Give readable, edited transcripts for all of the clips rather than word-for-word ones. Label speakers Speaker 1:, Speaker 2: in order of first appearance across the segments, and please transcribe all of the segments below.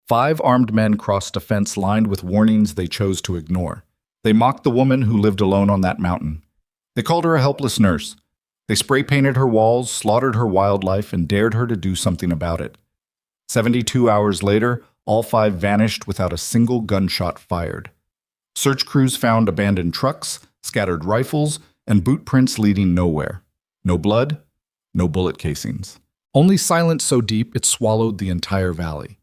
Speaker 1: 5 armed men crossed a fence lined with warnings they chose to ignore. They mocked the woman who lived alone on that mountain. They called her a helpless nurse. They spray-painted her walls, slaughtered her wildlife, and dared her to do something about it. 72 hours later, all 5 vanished without a single gunshot fired. Search crews found abandoned trucks, scattered rifles, and boot prints leading nowhere. No blood, no bullet casings. Only silence so deep it swallowed the entire valley.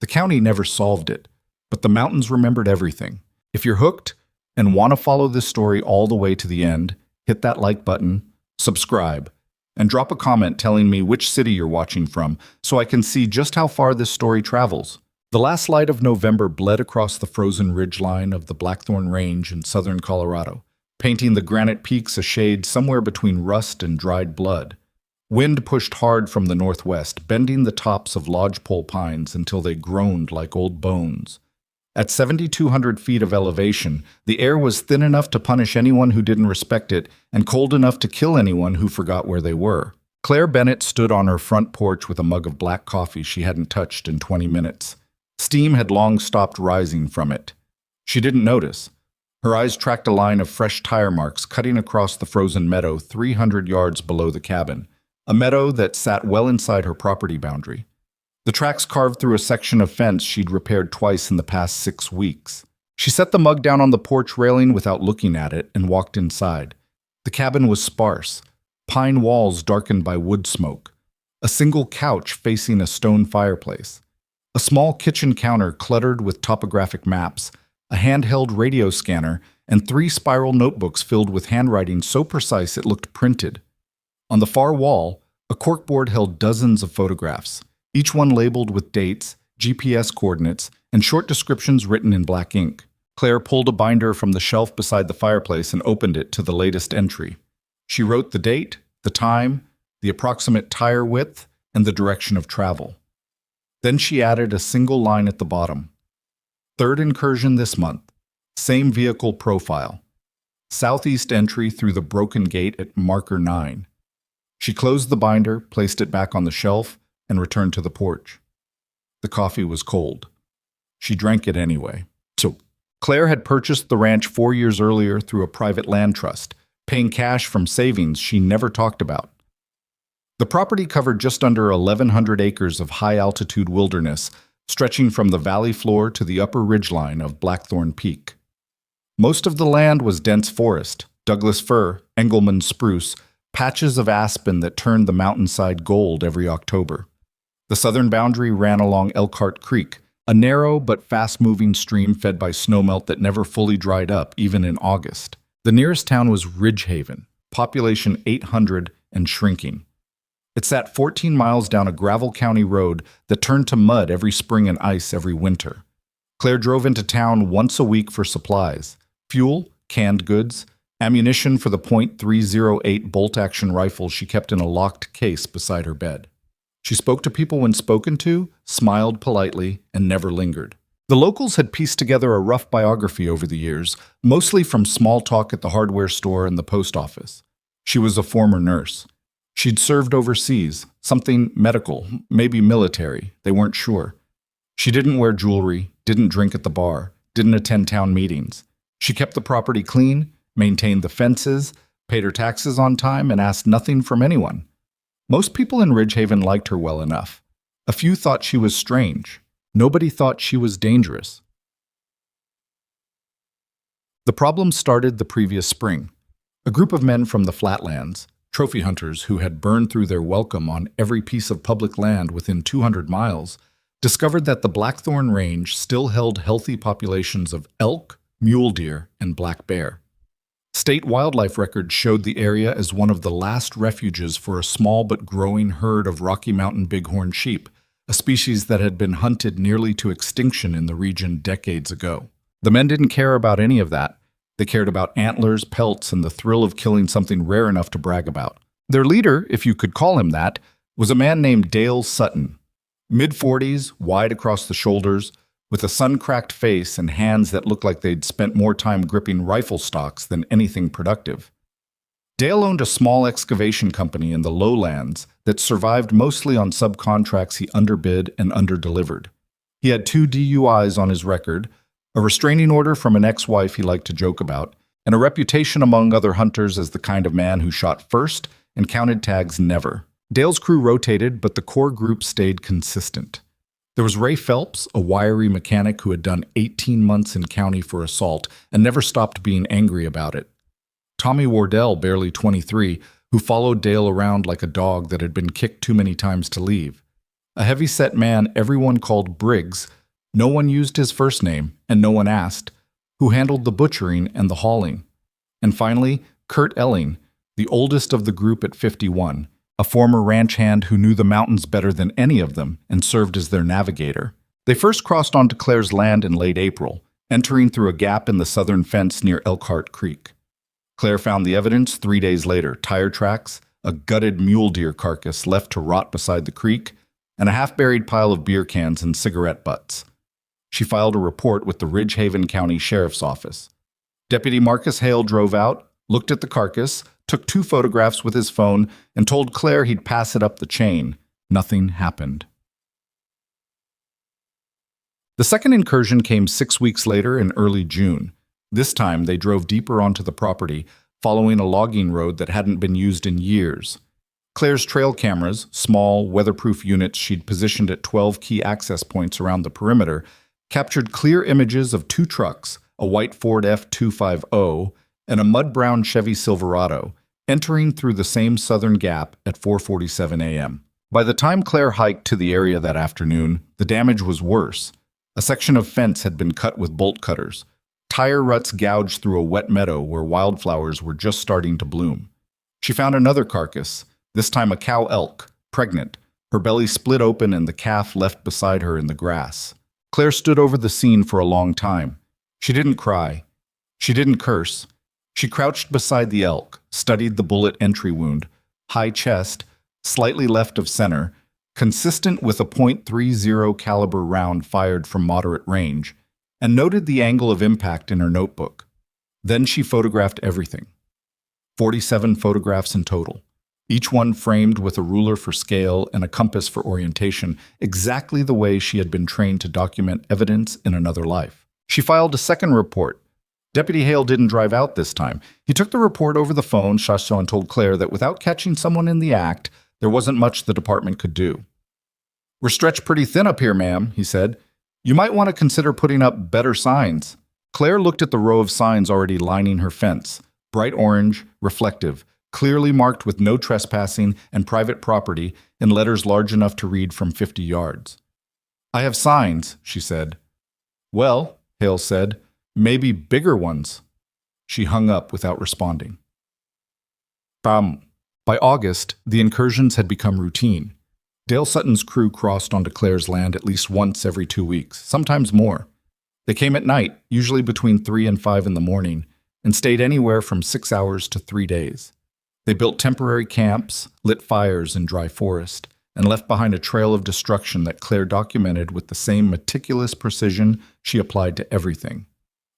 Speaker 1: The county never solved it, but the mountains remembered everything. If you're hooked and want to follow this story all the way to the end, hit that like button, subscribe, and drop a comment telling me which city you're watching from so I can see just how far this story travels. The last light of November bled across the frozen ridgeline of the Blackthorn Range in southern Colorado, painting the granite peaks a shade somewhere between rust and dried blood. Wind pushed hard from the northwest, bending the tops of lodgepole pines until they groaned like old bones. At 7,200 feet of elevation, the air was thin enough to punish anyone who didn't respect it and cold enough to kill anyone who forgot where they were. Claire Bennett stood on her front porch with a mug of black coffee she hadn't touched in 20 minutes. Steam had long stopped rising from it. She didn't notice. Her eyes tracked a line of fresh tire marks cutting across the frozen meadow 300 yards below the cabin, a meadow that sat well inside her property boundary. The tracks carved through a section of fence she'd repaired twice in the past 6 weeks. She set the mug down on the porch railing without looking at it and walked inside. The cabin was sparse, pine walls darkened by wood smoke, a single couch facing a stone fireplace, a small kitchen counter cluttered with topographic maps, a handheld radio scanner, and 3 spiral notebooks filled with handwriting so precise it looked printed. On the far wall, a corkboard held dozens of photographs, each one labeled with dates, GPS coordinates, and short descriptions written in black ink. Claire pulled a binder from the shelf beside the fireplace and opened it to the latest entry. She wrote the date, the time, the approximate tire width, and the direction of travel. Then she added a single line at the bottom. 3rd incursion this month. Same vehicle profile. Southeast entry through the broken gate at marker 9. She closed the binder, placed it back on the shelf, and returned to the porch. The coffee was cold. She drank it anyway. So, Claire had purchased the ranch 4 years earlier through a private land trust, paying cash from savings she never talked about. The property covered just under 1,100 acres of high-altitude wilderness, stretching from the valley floor to the upper ridgeline of Blackthorn Peak. Most of the land was dense forest, Douglas fir, Engelmann spruce, patches of aspen that turned the mountainside gold every October. The southern boundary ran along Elkhart Creek, a narrow but fast-moving stream fed by snowmelt that never fully dried up, even in August. The nearest town was Ridgehaven, population 800 and shrinking. It sat 14 miles down a gravel county road that turned to mud every spring and ice every winter. Claire drove into town once a week for supplies, fuel, canned goods, ammunition for the .308 bolt-action rifle she kept in a locked case beside her bed. She spoke to people when spoken to, smiled politely, and never lingered. The locals had pieced together a rough biography over the years, mostly from small talk at the hardware store and the post office. She was a former nurse. She'd served overseas, something medical, maybe military, they weren't sure. She didn't wear jewelry, didn't drink at the bar, didn't attend town meetings. She kept the property clean, maintained the fences, paid her taxes on time, and asked nothing from anyone. Most people in Ridgehaven liked her well enough. A few thought she was strange. Nobody thought she was dangerous. The problem started the previous spring. A group of men from the flatlands, trophy hunters who had burned through their welcome on every piece of public land within 200 miles, discovered that the Blackthorn Range still held healthy populations of elk, mule deer, and black bear. State wildlife records showed the area as one of the last refuges for a small but growing herd of Rocky Mountain bighorn sheep, a species that had been hunted nearly to extinction in the region decades ago. The men didn't care about any of that. They cared about antlers, pelts, and the thrill of killing something rare enough to brag about. Their leader, if you could call him that, was a man named Dale Sutton. Mid-40s, wide across the shoulders, with a sun-cracked face and hands that looked like they'd spent more time gripping rifle stocks than anything productive. Dale owned a small excavation company in the lowlands that survived mostly on subcontracts he underbid and underdelivered. He had 2 DUIs on his record, a restraining order from an ex-wife he liked to joke about, and a reputation among other hunters as the kind of man who shot first and counted tags never. Dale's crew rotated, but the core group stayed consistent. There was Ray Phelps, a wiry mechanic who had done 18 months in county for assault and never stopped being angry about it. Tommy Wardell, barely 23, who followed Dale around like a dog that had been kicked too many times to leave. A heavy-set man everyone called Briggs, no one used his first name and no one asked, who handled the butchering and the hauling. And finally, Kurt Elling, the oldest of the group at 51, a former ranch hand who knew the mountains better than any of them and served as their navigator. They first crossed onto Claire's land in late April, entering through a gap in the southern fence near Elkhart Creek. Claire found the evidence 3 days later: tire tracks, a gutted mule deer carcass left to rot beside the creek, and a half-buried pile of beer cans and cigarette butts. She filed a report with the Ridgehaven County Sheriff's Office. Deputy Marcus Hale drove out, looked at the carcass, took 2 photographs with his phone, and told Claire he'd pass it up the chain. Nothing happened. The second incursion came 6 weeks later in early June. This time, they drove deeper onto the property, following a logging road that hadn't been used in years. Claire's trail cameras, small, weatherproof units she'd positioned at 12 key access points around the perimeter, captured clear images of 2 trucks, a white Ford F-250 and a mud-brown Chevy Silverado, entering through the same southern gap at 4:47 a.m. By the time Claire hiked to the area that afternoon, the damage was worse. A section of fence had been cut with bolt cutters. Tire ruts gouged through a wet meadow where wildflowers were just starting to bloom. She found another carcass, this time a cow elk, pregnant, her belly split open and the calf left beside her in the grass. Claire stood over the scene for a long time. She didn't cry. She didn't curse. She crouched beside the elk, studied the bullet entry wound, high chest, slightly left of center, consistent with a .30 caliber round fired from moderate range, and noted the angle of impact in her notebook. Then she photographed everything. 47 photographs in total, each one framed with a ruler for scale and a compass for orientation, exactly the way she had been trained to document evidence in another life. She filed a second report. Deputy Hale didn't drive out this time. He took the report over the phone, and told Claire that without catching someone in the act, there wasn't much the department could do. "We're stretched pretty thin up here, ma'am," he said. "You might want to consider putting up better signs." Claire looked at the row of signs already lining her fence, bright orange, reflective, clearly marked with no trespassing and private property in letters large enough to read from 50 yards. "I have signs," she said. "Well," Hale said, "maybe bigger ones." She hung up without responding. By August, the incursions had become routine. Dale Sutton's crew crossed onto Claire's land at least once every 2 weeks, sometimes more. They came at night, usually between 3 and 5 in the morning, and stayed anywhere from 6 hours to 3 days. They built temporary camps, lit fires in dry forest, and left behind a trail of destruction that Claire documented with the same meticulous precision she applied to everything.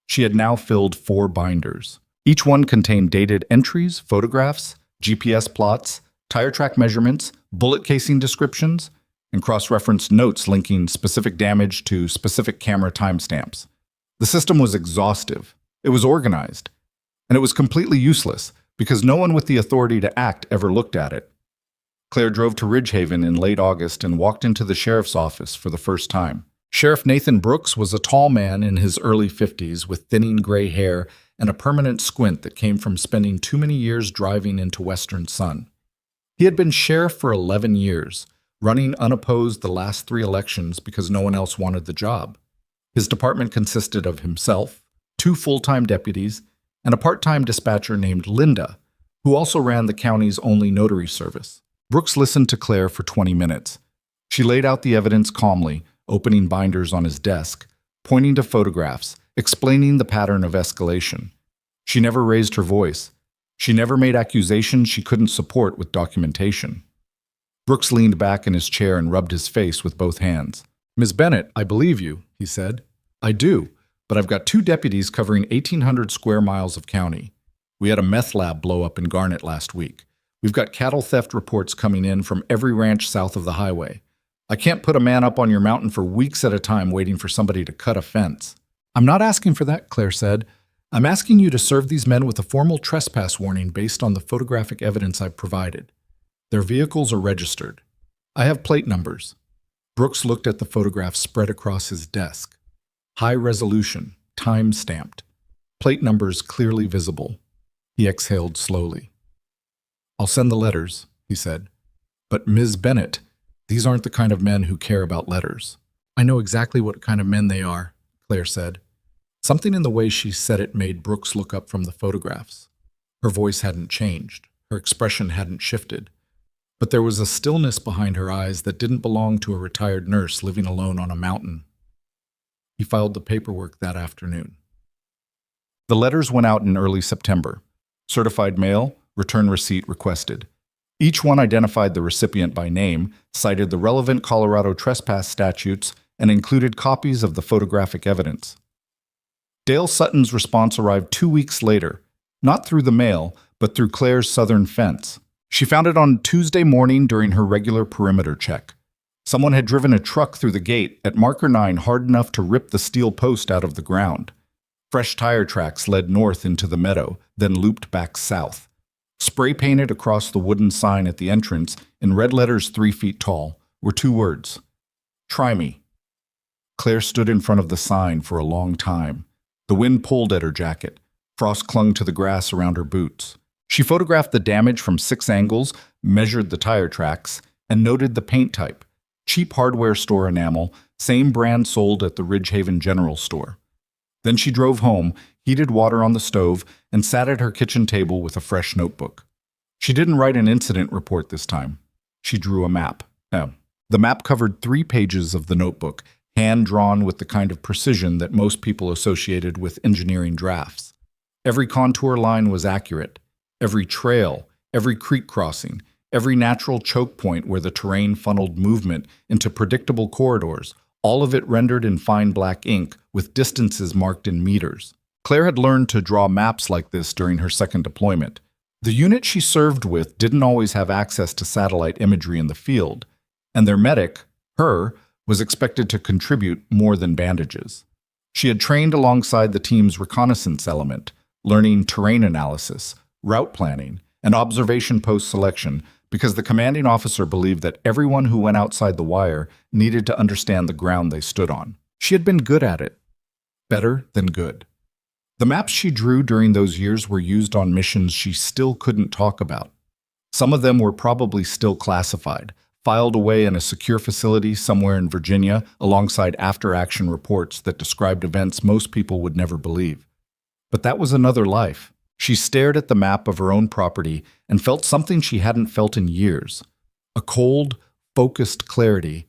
Speaker 1: She had now filled 4 binders. Each one contained dated entries, photographs, GPS plots, tire track measurements, bullet casing descriptions, and cross-referenced notes linking specific damage to specific camera timestamps. The system was exhaustive. It was organized. And it was completely useless because no one with the authority to act ever looked at it. Claire drove to Ridgehaven in late August and walked into the sheriff's office for the first time. Sheriff Nathan Brooks was a tall man in his early 50s with thinning gray hair and a permanent squint that came from spending too many years driving into western sun. He had been sheriff for 11 years, running unopposed the last 3 elections because no one else wanted the job. His department consisted of himself, 2 full-time deputies, and a part-time dispatcher named Linda, who also ran the county's only notary service. Brooks listened to Claire for 20 minutes. She laid out the evidence calmly, opening binders on his desk, pointing to photographs, explaining the pattern of escalation. She never raised her voice. She never made accusations she couldn't support with documentation. Brooks leaned back in his chair and rubbed his face with both hands. "Ms. Bennett, I believe you," he said. "I do, but I've got 2 deputies covering 1,800 square miles of county. We had a meth lab blow up in Garnet last week. We've got cattle theft reports coming in from every ranch south of the highway. I can't put a man up on your mountain for weeks at a time waiting for somebody to cut a fence. I'm not asking for that, Claire said. I'm asking you to serve these men with a formal trespass warning based on the photographic evidence I've provided. Their vehicles are registered. I have plate numbers. Brooks looked at the photographs spread across his desk. High resolution, time-stamped. Plate numbers clearly visible. He exhaled slowly. I'll send the letters, he said. But Ms. Bennett, these aren't the kind of men who care about letters. I know exactly what kind of men they are, Claire said. Something in the way she said it made Brooks look up from the photographs. Her voice hadn't changed. Her expression hadn't shifted. But there was a stillness behind her eyes that didn't belong to a retired nurse living alone on a mountain. He filed the paperwork that afternoon. The letters went out in early September. Certified mail, return receipt requested. Each one identified the recipient by name, cited the relevant Colorado trespass statutes, and included copies of the photographic evidence. Dale Sutton's response arrived 2 weeks later, not through the mail, but through Claire's southern fence. She found it on Tuesday morning during her regular perimeter check. Someone had driven a truck through the gate at marker 9 hard enough to rip the steel post out of the ground. Fresh tire tracks led north into the meadow, then looped back south. Spray-painted across the wooden sign at the entrance, in red letters 3 feet tall, were 2 words. Try me. Claire stood in front of the sign for a long time. The wind pulled at her jacket. Frost clung to the grass around her boots. She photographed the damage from 6 angles, measured the tire tracks, and noted the paint type. Cheap hardware store enamel, same brand sold at the Ridgehaven General Store. Then she drove home, heated water on the stove, and sat at her kitchen table with a fresh notebook. She didn't write an incident report this time. She drew a map. The map covered 3 pages of the notebook, hand-drawn with the kind of precision that most people associated with engineering drafts. Every contour line was accurate. Every trail, every creek crossing, every natural choke point where the terrain funneled movement into predictable corridors, all of it rendered in fine black ink with distances marked in meters. Claire had learned to draw maps like this during her second deployment. The unit she served with didn't always have access to satellite imagery in the field, and their medic, her, was expected to contribute more than bandages. She had trained alongside the team's reconnaissance element, learning terrain analysis, route planning, and observation post selection because the commanding officer believed that everyone who went outside the wire needed to understand the ground they stood on. She had been good at it. Better than good. The maps she drew during those years were used on missions she still couldn't talk about. Some of them were probably still classified, filed away in a secure facility somewhere in Virginia alongside after-action reports that described events most people would never believe. But that was another life. She stared at the map of her own property and felt something she hadn't felt in years. A cold, focused clarity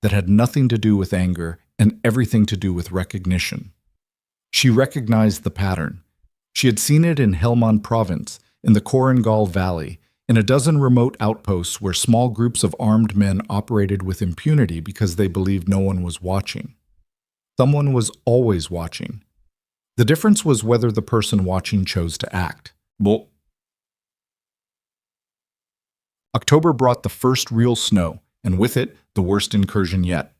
Speaker 1: that had nothing to do with anger and everything to do with recognition. She recognized the pattern. She had seen it in Helmand Province, in the Korengal Valley, in a dozen remote outposts where small groups of armed men operated with impunity because they believed no one was watching. Someone was always watching. The difference was whether the person watching chose to act. October brought the first real snow, and with it, the worst incursion yet.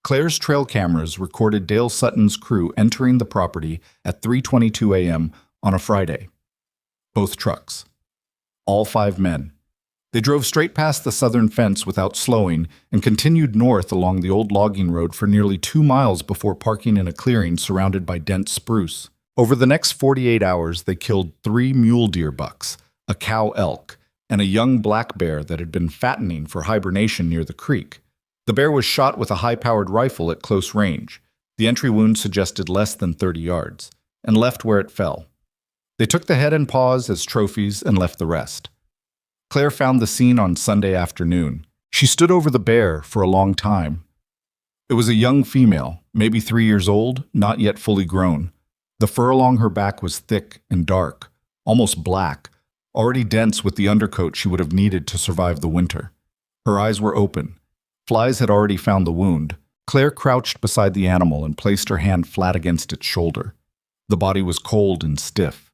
Speaker 1: Claire's trail cameras recorded Dale Sutton's crew entering the property at 3:22 a.m. on a Friday. Both trucks. All 5 men. They drove straight past the southern fence without slowing and continued north along the old logging road for nearly 2 miles before parking in a clearing surrounded by dense spruce. Over the next 48 hours, they killed 3 mule deer bucks, a cow elk, and a young black bear that had been fattening for hibernation near the creek. The bear was shot with a high-powered rifle at close range. The entry wound suggested less than 30 yards, and left where it fell. They took the head and paws as trophies and left the rest. Claire found the scene on Sunday afternoon. She stood over the bear for a long time. It was a young female, maybe 3 years old, not yet fully grown. The fur along her back was thick and dark, almost black, already dense with the undercoat she would have needed to survive the winter. Her eyes were open. Flies had already found the wound. Claire crouched beside the animal and placed her hand flat against its shoulder. The body was cold and stiff.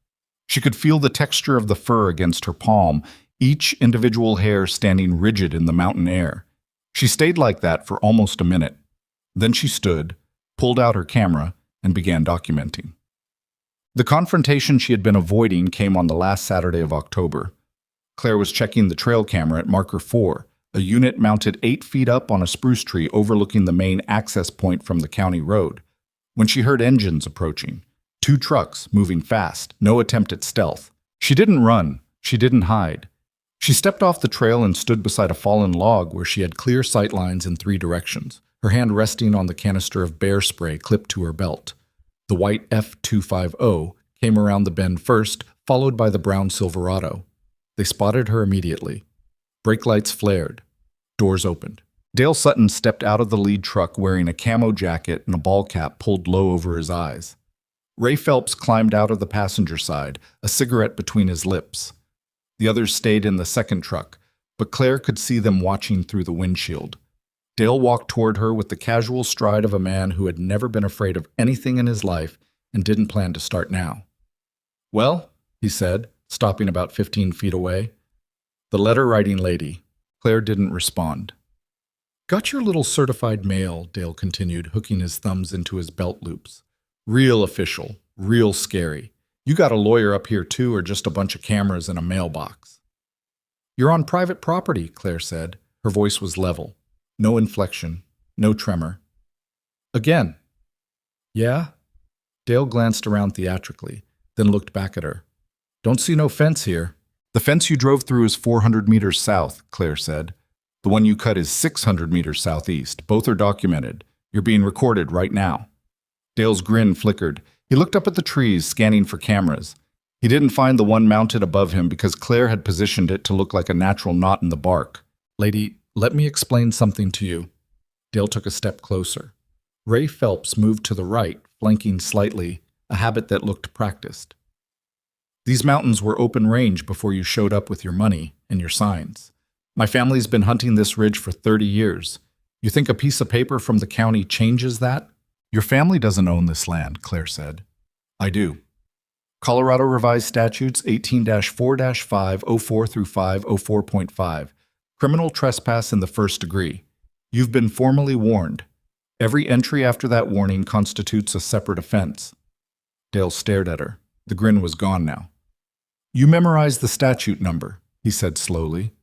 Speaker 1: She could feel the texture of the fur against her palm, each individual hair standing rigid in the mountain air. She stayed like that for almost a minute. Then she stood, pulled out her camera, and began documenting. The confrontation she had been avoiding came on the last Saturday of October. Claire was checking the trail camera at Marker 4, a unit mounted 8 feet up on a spruce tree overlooking the main access point from the county road, when she heard engines approaching. 2 trucks, moving fast, no attempt at stealth. She didn't run. She didn't hide. She stepped off the trail and stood beside a fallen log where she had clear sight lines in 3 directions, her hand resting on the canister of bear spray clipped to her belt. The white F250 came around the bend first, followed by the brown Silverado. They spotted her immediately. Brake lights flared. Doors opened. Dale Sutton stepped out of the lead truck wearing a camo jacket and a ball cap pulled low over his eyes. Ray Phelps climbed out of the passenger side, a cigarette between his lips. The others stayed in the second truck, but Claire could see them watching through the windshield. Dale walked toward her with the casual stride of a man who had never been afraid of anything in his life and didn't plan to start now. "Well," he said, stopping about 15 feet away. "The letter-writing lady." Claire didn't respond. "Got your little certified mail," Dale continued, hooking his thumbs into his belt loops. "Real official, real scary. You got a lawyer up here too, or just a bunch of cameras and a mailbox?" "You're on private property," Claire said. Her voice was level. No inflection, no tremor. "Again." "Yeah?" Dale glanced around theatrically, then looked back at her. "Don't see no fence here." "The fence you drove through is 400 meters south," Claire said. "The one you cut is 600 meters southeast. Both are documented. You're being recorded right now." Dale's grin flickered. He looked up at the trees, scanning for cameras. He didn't find the one mounted above him because Claire had positioned it to look like a natural knot in the bark. "Lady, let me explain something to you." Dale took a step closer. Ray Phelps moved to the right, flanking slightly, a habit that looked practiced. "These mountains were open range before you showed up with your money and your signs. My family's been hunting this ridge for 30 years. You think a piece of paper from the county changes that?" "Your family doesn't own this land," Claire said. "I do. Colorado Revised Statutes 18-4-5, 04 through 504.5. Criminal trespass in the first degree. You've been formally warned. Every entry after that warning constitutes a separate offense." Dale stared at her. The grin was gone now. "You memorize the statute number," he said slowly.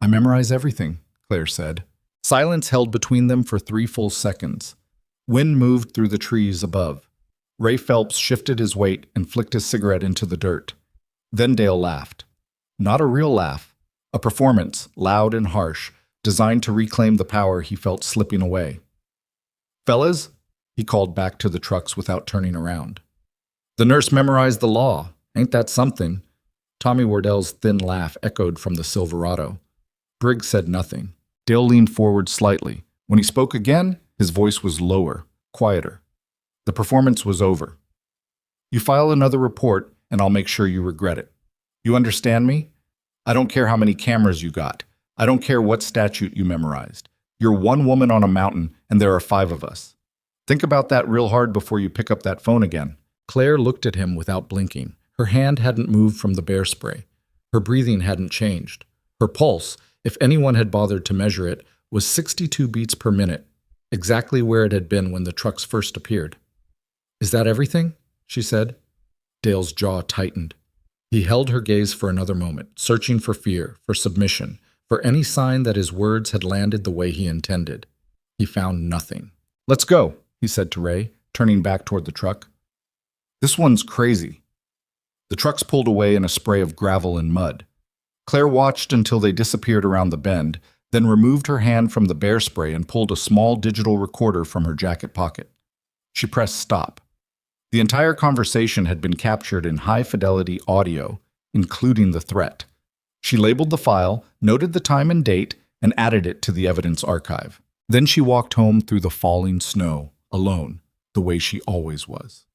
Speaker 1: "I memorize everything," Claire said. Silence held between them for 3 full seconds. Wind moved through the trees above. Ray Phelps shifted his weight and flicked his cigarette into the dirt. Then Dale laughed. Not a real laugh. A performance, loud and harsh, designed to reclaim the power he felt slipping away. "Fellas," he called back to the trucks without turning around. "The nurse memorized the law. Ain't that something?" Tommy Wardell's thin laugh echoed from the Silverado. Briggs said nothing. Dale leaned forward slightly. When he spoke again, his voice was lower, quieter. "The performance was over. You file another report, and I'll make sure you regret it. You understand me? I don't care how many cameras you got. I don't care what statute you memorized. You're one woman on a mountain, and there are 5 of us. Think about that real hard before you pick up that phone again." Claire looked at him without blinking. Her hand hadn't moved from the bear spray. Her breathing hadn't changed. Her pulse, if anyone had bothered to measure it, was 62 beats per minute, exactly where it had been when the trucks first appeared. "Is that everything?" she said. Dale's jaw tightened. He held her gaze for another moment, searching for fear, for submission, for any sign that his words had landed the way he intended. He found nothing. "Let's go," he said to Ray, turning back toward the truck. "This one's crazy." The trucks pulled away in a spray of gravel and mud. Claire watched until they disappeared around the bend, then removed her hand from the bear spray and pulled a small digital recorder from her jacket pocket. She pressed stop. The entire conversation had been captured in high-fidelity audio, including the threat. She labeled the file, noted the time and date, and added it to the evidence archive. Then she walked home through the falling snow, alone, the way she always was.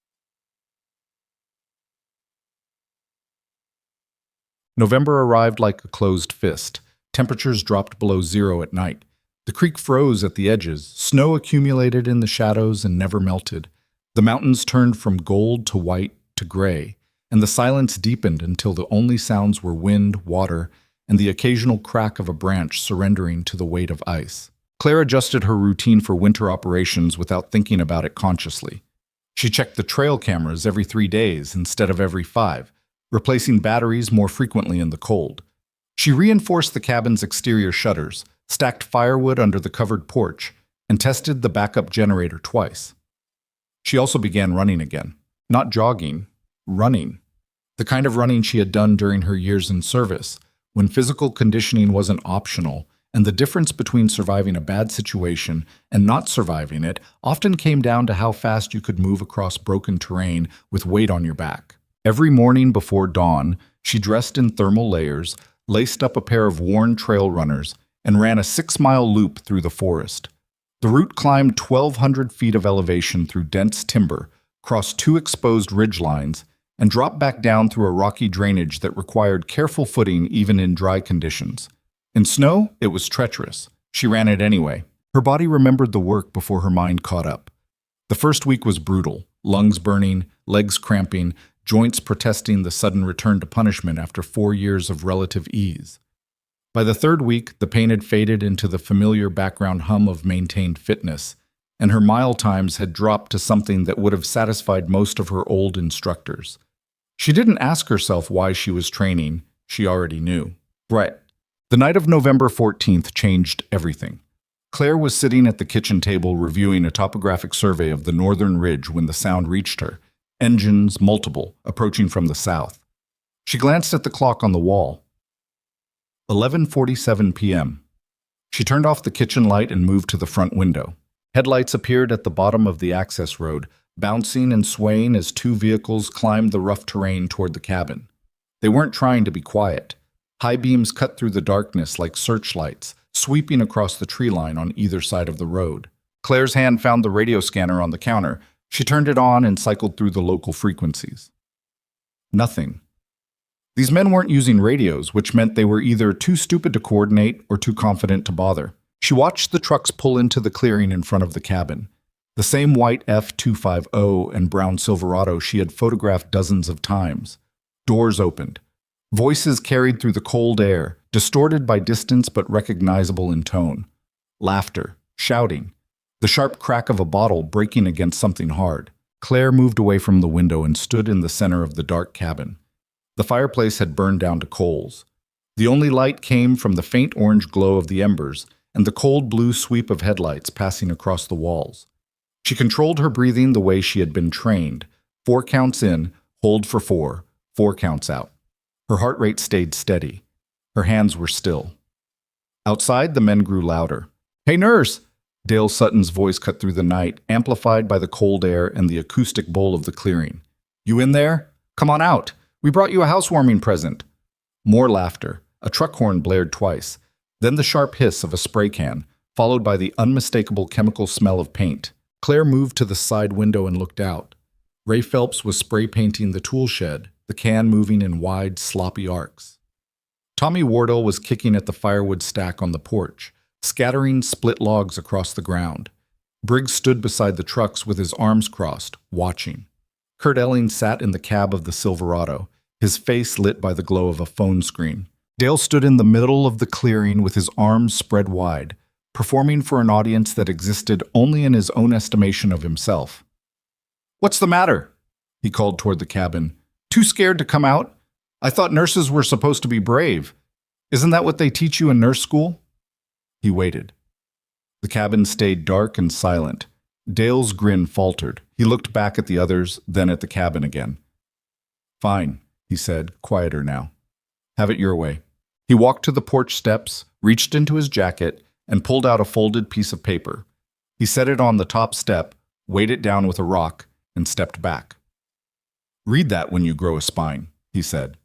Speaker 1: November arrived like a closed fist. Temperatures dropped below 0 at night. The creek froze at the edges. Snow accumulated in the shadows and never melted. The mountains turned from gold to white to gray, and the silence deepened until the only sounds were wind, water, and the occasional crack of a branch surrendering to the weight of ice. Claire adjusted her routine for winter operations without thinking about it consciously. She checked the trail cameras every 3 days instead of every 5, replacing batteries more frequently in the cold. She reinforced the cabin's exterior shutters, stacked firewood under the covered porch, and tested the backup generator twice. She also began running again. Not jogging, running. The kind of running she had done during her years in service, when physical conditioning wasn't optional, and the difference between surviving a bad situation and not surviving it often came down to how fast you could move across broken terrain with weight on your back. Every morning before dawn, she dressed in thermal layers, laced up a pair of worn trail runners, and ran a 6-mile loop through the forest. The route climbed 1,200 feet of elevation through dense timber, crossed 2 exposed ridgelines, and dropped back down through a rocky drainage that required careful footing even in dry conditions. In snow, it was treacherous. She ran it anyway. Her body remembered the work before her mind caught up. The first week was brutal, lungs burning, legs cramping, joints protesting the sudden return to punishment after 4 years of relative ease. By the 3rd week, the pain had faded into the familiar background hum of maintained fitness, and her mile times had dropped to something that would have satisfied most of her old instructors. She didn't ask herself why she was training. She already knew. Right. The night of November 14th changed everything. Claire was sitting at the kitchen table reviewing a topographic survey of the northern ridge when the sound reached her. Engines, multiple, approaching from the south. She glanced at the clock on the wall. 11:47 p.m. She turned off the kitchen light and moved to the front window. Headlights appeared at the bottom of the access road, bouncing and swaying as 2 vehicles climbed the rough terrain toward the cabin. They weren't trying to be quiet. High beams cut through the darkness like searchlights, sweeping across the tree line on either side of the road. Claire's hand found the radio scanner on the counter. She turned it on and cycled through the local frequencies. Nothing. These men weren't using radios, which meant they were either too stupid to coordinate or too confident to bother. She watched the trucks pull into the clearing in front of the cabin. The same white F-250 and brown Silverado she had photographed dozens of times. Doors opened. Voices carried through the cold air, distorted by distance but recognizable in tone. Laughter, shouting, the sharp crack of a bottle breaking against something hard. Claire moved away from the window and stood in the center of the dark cabin. The fireplace had burned down to coals. The only light came from the faint orange glow of the embers and the cold blue sweep of headlights passing across the walls. She controlled her breathing the way she had been trained. 4 counts in, hold for 4, 4 counts out. Her heart rate stayed steady. Her hands were still. Outside, the men grew louder. "Hey, nurse!" Dale Sutton's voice cut through the night, amplified by the cold air and the acoustic bowl of the clearing. "You in there? Come on out. We brought you a housewarming present." More laughter. A truck horn blared twice. Then the sharp hiss of a spray can, followed by the unmistakable chemical smell of paint. Claire moved to the side window and looked out. Ray Phelps was spray painting the tool shed, the can moving in wide, sloppy arcs. Tommy Wardell was kicking at the firewood stack on the porch, scattering split logs across the ground. Briggs stood beside the trucks with his arms crossed, watching. Kurt Elling sat in the cab of the Silverado, his face lit by the glow of a phone screen. Dale stood in the middle of the clearing with his arms spread wide, performing for an audience that existed only in his own estimation of himself. "What's the matter?" he called toward the cabin. "Too scared to come out? I thought nurses were supposed to be brave. Isn't that what they teach you in nurse school?" He waited. The cabin stayed dark and silent. Dale's grin faltered. He looked back at the others, then at the cabin again. "Fine," he said, quieter now. "Have it your way." He walked to the porch steps, reached into his jacket, and pulled out a folded piece of paper. He set it on the top step, weighed it down with a rock, and stepped back. "Read that when you grow a spine," he said.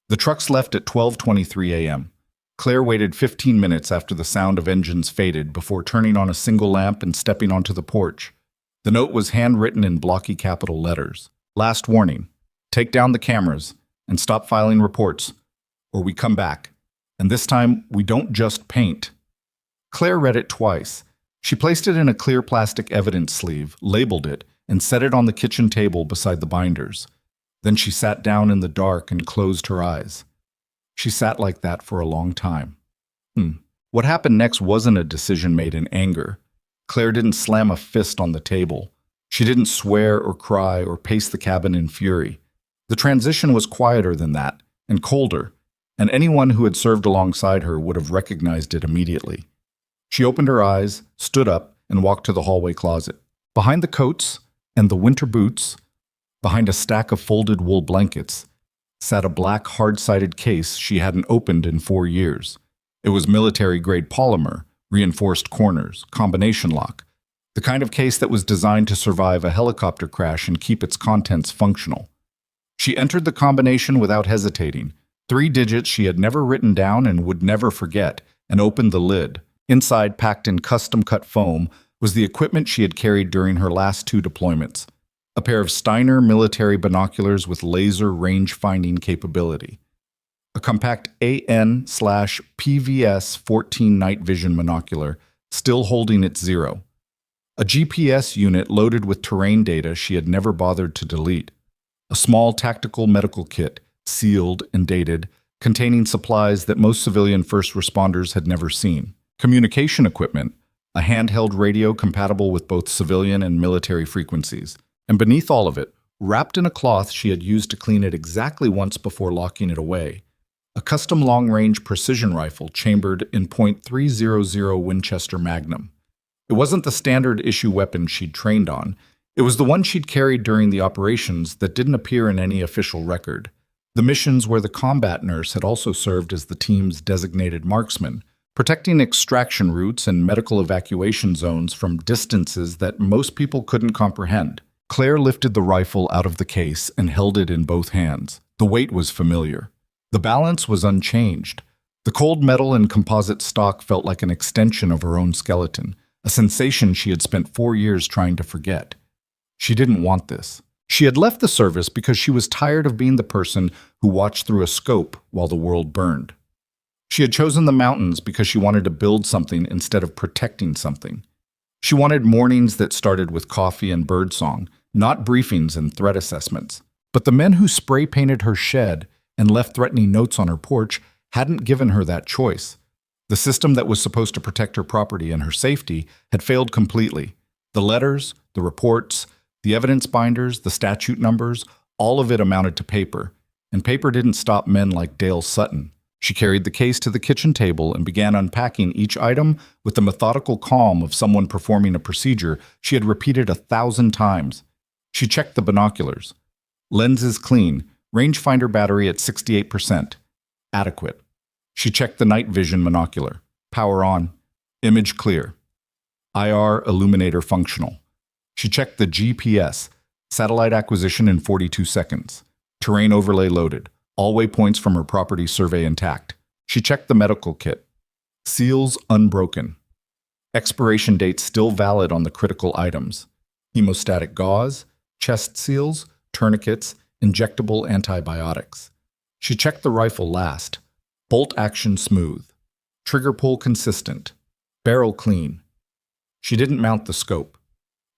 Speaker 1: The trucks left at 12:23 a.m. Claire waited 15 minutes after the sound of engines faded before turning on a single lamp and stepping onto the porch. The note was handwritten in blocky capital letters. "Last warning. Take down the cameras and stop filing reports, or we come back. And this time, we don't just paint." Claire read it twice. She placed it in a clear plastic evidence sleeve, labeled it, and set it on the kitchen table beside the binders. Then she sat down in the dark and closed her eyes. She sat like that for a long time. What happened next wasn't a decision made in anger. Claire didn't slam a fist on the table. She didn't swear or cry or pace the cabin in fury. The transition was quieter than that, and colder, and anyone who had served alongside her would have recognized it immediately. She opened her eyes, stood up, and walked to the hallway closet. Behind the coats and the winter boots, behind a stack of folded wool blankets, sat a black, hard-sided case she hadn't opened in 4 years. It was military-grade polymer, reinforced corners, combination lock, the kind of case that was designed to survive a helicopter crash and keep its contents functional. She entered the combination without hesitating, 3 digits she had never written down and would never forget, and opened the lid. Inside, packed in custom-cut foam, was the equipment she had carried during her last 2 deployments. A pair of Steiner military binoculars with laser range-finding capability. A compact AN/PVS 14 night vision monocular, still holding its 0. A GPS unit loaded with terrain data she had never bothered to delete. A small tactical medical kit, sealed and dated, containing supplies that most civilian first responders had never seen. Communication equipment, a handheld radio compatible with both civilian and military frequencies. And beneath all of it, wrapped in a cloth she had used to clean it exactly once before locking it away, a custom long-range precision rifle chambered in .300 Winchester Magnum. It wasn't the standard issue weapon she'd trained on. It was the one she'd carried during the operations that didn't appear in any official record. The missions where the combat nurse had also served as the team's designated marksman, protecting extraction routes and medical evacuation zones from distances that most people couldn't comprehend. Claire lifted the rifle out of the case and held it in both hands. The weight was familiar. The balance was unchanged. The cold metal and composite stock felt like an extension of her own skeleton, a sensation she had spent 4 years trying to forget. She didn't want this. She had left the service because she was tired of being the person who watched through a scope while the world burned. She had chosen the mountains because she wanted to build something instead of protecting something. She wanted mornings that started with coffee and birdsong, not briefings and threat assessments. But the men who spray-painted her shed and left threatening notes on her porch hadn't given her that choice. The system that was supposed to protect her property and her safety had failed completely. The letters, the reports, the evidence binders, the statute numbers, all of it amounted to paper. And paper didn't stop men like Dale Sutton. She carried the case to the kitchen table and began unpacking each item with the methodical calm of someone performing a procedure she had repeated 1,000 times. She checked the binoculars. Lenses clean, rangefinder battery at 68%. Adequate. She checked the night vision monocular. Power on. Image clear. IR illuminator functional. She checked the GPS. Satellite acquisition in 42 seconds. Terrain overlay loaded. All waypoints from her property survey intact. She checked the medical kit. Seals unbroken. Expiration date still valid on the critical items. Hemostatic gauze, chest seals, tourniquets, injectable antibiotics. She checked the rifle last. Bolt action smooth. Trigger pull consistent. Barrel clean. She didn't mount the scope.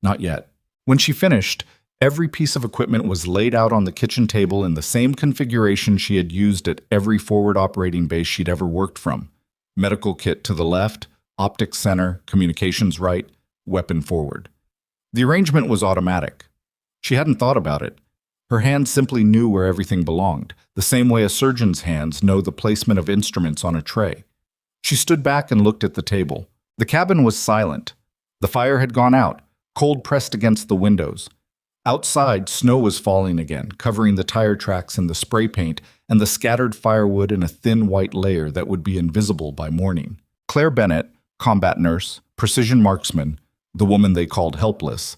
Speaker 1: Not yet. When she finished, every piece of equipment was laid out on the kitchen table in the same configuration she had used at every forward operating base she'd ever worked from. Medical kit to the left, optics center, communications right, weapon forward. The arrangement was automatic. She hadn't thought about it. Her hands simply knew where everything belonged, the same way a surgeon's hands know the placement of instruments on a tray. She stood back and looked at the table. The cabin was silent. The fire had gone out, cold pressed against the windows. Outside, snow was falling again, covering the tire tracks and the spray paint and the scattered firewood in a thin white layer that would be invisible by morning. Claire Bennett, combat nurse, precision marksman, the woman they called helpless,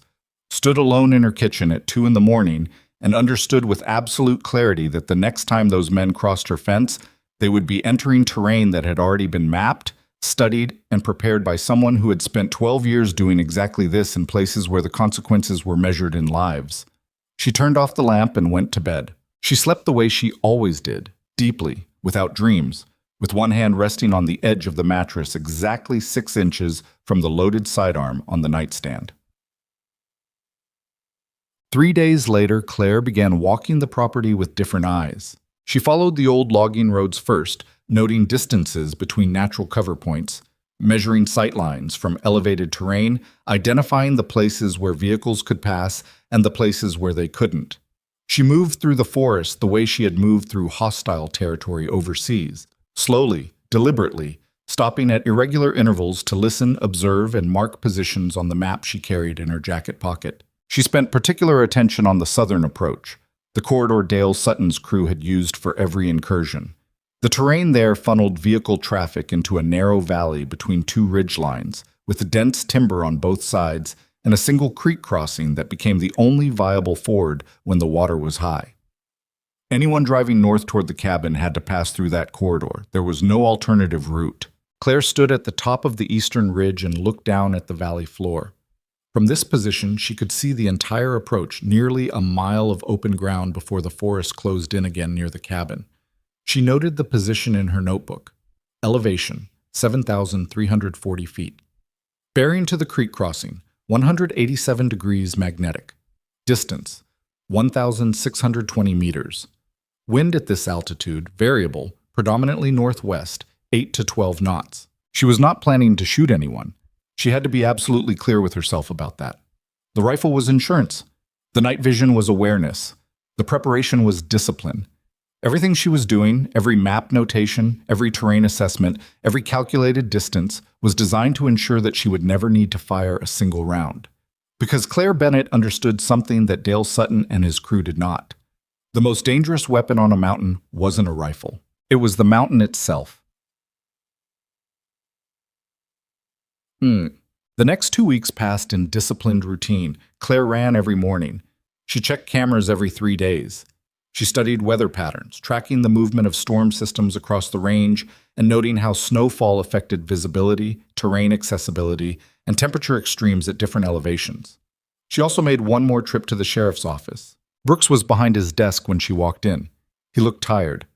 Speaker 1: stood alone in her kitchen at 2 a.m. and understood with absolute clarity that the next time those men crossed her fence, they would be entering terrain that had already been mapped, studied, and prepared by someone who had spent 12 years doing exactly this in places where the consequences were measured in lives. She turned off the lamp and went to bed. She slept the way she always did, deeply, without dreams, with one hand resting on the edge of the mattress exactly 6 inches from the loaded sidearm on the nightstand. 3 days later, Claire began walking the property with different eyes. She followed the old logging roads first, noting distances between natural cover points, measuring sight lines from elevated terrain, identifying the places where vehicles could pass and the places where they couldn't. She moved through the forest the way she had moved through hostile territory overseas, slowly, deliberately, stopping at irregular intervals to listen, observe, and mark positions on the map she carried in her jacket pocket. She spent particular attention on the southern approach, the corridor Dale Sutton's crew had used for every incursion. The terrain there funneled vehicle traffic into a narrow valley between two ridge lines, with dense timber on both sides and a single creek crossing that became the only viable ford when the water was high. Anyone driving north toward the cabin had to pass through that corridor. There was no alternative route. Claire stood at the top of the eastern ridge and looked down at the valley floor. From this position, she could see the entire approach, nearly a mile of open ground before the forest closed in again near the cabin. She noted the position in her notebook. Elevation, 7,340 feet. Bearing to the creek crossing, 187 degrees magnetic. Distance, 1,620 meters. Wind at this altitude, variable, predominantly northwest, 8 to 12 knots. She was not planning to shoot anyone. She had to be absolutely clear with herself about that. The rifle was insurance. The night vision was awareness. The preparation was discipline. Everything she was doing, every map notation, every terrain assessment, every calculated distance, was designed to ensure that she would never need to fire a single round. Because Claire Bennett understood something that Dale Sutton and his crew did not. The most dangerous weapon on a mountain wasn't a rifle. It was the mountain itself. The next 2 weeks passed in disciplined routine. Claire ran every morning. She checked cameras every 3 days. She studied weather patterns, tracking the movement of storm systems across the range and noting how snowfall affected visibility, terrain accessibility, and temperature extremes at different elevations. She also made one more trip to the sheriff's office. Brooks was behind his desk when she walked in. He looked tired.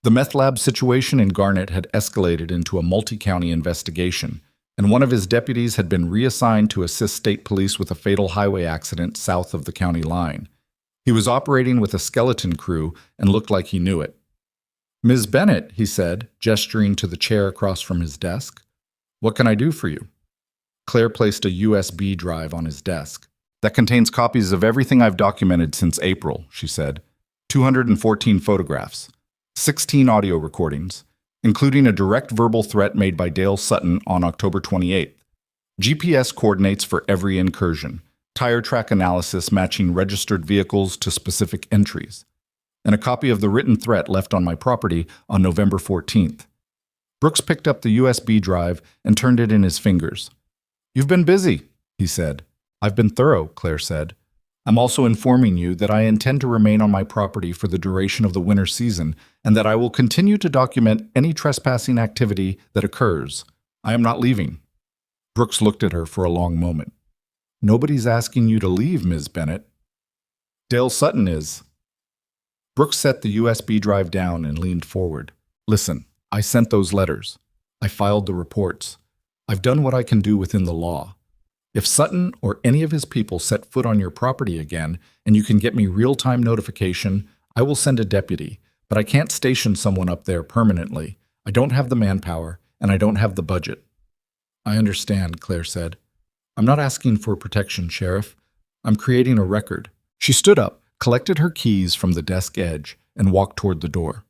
Speaker 1: The meth lab situation in Garnet had escalated into a multi-county investigation, and one of his deputies had been reassigned to assist state police with a fatal highway accident south of the county line. He was operating with a skeleton crew and looked like he knew it. "Ms. Bennett," he said, gesturing to the chair across from his desk. "What can I do for you?" Claire placed a USB drive on his desk. "That contains copies of everything I've documented since April," she said. 214 photographs, 16 audio recordings, including a direct verbal threat made by Dale Sutton on October 28th. GPS coordinates for every incursion. Tire track analysis matching registered vehicles to specific entries, and a copy of the written threat left on my property on November 14th. Brooks picked up the USB drive and turned it in his fingers. "You've been busy," he said. "I've been thorough," Claire said. "I'm also informing you that I intend to remain on my property for the duration of the winter season and that I will continue to document any trespassing activity that occurs. I am not leaving." Brooks looked at her for a long moment. "Nobody's asking you to leave, Ms. Bennett." "Dale Sutton is." Brooks set the USB drive down and leaned forward. "Listen, I sent those letters. I filed the reports. I've done what I can do within the law. If Sutton or any of his people set foot on your property again and you can get me real-time notification, I will send a deputy, but I can't station someone up there permanently. I don't have the manpower, and I don't have the budget." "I understand," Claire said. "I'm not asking for protection, Sheriff. I'm creating a record." She stood up, collected her keys from the desk edge, and walked toward the door.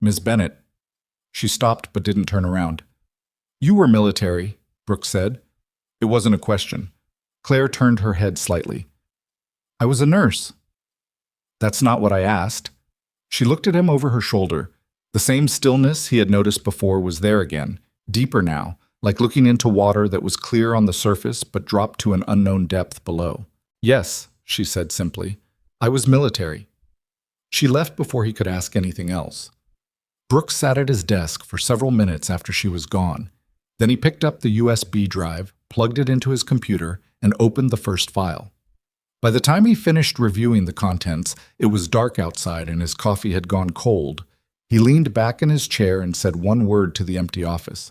Speaker 1: "Ms. Bennett." She stopped but didn't turn around. "You were military," Brooks said. It wasn't a question. Claire turned her head slightly. "I was a nurse." "That's not what I asked." She looked at him over her shoulder. The same stillness he had noticed before was there again, deeper now, like looking into water that was clear on the surface but dropped to an unknown depth below. "Yes," she said simply. "I was military." She left before he could ask anything else. Brooks sat at his desk for several minutes after she was gone. Then he picked up the USB drive, plugged it into his computer, and opened the first file. By the time he finished reviewing the contents, it was dark outside and his coffee had gone cold. He leaned back in his chair and said one word to the empty office.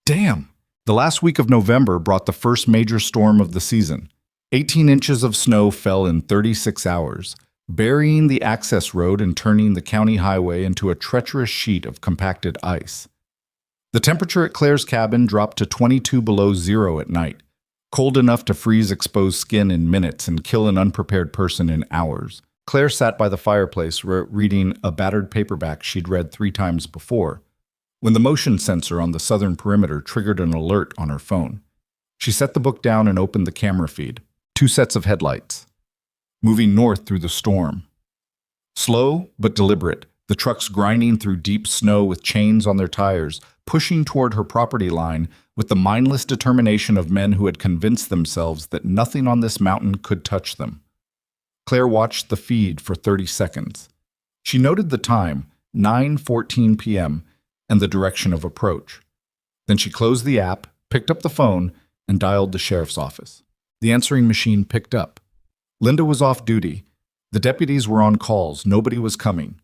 Speaker 1: "Damn!" The last week of November brought the first major storm of the season. 18 inches of snow fell in 36 hours. burying the access road and turning the county highway into a treacherous sheet of compacted ice. The temperature at Claire's cabin dropped to 22 below zero at night, cold enough to freeze exposed skin in minutes and kill an unprepared person in hours. Claire sat by the fireplace reading a battered paperback she'd read 3 times before, when the motion sensor on the southern perimeter triggered an alert on her phone. She set the book down and opened the camera feed. 2 sets of headlights, moving north through the storm. Slow but deliberate, the trucks grinding through deep snow with chains on their tires, pushing toward her property line with the mindless determination of men who had convinced themselves that nothing on this mountain could touch them. Claire watched the feed for 30 seconds. She noted the time, 9:14 p.m., and the direction of approach. Then she closed the app, picked up the phone, and dialed the sheriff's office. The answering machine picked up. Linda was off duty. The deputies were on calls. Nobody was coming.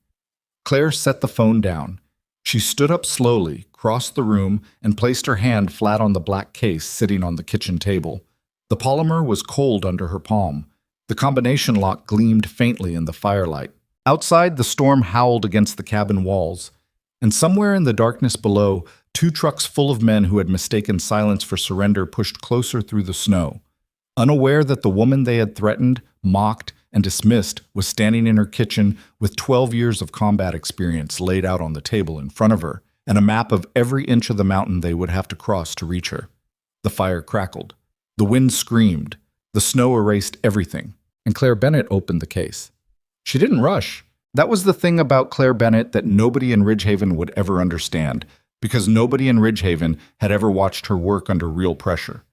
Speaker 1: Claire set the phone down. She stood up slowly, crossed the room, and placed her hand flat on the black case sitting on the kitchen table. The polymer was cold under her palm. The combination lock gleamed faintly in the firelight. Outside, the storm howled against the cabin walls, and somewhere in the darkness below, 2 trucks full of men who had mistaken silence for surrender pushed closer through the snow. Unaware that the woman they had threatened, mocked, and dismissed was standing in her kitchen with 12 years of combat experience laid out on the table in front of her, and a map of every inch of the mountain they would have to cross to reach her. The fire crackled. The wind screamed. The snow erased everything. And Claire Bennett opened the case. She didn't rush. That was the thing about Claire Bennett that nobody in Ridgehaven would ever understand, because nobody in Ridgehaven had ever watched her work under real pressure.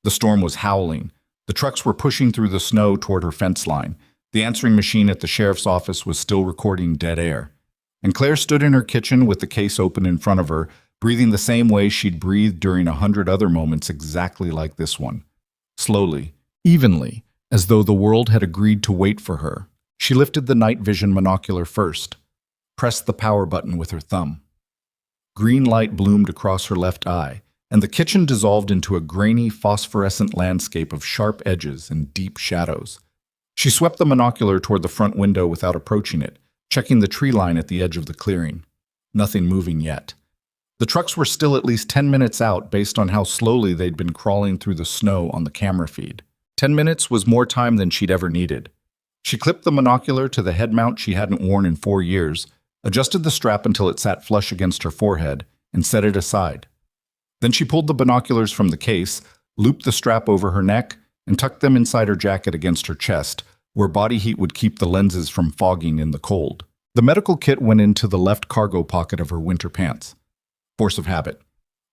Speaker 1: The storm was howling. The trucks were pushing through the snow toward her fence line. The answering machine at the sheriff's office was still recording dead air. And Claire stood in her kitchen with the case open in front of her, breathing the same way she'd breathed during 100 other moments exactly like this one. Slowly, evenly, as though the world had agreed to wait for her. She lifted the night vision monocular first, pressed the power button with her thumb. Green light bloomed across her left eye, and the kitchen dissolved into a grainy, phosphorescent landscape of sharp edges and deep shadows. She swept the monocular toward the front window without approaching it, checking the tree line at the edge of the clearing. Nothing moving yet. The trucks were still at least 10 minutes out based on how slowly they'd been crawling through the snow on the camera feed. 10 minutes was more time than she'd ever needed. She clipped the monocular to the head mount she hadn't worn in 4 years, adjusted the strap until it sat flush against her forehead, and set it aside. Then she pulled the binoculars from the case, looped the strap over her neck, and tucked them inside her jacket against her chest, where body heat would keep the lenses from fogging in the cold. The medical kit went into the left cargo pocket of her winter pants. Force of habit.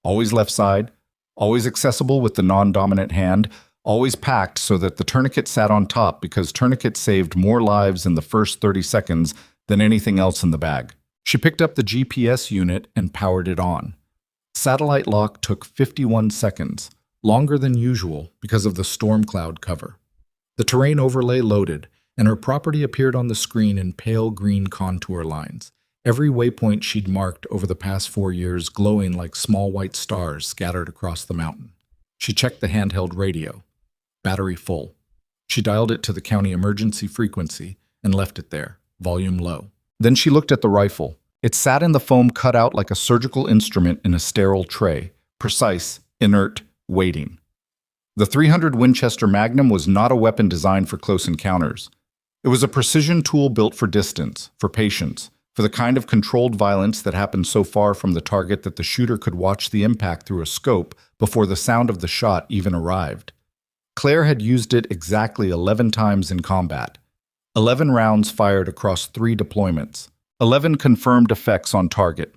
Speaker 1: Always left side, always accessible with the non-dominant hand, always packed so that the tourniquet sat on top because tourniquet saved more lives in the first 30 seconds than anything else in the bag. She picked up the GPS unit and powered it on. Satellite lock took 51 seconds, longer than usual because of the storm cloud cover. The terrain overlay loaded, and her property appeared on the screen in pale green contour lines, every waypoint she'd marked over the past 4 years glowing like small white stars scattered across the mountain. She checked the handheld radio. Battery full. She dialed it to the county emergency frequency and left it there, volume low. Then she looked at the rifle. It sat in the foam cut out like a surgical instrument in a sterile tray, precise, inert, waiting. The .300 Winchester Magnum was not a weapon designed for close encounters. It was a precision tool built for distance, for patience, for the kind of controlled violence that happened so far from the target that the shooter could watch the impact through a scope before the sound of the shot even arrived. Claire had used it exactly 11 times in combat. 11 rounds fired across 3 deployments. 11 confirmed effects on target.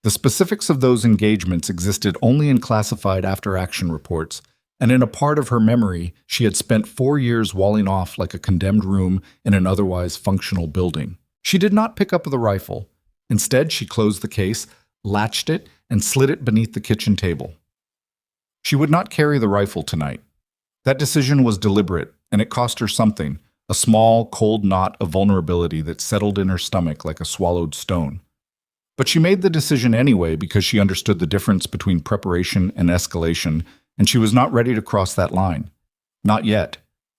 Speaker 1: The specifics of those engagements existed only in classified after-action reports, and in a part of her memory, she had spent 4 years walling off like a condemned room in an otherwise functional building. She did not pick up the rifle. Instead, she closed the case, latched it, and slid it beneath the kitchen table. She would not carry the rifle tonight. That decision was deliberate, and it cost her something, a small, cold knot of vulnerability that settled in her stomach like a swallowed stone. But she made the decision anyway because she understood the difference between preparation and escalation, and she was not ready to cross that line. Not yet.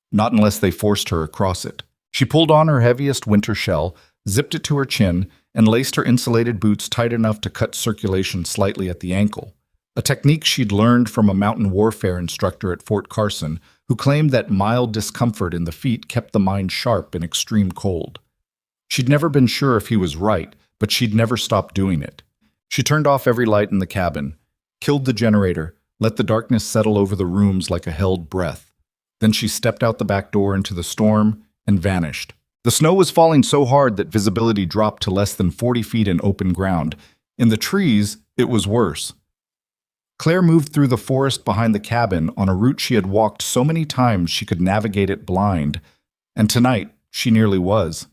Speaker 1: Not unless they forced her across it. She pulled on her heaviest winter shell, zipped it to her chin, and laced her insulated boots tight enough to cut circulation slightly at the ankle, a technique she'd learned from a mountain warfare instructor at Fort Carson who claimed that mild discomfort in the feet kept the mind sharp in extreme cold. She'd never been sure if he was right, but she'd never stopped doing it. She turned off every light in the cabin, killed the generator, let the darkness settle over the rooms like a held breath. Then she stepped out the back door into the storm and vanished. The snow was falling so hard that visibility dropped to less than 40 feet in open ground. In the trees, it was worse. Claire moved through the forest behind the cabin on a route she had walked so many times she could navigate it blind, and tonight she nearly was.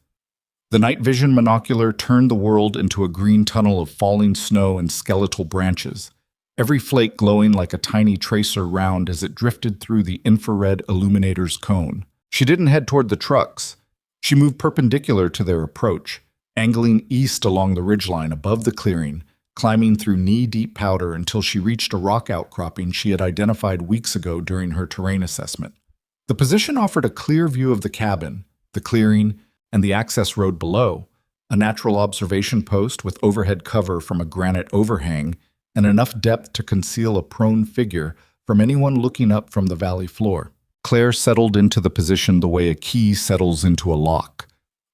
Speaker 1: The night vision monocular turned the world into a green tunnel of falling snow and skeletal branches, every flake glowing like a tiny tracer round as it drifted through the infrared illuminator's cone. She didn't head toward the trucks. She moved perpendicular to their approach, angling east along the ridgeline above the clearing, climbing through knee-deep powder until she reached a rock outcropping she had identified weeks ago during her terrain assessment. The position offered a clear view of the cabin, the clearing, and the access road below, a natural observation post with overhead cover from a granite overhang, and enough depth to conceal a prone figure from anyone looking up from the valley floor. Claire settled into the position the way a key settles into a lock.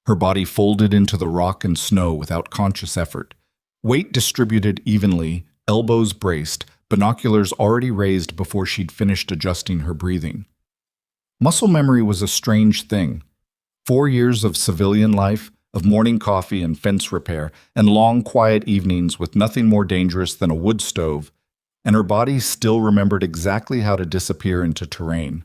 Speaker 1: Her body folded into the rock and snow without conscious effort. Weight distributed evenly, elbows braced, binoculars already raised before she'd finished adjusting her breathing. Muscle memory was a strange thing. 4 years of civilian life, of morning coffee and fence repair, and long, quiet evenings with nothing more dangerous than a wood stove, and her body still remembered exactly how to disappear into terrain.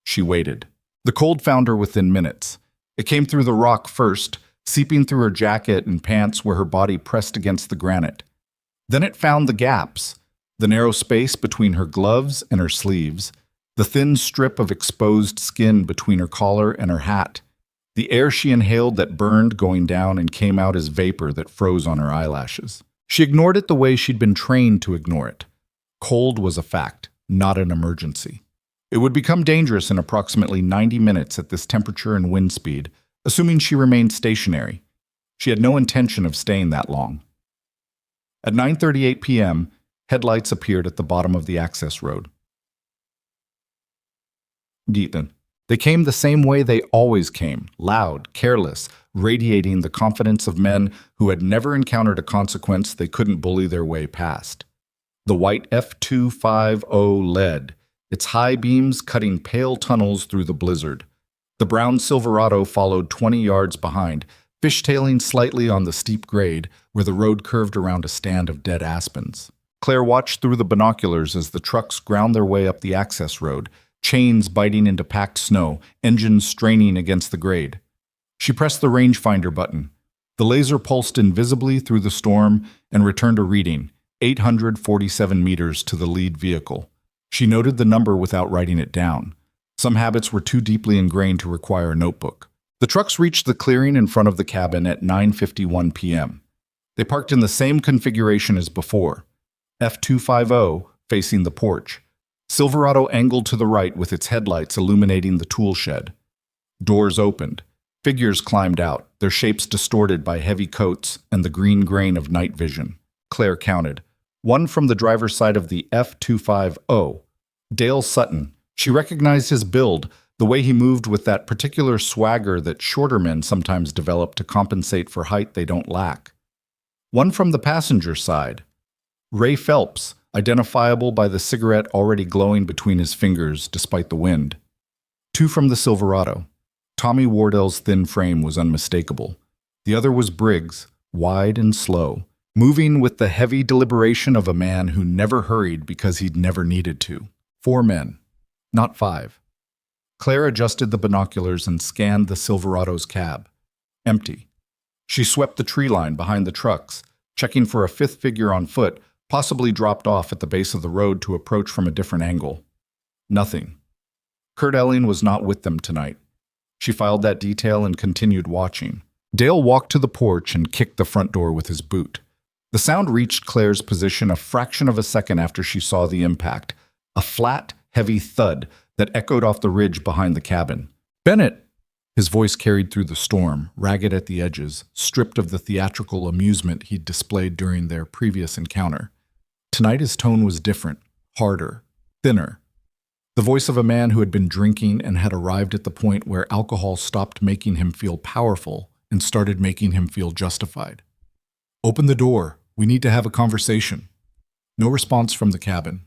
Speaker 1: She waited. The cold found her within minutes. It came through the rock first, seeping through her jacket and pants where her body pressed against the granite. Then it found the gaps, the narrow space between her gloves and her sleeves, the thin strip of exposed skin between her collar and her hat, the air she inhaled that burned going down and came out as vapor that froze on her eyelashes. She ignored it the way she'd been trained to ignore it. Cold was a fact, not an emergency. It would become dangerous in approximately 90 minutes at this temperature and wind speed, assuming she remained stationary. She had no intention of staying that long. At 9:38 p.m., headlights appeared at the bottom of the access road. They came the same way they always came, loud, careless, radiating the confidence of men who had never encountered a consequence they couldn't bully their way past. The white F-250 led, its high beams cutting pale tunnels through the blizzard. The brown Silverado followed 20 yards behind, fishtailing slightly on the steep grade where the road curved around a stand of dead aspens. Claire watched through the binoculars as the trucks ground their way up the access road, chains biting into packed snow, engines straining against the grade. She pressed the rangefinder button. The laser pulsed invisibly through the storm and returned a reading, 847 meters to the lead vehicle. She noted the number without writing it down. Some habits were too deeply ingrained to require a notebook. The trucks reached the clearing in front of the cabin at 9:51 p.m. They parked in the same configuration as before. F-250 facing the porch. Silverado angled to the right with its headlights illuminating the tool shed. Doors opened. Figures climbed out, their shapes distorted by heavy coats and the green grain of night vision. Claire counted. One from the driver's side of the F-250. Dale Sutton. She recognized his build, the way he moved with that particular swagger that shorter men sometimes develop to compensate for height they don't lack. One from the passenger side. Ray Phelps, identifiable by the cigarette already glowing between his fingers despite the wind. Two from the Silverado. Tommy Wardell's thin frame was unmistakable. The other was Briggs, wide and slow, moving with the heavy deliberation of a man who never hurried because he'd never needed to. 4 men, not 5. Claire adjusted the binoculars and scanned the Silverado's cab. Empty. She swept the tree line behind the trucks, checking for a 5th figure on foot, possibly dropped off at the base of the road to approach from a different angle. Nothing. Kurt Elling was not with them tonight. She filed that detail and continued watching. Dale walked to the porch and kicked the front door with his boot. The sound reached Claire's position a fraction of a second after she saw the impact, a flat, heavy thud that echoed off the ridge behind the cabin. "Bennett!" His voice carried through the storm, ragged at the edges, stripped of the theatrical amusement he'd displayed during their previous encounter. Tonight his tone was different, harder, thinner. The voice of a man who had been drinking and had arrived at the point where alcohol stopped making him feel powerful and started making him feel justified. "Open the door. We need to have a conversation." No response from the cabin.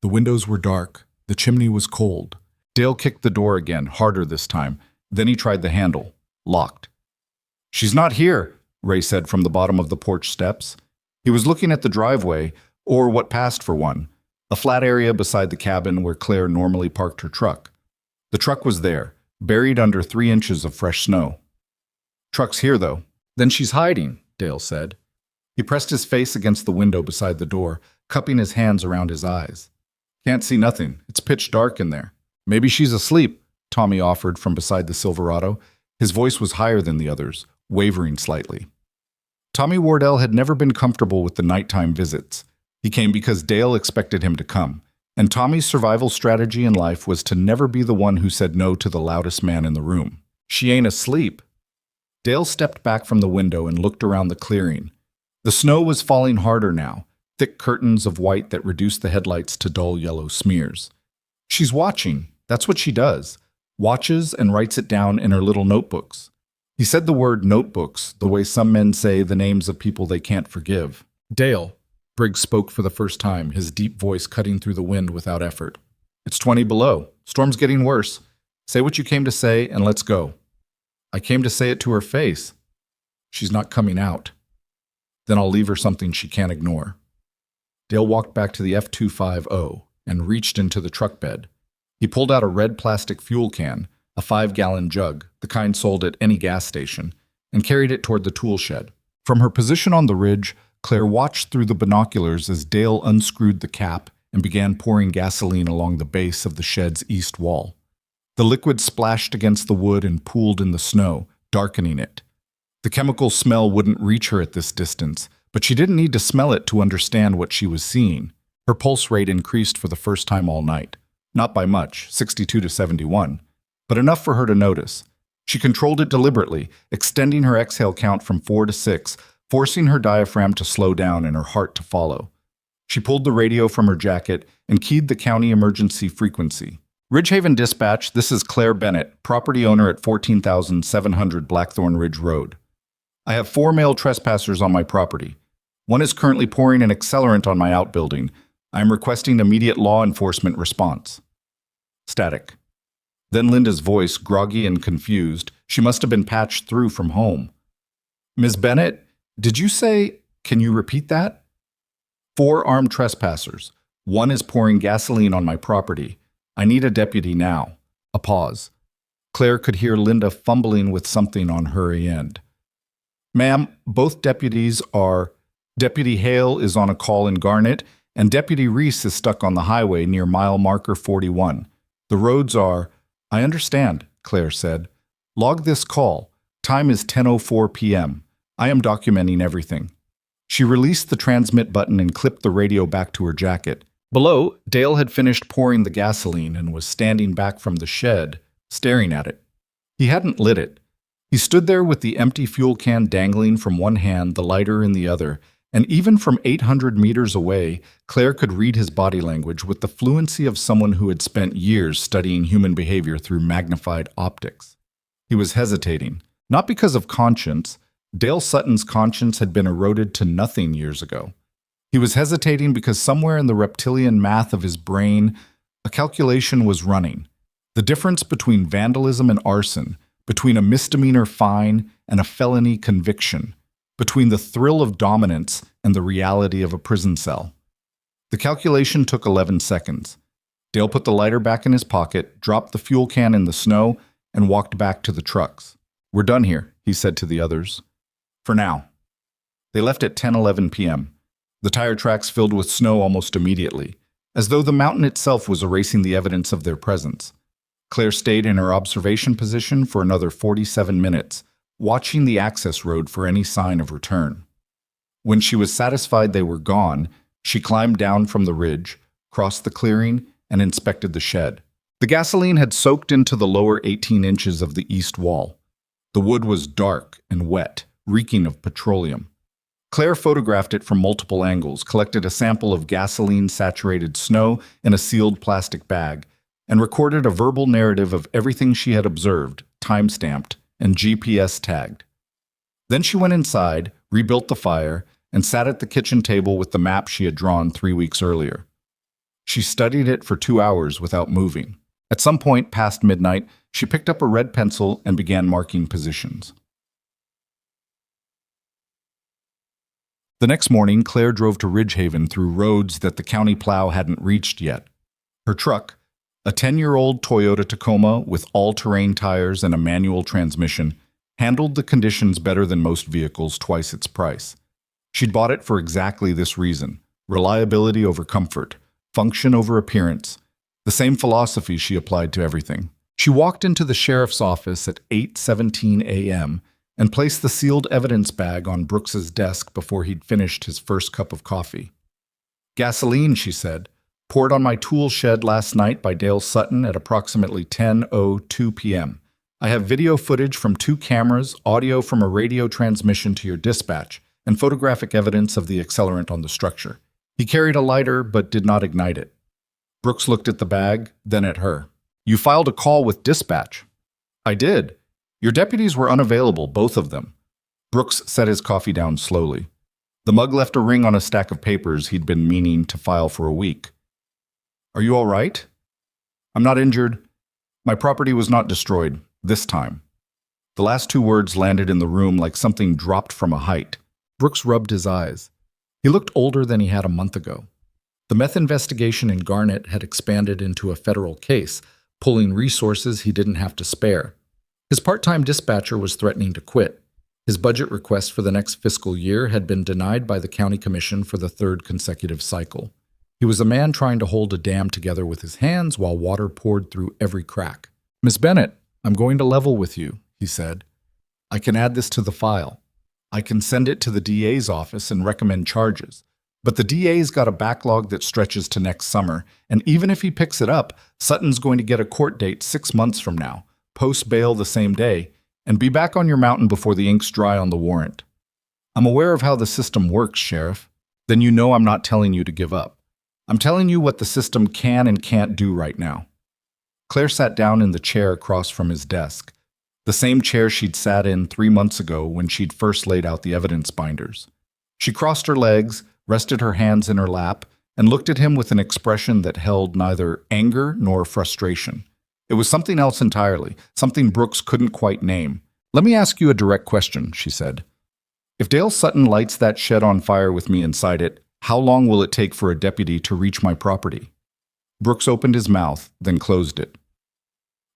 Speaker 1: The windows were dark. The chimney was cold. Dale kicked the door again, harder this time. Then he tried the handle. Locked. "She's not here," Ray said from the bottom of the porch steps. He was looking at the driveway, or what passed for one, a flat area beside the cabin where Claire normally parked her truck. The truck was there, buried under 3 inches of fresh snow. "Truck's here, though." "Then she's hiding," Dale said. He pressed his face against the window beside the door, cupping his hands around his eyes. "Can't see nothing. It's pitch dark in there." "Maybe she's asleep," Tommy offered from beside the Silverado. His voice was higher than the others, wavering slightly. Tommy Wardell had never been comfortable with the nighttime visits. He came because Dale expected him to come, and Tommy's survival strategy in life was to never be the one who said no to the loudest man in the room. "She ain't asleep." Dale stepped back from the window and looked around the clearing. The snow was falling harder now, thick curtains of white that reduced the headlights to dull yellow smears. "She's watching. That's what she does. Watches and writes it down in her little notebooks." He said the word notebooks, the way some men say the names of people they can't forgive. "Dale," Briggs spoke for the first time, his deep voice cutting through the wind without effort. "It's 20 below. Storm's getting worse. Say what you came to say and let's go." "I came to say it to her face." "She's not coming out." "Then I'll leave her something she can't ignore." Dale walked back to the F250 and reached into the truck bed. He pulled out a red plastic fuel can, a 5-gallon jug, the kind sold at any gas station, and carried it toward the tool shed. From her position on the ridge, Claire watched through the binoculars as Dale unscrewed the cap and began pouring gasoline along the base of the shed's east wall. The liquid splashed against the wood and pooled in the snow, darkening it. The chemical smell wouldn't reach her at this distance, but she didn't need to smell it to understand what she was seeing. Her pulse rate increased for the first time all night. Not by much, 62 to 71, but enough for her to notice. She controlled it deliberately, extending her exhale count from 4 to 6, forcing her diaphragm to slow down and her heart to follow. She pulled the radio from her jacket and keyed the county emergency frequency. "Ridgehaven Dispatch, this is Claire Bennett, property owner at 14,700 Blackthorn Ridge Road. I have 4 male trespassers on my property. One is currently pouring an accelerant on my outbuilding. I am requesting immediate law enforcement response." Static. Then Linda's voice, groggy and confused. She must have been patched through from home. "Ms. Bennett, did you say, can you repeat that?" 4 armed trespassers. One is pouring gasoline on my property. I need a deputy now." A pause. Claire could hear Linda fumbling with something on her end. "Ma'am, both deputies are... Deputy Hale is on a call in Garnet, and Deputy Reese is stuck on the highway near mile marker 41. The roads are..." "I understand," Claire said. "Log this call. Time is 10:04 p.m. I am documenting everything." She released the transmit button and clipped the radio back to her jacket. Below, Dale had finished pouring the gasoline and was standing back from the shed, staring at it. He hadn't lit it. He stood there with the empty fuel can dangling from one hand, the lighter in the other, and even from 800 meters away, Claire could read his body language with the fluency of someone who had spent years studying human behavior through magnified optics. He was hesitating, not because of conscience. Dale Sutton's conscience had been eroded to nothing years ago. He was hesitating because somewhere in the reptilian math of his brain, a calculation was running. The difference between vandalism and arson, between a misdemeanor fine and a felony conviction, between the thrill of dominance and the reality of a prison cell. The calculation took 11 seconds. Dale put the lighter back in his pocket, dropped the fuel can in the snow, and walked back to the trucks. "We're done here," he said to the others. "For now." They left at 10:11 p.m. The tire tracks filled with snow almost immediately, as though the mountain itself was erasing the evidence of their presence. Claire stayed in her observation position for another 47 minutes, watching the access road for any sign of return. When she was satisfied they were gone, she climbed down from the ridge, crossed the clearing, and inspected the shed. The gasoline had soaked into the lower 18 inches of the east wall. The wood was dark and wet, reeking of petroleum. Claire photographed it from multiple angles, collected a sample of gasoline-saturated snow in a sealed plastic bag, and recorded a verbal narrative of everything she had observed, time-stamped, and GPS tagged. Then she went inside, rebuilt the fire, and sat at the kitchen table with the map she had drawn 3 weeks earlier. She studied it for 2 hours without moving. At some point past midnight, she picked up a red pencil and began marking positions. The next morning, Claire drove to Ridgehaven through roads that the county plow hadn't reached yet. Her truck, a 10-year-old Toyota Tacoma with all-terrain tires and a manual transmission, handled the conditions better than most vehicles, twice its price. She'd bought it for exactly this reason: reliability over comfort, function over appearance, the same philosophy she applied to everything. She walked into the sheriff's office at 8:17 a.m. and placed the sealed evidence bag on Brooks's desk before he'd finished his first cup of coffee. "Gasoline," she said, "poured on my tool shed last night by Dale Sutton at approximately 10:02 p.m. I have video footage from 2 cameras, audio from a radio transmission to your dispatch, and photographic evidence of the accelerant on the structure." He carried a lighter but did not ignite it. Brooks looked at the bag, then at her. "You filed a call with dispatch." "I did. Your deputies were unavailable, both of them." Brooks set his coffee down slowly. The mug left a ring on a stack of papers he'd been meaning to file for a week. "Are you all right?" "I'm not injured. My property was not destroyed, this time." The last 2 words landed in the room like something dropped from a height. Brooks rubbed his eyes. He looked older than he had a month ago. The meth investigation in Garnet had expanded into a federal case, pulling resources he didn't have to spare. His part-time dispatcher was threatening to quit. His budget request for the next fiscal year had been denied by the county commission for the 3rd consecutive cycle. He was a man trying to hold a dam together with his hands while water poured through every crack. "Miss Bennett, I'm going to level with you," he said. "I can add this to the file. I can send it to the DA's office and recommend charges. But the DA's got a backlog that stretches to next summer, and even if he picks it up, Sutton's going to get a court date 6 months from now, post bail the same day, and be back on your mountain before the ink's dry on the warrant. I'm aware of how the system works, Sheriff. Then you know I'm not telling you to give up. I'm telling you what the system can and can't do right now." Claire sat down in the chair across from his desk, the same chair she'd sat in 3 months ago when she'd first laid out the evidence binders. She crossed her legs, rested her hands in her lap, and looked at him with an expression that held neither anger nor frustration. It was something else entirely, something Brooks couldn't quite name. "Let me ask you a direct question," she said. "If Dale Sutton lights that shed on fire with me inside it, how long will it take for a deputy to reach my property?" Brooks opened his mouth, then closed it.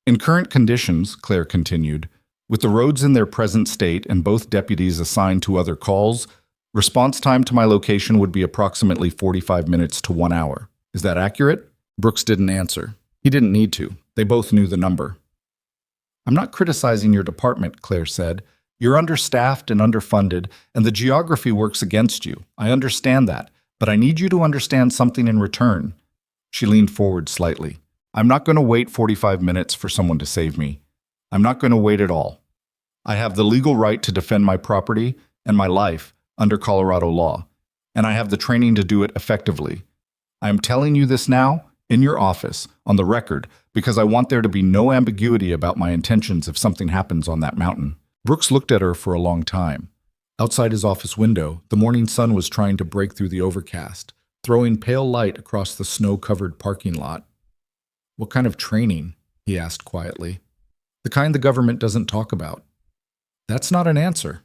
Speaker 1: "In current conditions," Claire continued, "with the roads in their present state and both deputies assigned to other calls, response time to my location would be approximately 45 minutes to 1 hour. Is that accurate?" Brooks didn't answer. He didn't need to. They both knew the number. "I'm not criticizing your department," Claire said. "You're understaffed and underfunded, and the geography works against you. I understand that, but I need you to understand something in return." She leaned forward slightly. "I'm not going to wait 45 minutes for someone to save me. I'm not going to wait at all. I have the legal right to defend my property and my life under Colorado law, and I have the training to do it effectively. I am telling you this now, in your office, on the record, because I want there to be no ambiguity about my intentions if something happens on that mountain." Brooks looked at her for a long time. Outside his office window, the morning sun was trying to break through the overcast, throwing pale light across the snow-covered parking lot. "What kind of training?" he asked quietly. "The kind the government doesn't talk about." "That's not an answer."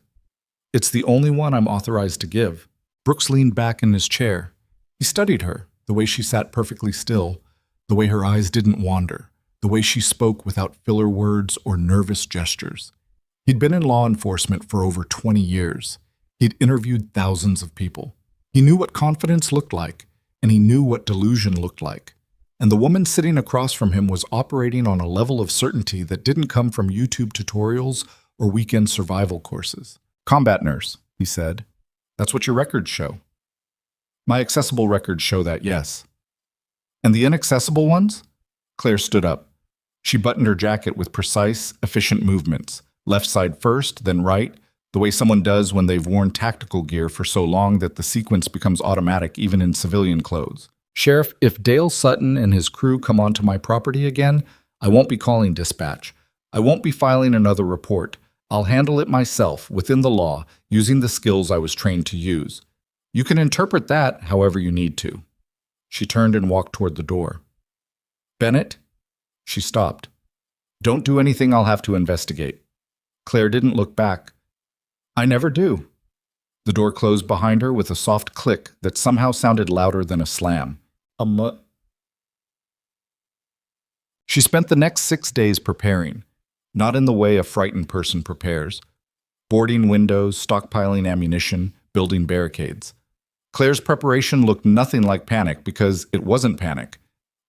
Speaker 1: "It's the only one I'm authorized to give." Brooks leaned back in his chair. He studied her, the way she sat perfectly still, the way her eyes didn't wander, the way she spoke without filler words or nervous gestures. He'd been in law enforcement for over 20 years. He'd interviewed thousands of people. He knew what confidence looked like, and he knew what delusion looked like. And the woman sitting across from him was operating on a level of certainty that didn't come from YouTube tutorials or weekend survival courses. "Combat nurse," he said. "That's what your records show." "My accessible records show that, yes." "And the inaccessible ones?" Claire stood up. She buttoned her jacket with precise, efficient movements, left side first, then right, the way someone does when they've worn tactical gear for so long that the sequence becomes automatic even in civilian clothes. Sheriff, if Dale Sutton and his crew come onto my property again, I won't be calling dispatch. I won't be filing another report. I'll handle it myself, within the law, using the skills I was trained to use. You can interpret that however you need to. She turned and walked toward the door. Bennett? She stopped. Don't do anything I'll have to investigate. Claire didn't look back. I never do. The door closed behind her with a soft click that somehow sounded louder than a slam. She spent the next 6 days preparing, not in the way a frightened person prepares. Boarding windows, stockpiling ammunition, building barricades. Claire's preparation looked nothing like panic because it wasn't panic.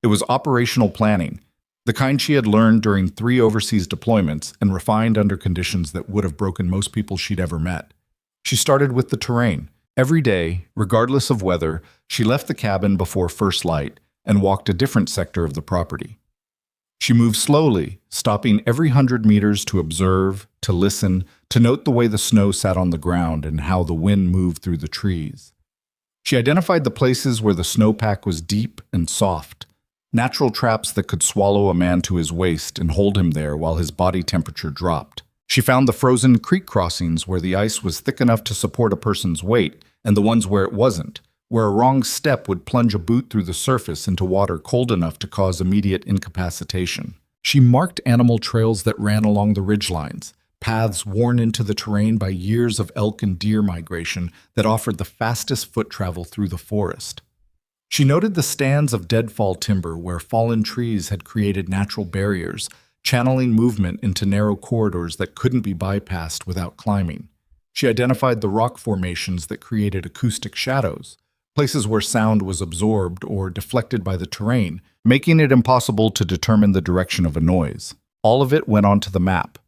Speaker 1: It was operational planning, the kind she had learned during 3 overseas deployments and refined under conditions that would have broken most people she'd ever met. She started with the terrain. Every day, regardless of weather, she left the cabin before first light and walked a different sector of the property. She moved slowly, stopping every 100 meters to observe, to listen, to note the way the snow sat on the ground and how the wind moved through the trees. She identified the places where the snowpack was deep and soft, natural traps that could swallow a man to his waist and hold him there while his body temperature dropped. She found the frozen creek crossings where the ice was thick enough to support a person's weight, and the ones where it wasn't, where a wrong step would plunge a boot through the surface into water cold enough to cause immediate incapacitation. She marked animal trails that ran along the ridgelines, paths worn into the terrain by years of elk and deer migration that offered the fastest foot travel through the forest. She noted the stands of deadfall timber where fallen trees had created natural barriers, channeling movement into narrow corridors that couldn't be bypassed without climbing. She identified the rock formations that created acoustic shadows, places where sound was absorbed or deflected by the terrain, making it impossible to determine the direction of a noise. All of it went onto the map.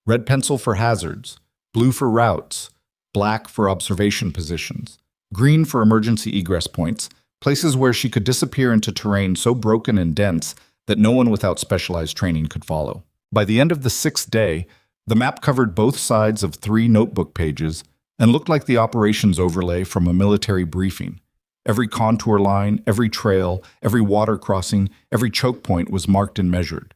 Speaker 1: Red pencil for hazards, blue for routes, black for observation positions, green for emergency egress points, places where she could disappear into terrain so broken and dense that no one without specialized training could follow. By the end of the 6th day, the map covered both sides of 3 notebook pages and looked like the operations overlay from a military briefing. Every contour line, every trail, every water crossing, every choke point was marked and measured.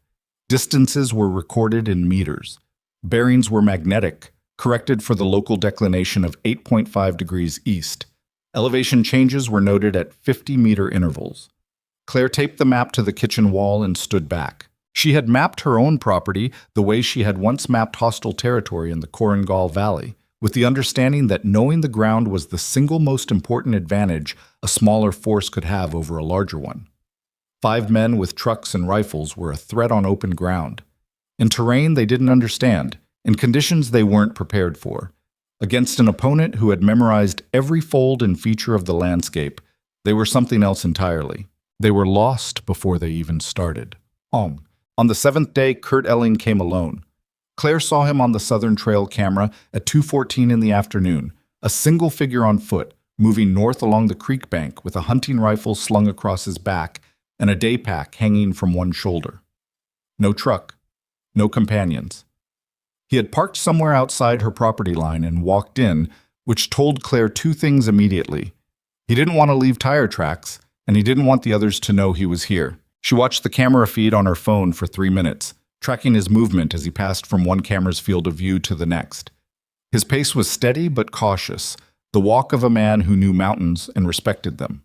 Speaker 1: Distances were recorded in meters. Bearings were magnetic, corrected for the local declination of 8.5 degrees east. Elevation changes were noted at 50-meter intervals. Claire taped the map to the kitchen wall and stood back. She had mapped her own property the way she had once mapped hostile territory in the Korengal Valley, with the understanding that knowing the ground was the single most important advantage a smaller force could have over a larger one. 5 men with trucks and rifles were a threat on open ground. In terrain they didn't understand, in conditions they weren't prepared for. Against an opponent who had memorized every fold and feature of the landscape, they were something else entirely. They were lost before they even started. On the 7th day, Kurt Elling came alone. Claire saw him on the Southern Trail camera at 2:14 in the afternoon, a single figure on foot, moving north along the creek bank with a hunting rifle slung across his back and a day pack hanging from one shoulder. No truck, no companions. He had parked somewhere outside her property line and walked in, which told Claire 2 things immediately. He didn't want to leave tire tracks, and he didn't want the others to know he was here. She watched the camera feed on her phone for 3 minutes, tracking his movement as he passed from one camera's field of view to the next. His pace was steady but cautious, the walk of a man who knew mountains and respected them.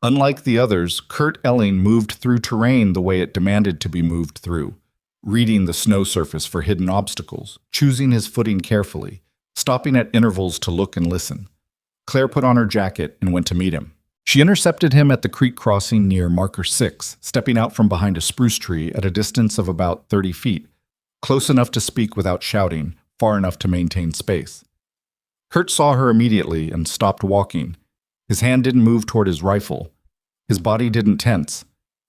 Speaker 1: Unlike the others, Kurt Elling moved through terrain the way it demanded to be moved through, reading the snow surface for hidden obstacles, choosing his footing carefully, stopping at intervals to look and listen. Claire put on her jacket and went to meet him. She intercepted him at the creek crossing near Marker 6, stepping out from behind a spruce tree at a distance of about 30 feet, close enough to speak without shouting, far enough to maintain space. Kurt saw her immediately and stopped walking. His hand didn't move toward his rifle. His body didn't tense.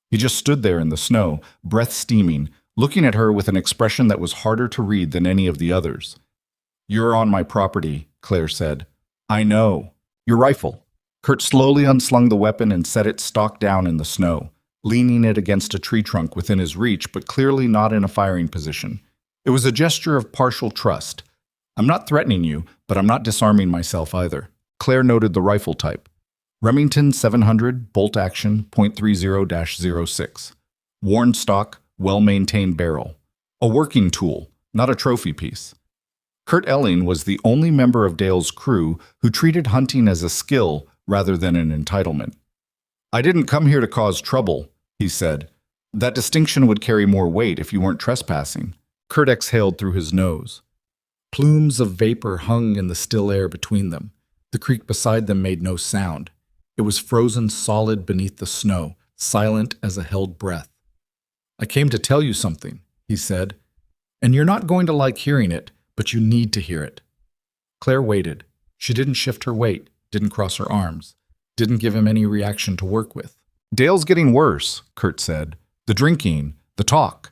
Speaker 1: He just stood there in the snow, breath steaming, looking at her with an expression that was harder to read than any of the others. "You're on my property," Claire said. "I know. Your rifle." Kurt slowly unslung the weapon and set it stock down in the snow, leaning it against a tree trunk within his reach, but clearly not in a firing position. It was a gesture of partial trust. I'm not threatening you, but I'm not disarming myself either. Claire noted the rifle type. Remington 700, bolt action, .30-06. Worn stock, well-maintained barrel. A working tool, not a trophy piece. Kurt Elling was the only member of Dale's crew who treated hunting as a skill rather than an entitlement. I didn't come here to cause trouble, he said. That distinction would carry more weight if you weren't trespassing. Kurt exhaled through his nose. Plumes of vapor hung in the still air between them. The creek beside them made no sound. It was frozen solid beneath the snow, silent as a held breath. I came to tell you something, he said, and you're not going to like hearing it, but you need to hear it. Claire waited. She didn't shift her weight, didn't cross her arms, didn't give him any reaction to work with. Dale's getting worse, Kurt said. The drinking, the talk.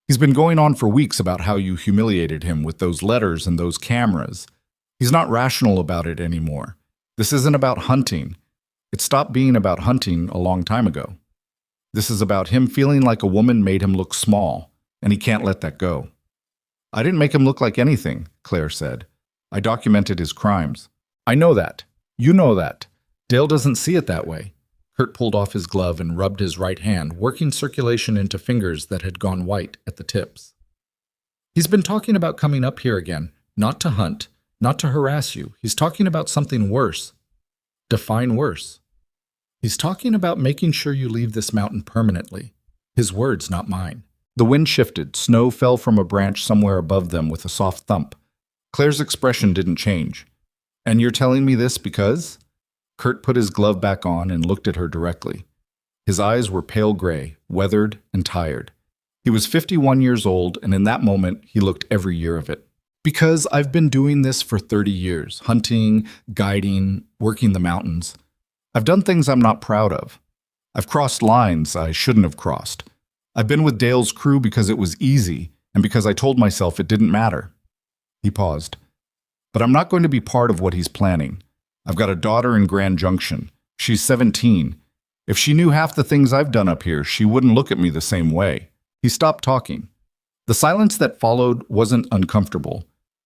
Speaker 1: He's been going on for weeks about how you humiliated him with those letters and those cameras. He's not rational about it anymore. This isn't about hunting. It stopped being about hunting a long time ago. This is about him feeling like a woman made him look small, and he can't let that go. I didn't make him look like anything, Claire said. I documented his crimes. I know that. You know that. Dale doesn't see it that way. Kurt pulled off his glove and rubbed his right hand, working circulation into fingers that had gone white at the tips. He's been talking about coming up here again, not to hunt, not to harass you. He's talking about something worse. Define worse. He's talking about making sure you leave this mountain permanently. His words, not mine. The wind shifted. Snow fell from a branch somewhere above them with a soft thump. Claire's expression didn't change. And you're telling me this because? Kurt put his glove back on and looked at her directly. His eyes were pale gray, weathered and tired. He was 51 years old, and in that moment, he looked every year of it. Because I've been doing this for 30 years, hunting, guiding, working the mountains. I've done things I'm not proud of. I've crossed lines I shouldn't have crossed. I've been with Dale's crew because it was easy, and because I told myself it didn't matter. He paused. But I'm not going to be part of what he's planning. I've got a daughter in Grand Junction. She's 17. If she knew half the things I've done up here, she wouldn't look at me the same way. He stopped talking. The silence that followed wasn't uncomfortable.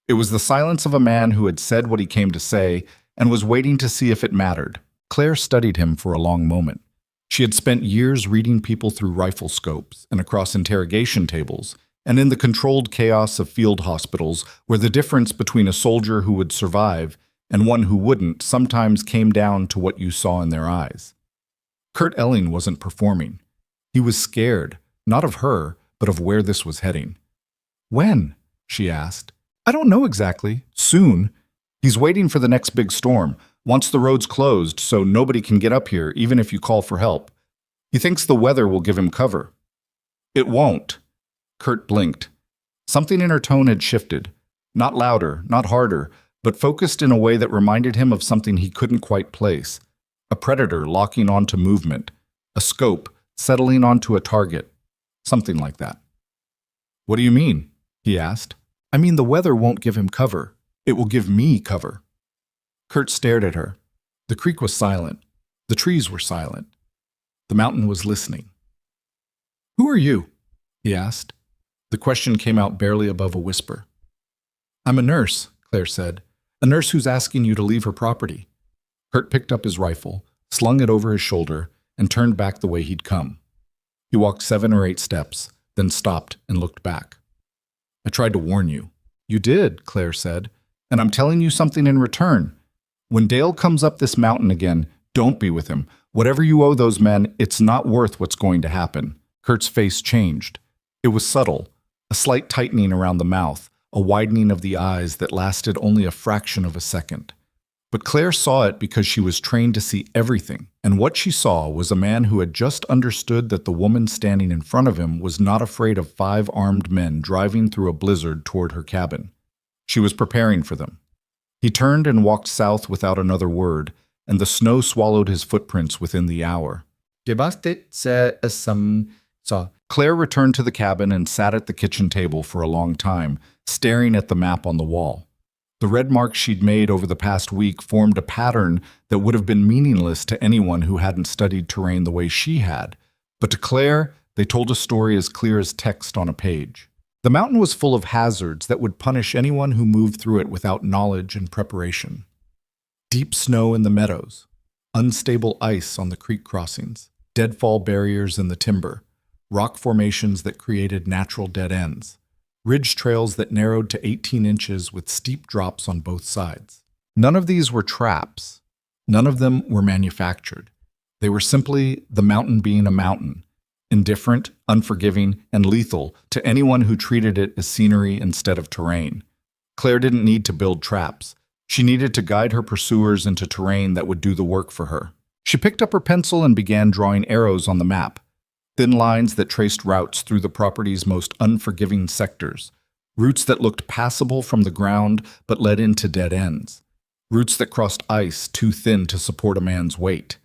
Speaker 1: It was the silence of a man who had said what he came to say and was waiting to see if it mattered. Claire studied him for a long moment. She had spent years reading people through rifle scopes and across interrogation tables, and in the controlled chaos of field hospitals where the difference between a soldier who would survive and one who wouldn't sometimes came down to what you saw in their eyes. Kurt Elling wasn't performing. He was scared, not of her, but of where this was heading. When? She asked. I don't know exactly. Soon. He's waiting for the next big storm. Wants the roads closed so nobody can get up here even if you call for help. He thinks the weather will give him cover. It won't. Kurt blinked. Something in her tone had shifted. Not louder, not harder, but focused in a way that reminded him of something he couldn't quite place. A predator locking onto movement. A scope settling onto a target. Something like that. What do you mean? He asked. I mean the weather won't give him cover. It will give me cover. Kurt stared at her. The creek was silent. The trees were silent. The mountain was listening. Who are you? He asked. The question came out barely above a whisper. I'm a nurse, Claire said. A nurse who's asking you to leave her property. Kurt picked up his rifle, slung it over his shoulder, and turned back the way he'd come. He walked 7 or 8 steps, then stopped and looked back. I tried to warn you. You did, Claire said, and I'm telling you something in return. When Dale comes up this mountain again, don't be with him. Whatever you owe those men, it's not worth what's going to happen. Kurt's face changed. It was subtle, a slight tightening around the mouth, a widening of the eyes that lasted only a fraction of a second. But Claire saw it because she was trained to see everything, and what she saw was a man who had just understood that the woman standing in front of him was not afraid of 5 armed men driving through a blizzard toward her cabin. She was preparing for them. He turned and walked south without another word, and the snow swallowed his footprints within the hour. Claire returned to the cabin and sat at the kitchen table for a long time, staring at the map on the wall. The red marks she'd made over the past week formed a pattern that would have been meaningless to anyone who hadn't studied terrain the way she had, But to Claire, they told a story as clear as text on a page. The mountain was full of hazards that would punish anyone who moved through it without knowledge and preparation. Deep snow in the meadows, unstable ice on the creek crossings, deadfall barriers in the timber, rock formations that created natural dead ends, ridge trails that narrowed to 18 inches with steep drops on both sides. None of these were traps. None of them were manufactured. They were simply the mountain being a mountain, indifferent, unforgiving, and lethal to anyone who treated it as scenery instead of terrain. Claire didn't need to build traps. She needed to guide her pursuers into terrain that would do the work for her. She picked up her pencil and began drawing arrows on the map, thin lines that traced routes through the property's most unforgiving sectors, routes that looked passable from the ground but led into dead ends, routes that crossed ice too thin to support a man's weight,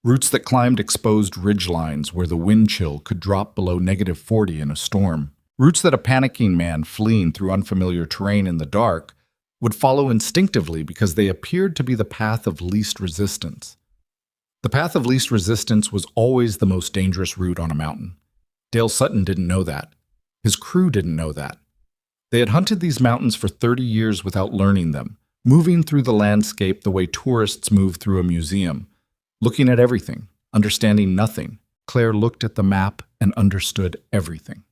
Speaker 1: routes that climbed exposed ridgelines where the wind chill could drop below -40 in a storm, routes that a panicking man fleeing through unfamiliar terrain in the dark would follow instinctively because they appeared to be the path of least resistance. The path of least resistance was always the most dangerous route on a mountain. Dale Sutton didn't know that. His crew didn't know that. They had hunted these mountains for 30 years without learning them, moving through the landscape the way tourists move through a museum, looking at everything, understanding nothing. Claire looked at the map and understood everything.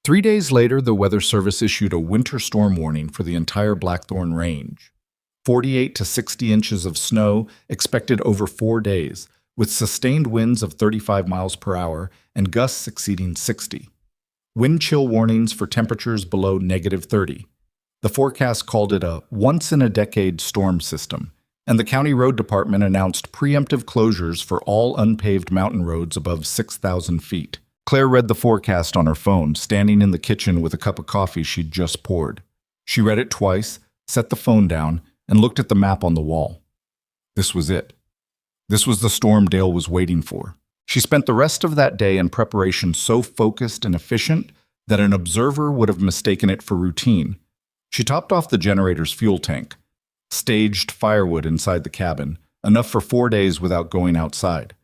Speaker 1: 3 days later, the Weather Service issued a winter storm warning for the entire Blackthorn Range. 48 to 60 inches of snow expected over 4 days, with sustained winds of 35 miles per hour and gusts exceeding 60. Wind chill warnings for temperatures below -30. The forecast called it a once-in-a-decade storm system, and the county road department announced preemptive closures for all unpaved mountain roads above 6,000 feet. Claire read the forecast on her phone, standing in the kitchen with a cup of coffee she'd just poured. She read it twice, set the phone down, and looked at the map on the wall. This was it. This was the storm Dale was waiting for. She spent the rest of that day in preparation so focused and efficient that an observer would have mistaken it for routine. She topped off the generator's fuel tank, staged firewood inside the cabin, enough for 4 days without going outside,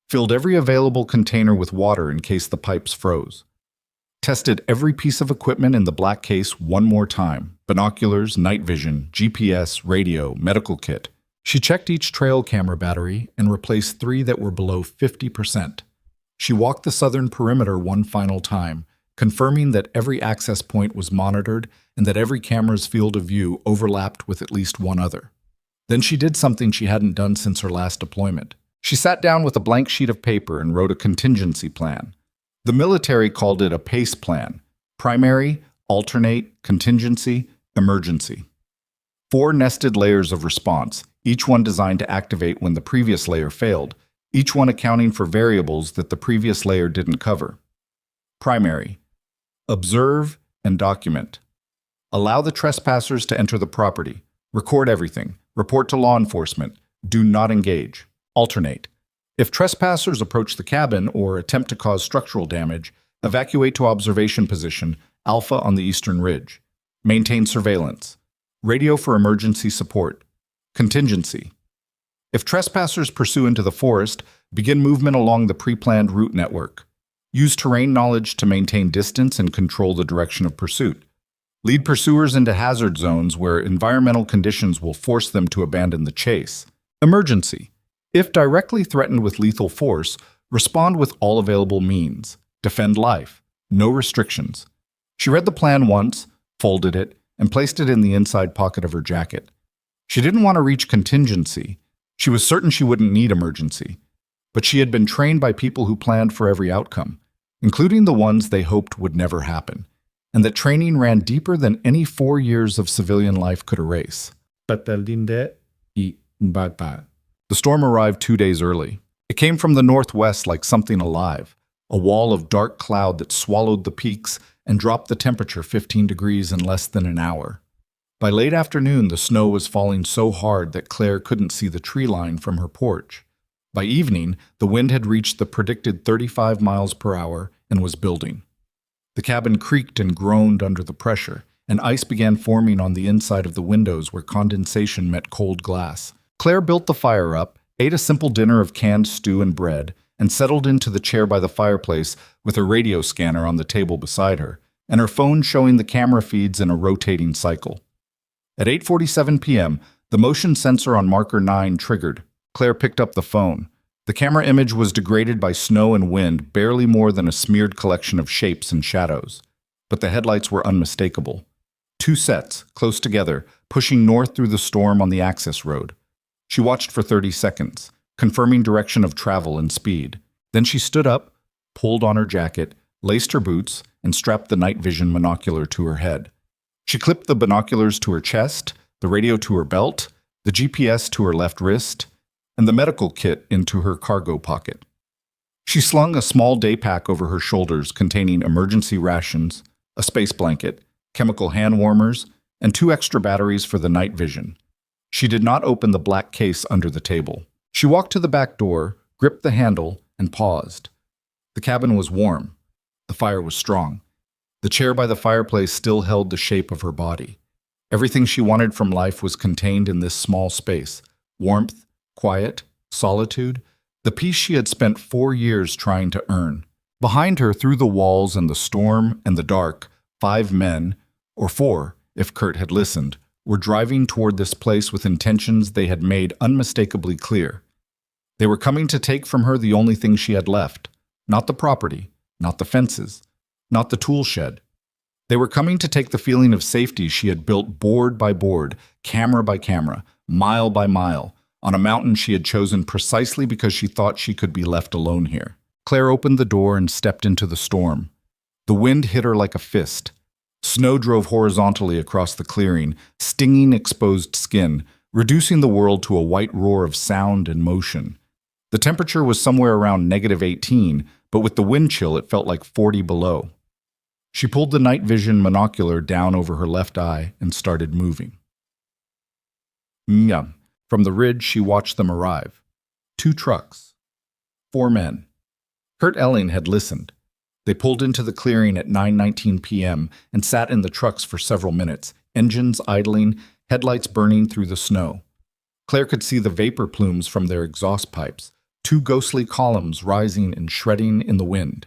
Speaker 1: filled every available container with water in case the pipes froze, tested every piece of equipment in the black case one more time: binoculars, night vision, GPS, radio, medical kit. She checked each trail camera battery and replaced 3 that were below 50%. She walked the southern perimeter one final time, confirming that every access point was monitored and that every camera's field of view overlapped with at least one other. Then she did something she hadn't done since her last deployment. She sat down with a blank sheet of paper and wrote a contingency plan. The military called it a PACE plan: primary, alternate, contingency, emergency. 4 nested layers of response, each one designed to activate when the previous layer failed, each one accounting for variables that the previous layer didn't cover. Primary: observe and document. Allow the trespassers to enter the property. Record everything. Report to law enforcement. Do not engage. Alternate: if trespassers approach the cabin or attempt to cause structural damage, evacuate to observation position, Alpha on the eastern ridge. Maintain surveillance. Radio for emergency support. Contingency: if trespassers pursue into the forest, begin movement along the pre-planned route network. Use terrain knowledge to maintain distance and control the direction of pursuit. Lead pursuers into hazard zones where environmental conditions will force them to abandon the chase. Emergency: if directly threatened with lethal force, respond with all available means. Defend life. No restrictions. She read the plan once, folded it, and placed it in the inside pocket of her jacket. She didn't want to reach contingency. She was certain she wouldn't need emergency. But she had been trained by people who planned for every outcome, including the ones they hoped would never happen, and that training ran deeper than any 4 years of civilian life could erase. The storm arrived 2 days early. It came from the northwest like something alive, a wall of dark cloud that swallowed the peaks and dropped the temperature 15 degrees in less than an hour. By late afternoon, the snow was falling so hard that Claire couldn't see the tree line from her porch. By evening, the wind had reached the predicted 35 miles per hour and was building. The cabin creaked and groaned under the pressure, and ice began forming on the inside of the windows where condensation met cold glass. Claire built the fire up, ate a simple dinner of canned stew and bread, and settled into the chair by the fireplace with a radio scanner on the table beside her, and her phone showing the camera feeds in a rotating cycle. At 8:47 p.m., the motion sensor on marker 9 triggered. Claire picked up the phone. The camera image was degraded by snow and wind, barely more than a smeared collection of shapes and shadows. But the headlights were unmistakable. 2 sets, close together, pushing north through the storm on the access road. She watched for 30 seconds, confirming direction of travel and speed. Then she stood up, pulled on her jacket, laced her boots, and strapped the night vision monocular to her head. She clipped the binoculars to her chest, the radio to her belt, the GPS to her left wrist, and the medical kit into her cargo pocket. She slung a small day pack over her shoulders containing emergency rations, a space blanket, chemical hand warmers, and 2 extra batteries for the night vision. She did not open the black case under the table. She walked to the back door, gripped the handle, and paused. The cabin was warm. The fire was strong. The chair by the fireplace still held the shape of her body. Everything she wanted from life was contained in this small space. Warmth, quiet, solitude, the peace she had spent 4 years trying to earn. Behind her, through the walls and the storm and the dark, 5 men, or 4, if Kurt had listened, were driving toward this place with intentions they had made unmistakably clear. They were coming to take from her the only thing she had left, not the property, not the fences, not the tool shed. They were coming to take the feeling of safety she had built board by board, camera by camera, mile by mile, on a mountain she had chosen precisely because she thought she could be left alone here. Claire opened the door and stepped into the storm. The wind hit her like a fist. Snow drove horizontally across the clearing, stinging exposed skin, reducing the world to a white roar of sound and motion. The temperature was somewhere around -18, but with the wind chill it felt like 40 below. She pulled the night vision monocular down over her left eye and started moving. From the ridge she watched them arrive. 2 trucks. 4 men. Kurt Elling had listened. They pulled into the clearing at 9:19 p.m. and sat in the trucks for several minutes, engines idling, headlights burning through the snow. Claire could see the vapor plumes from their exhaust pipes, 2 ghostly columns rising and shredding in the wind.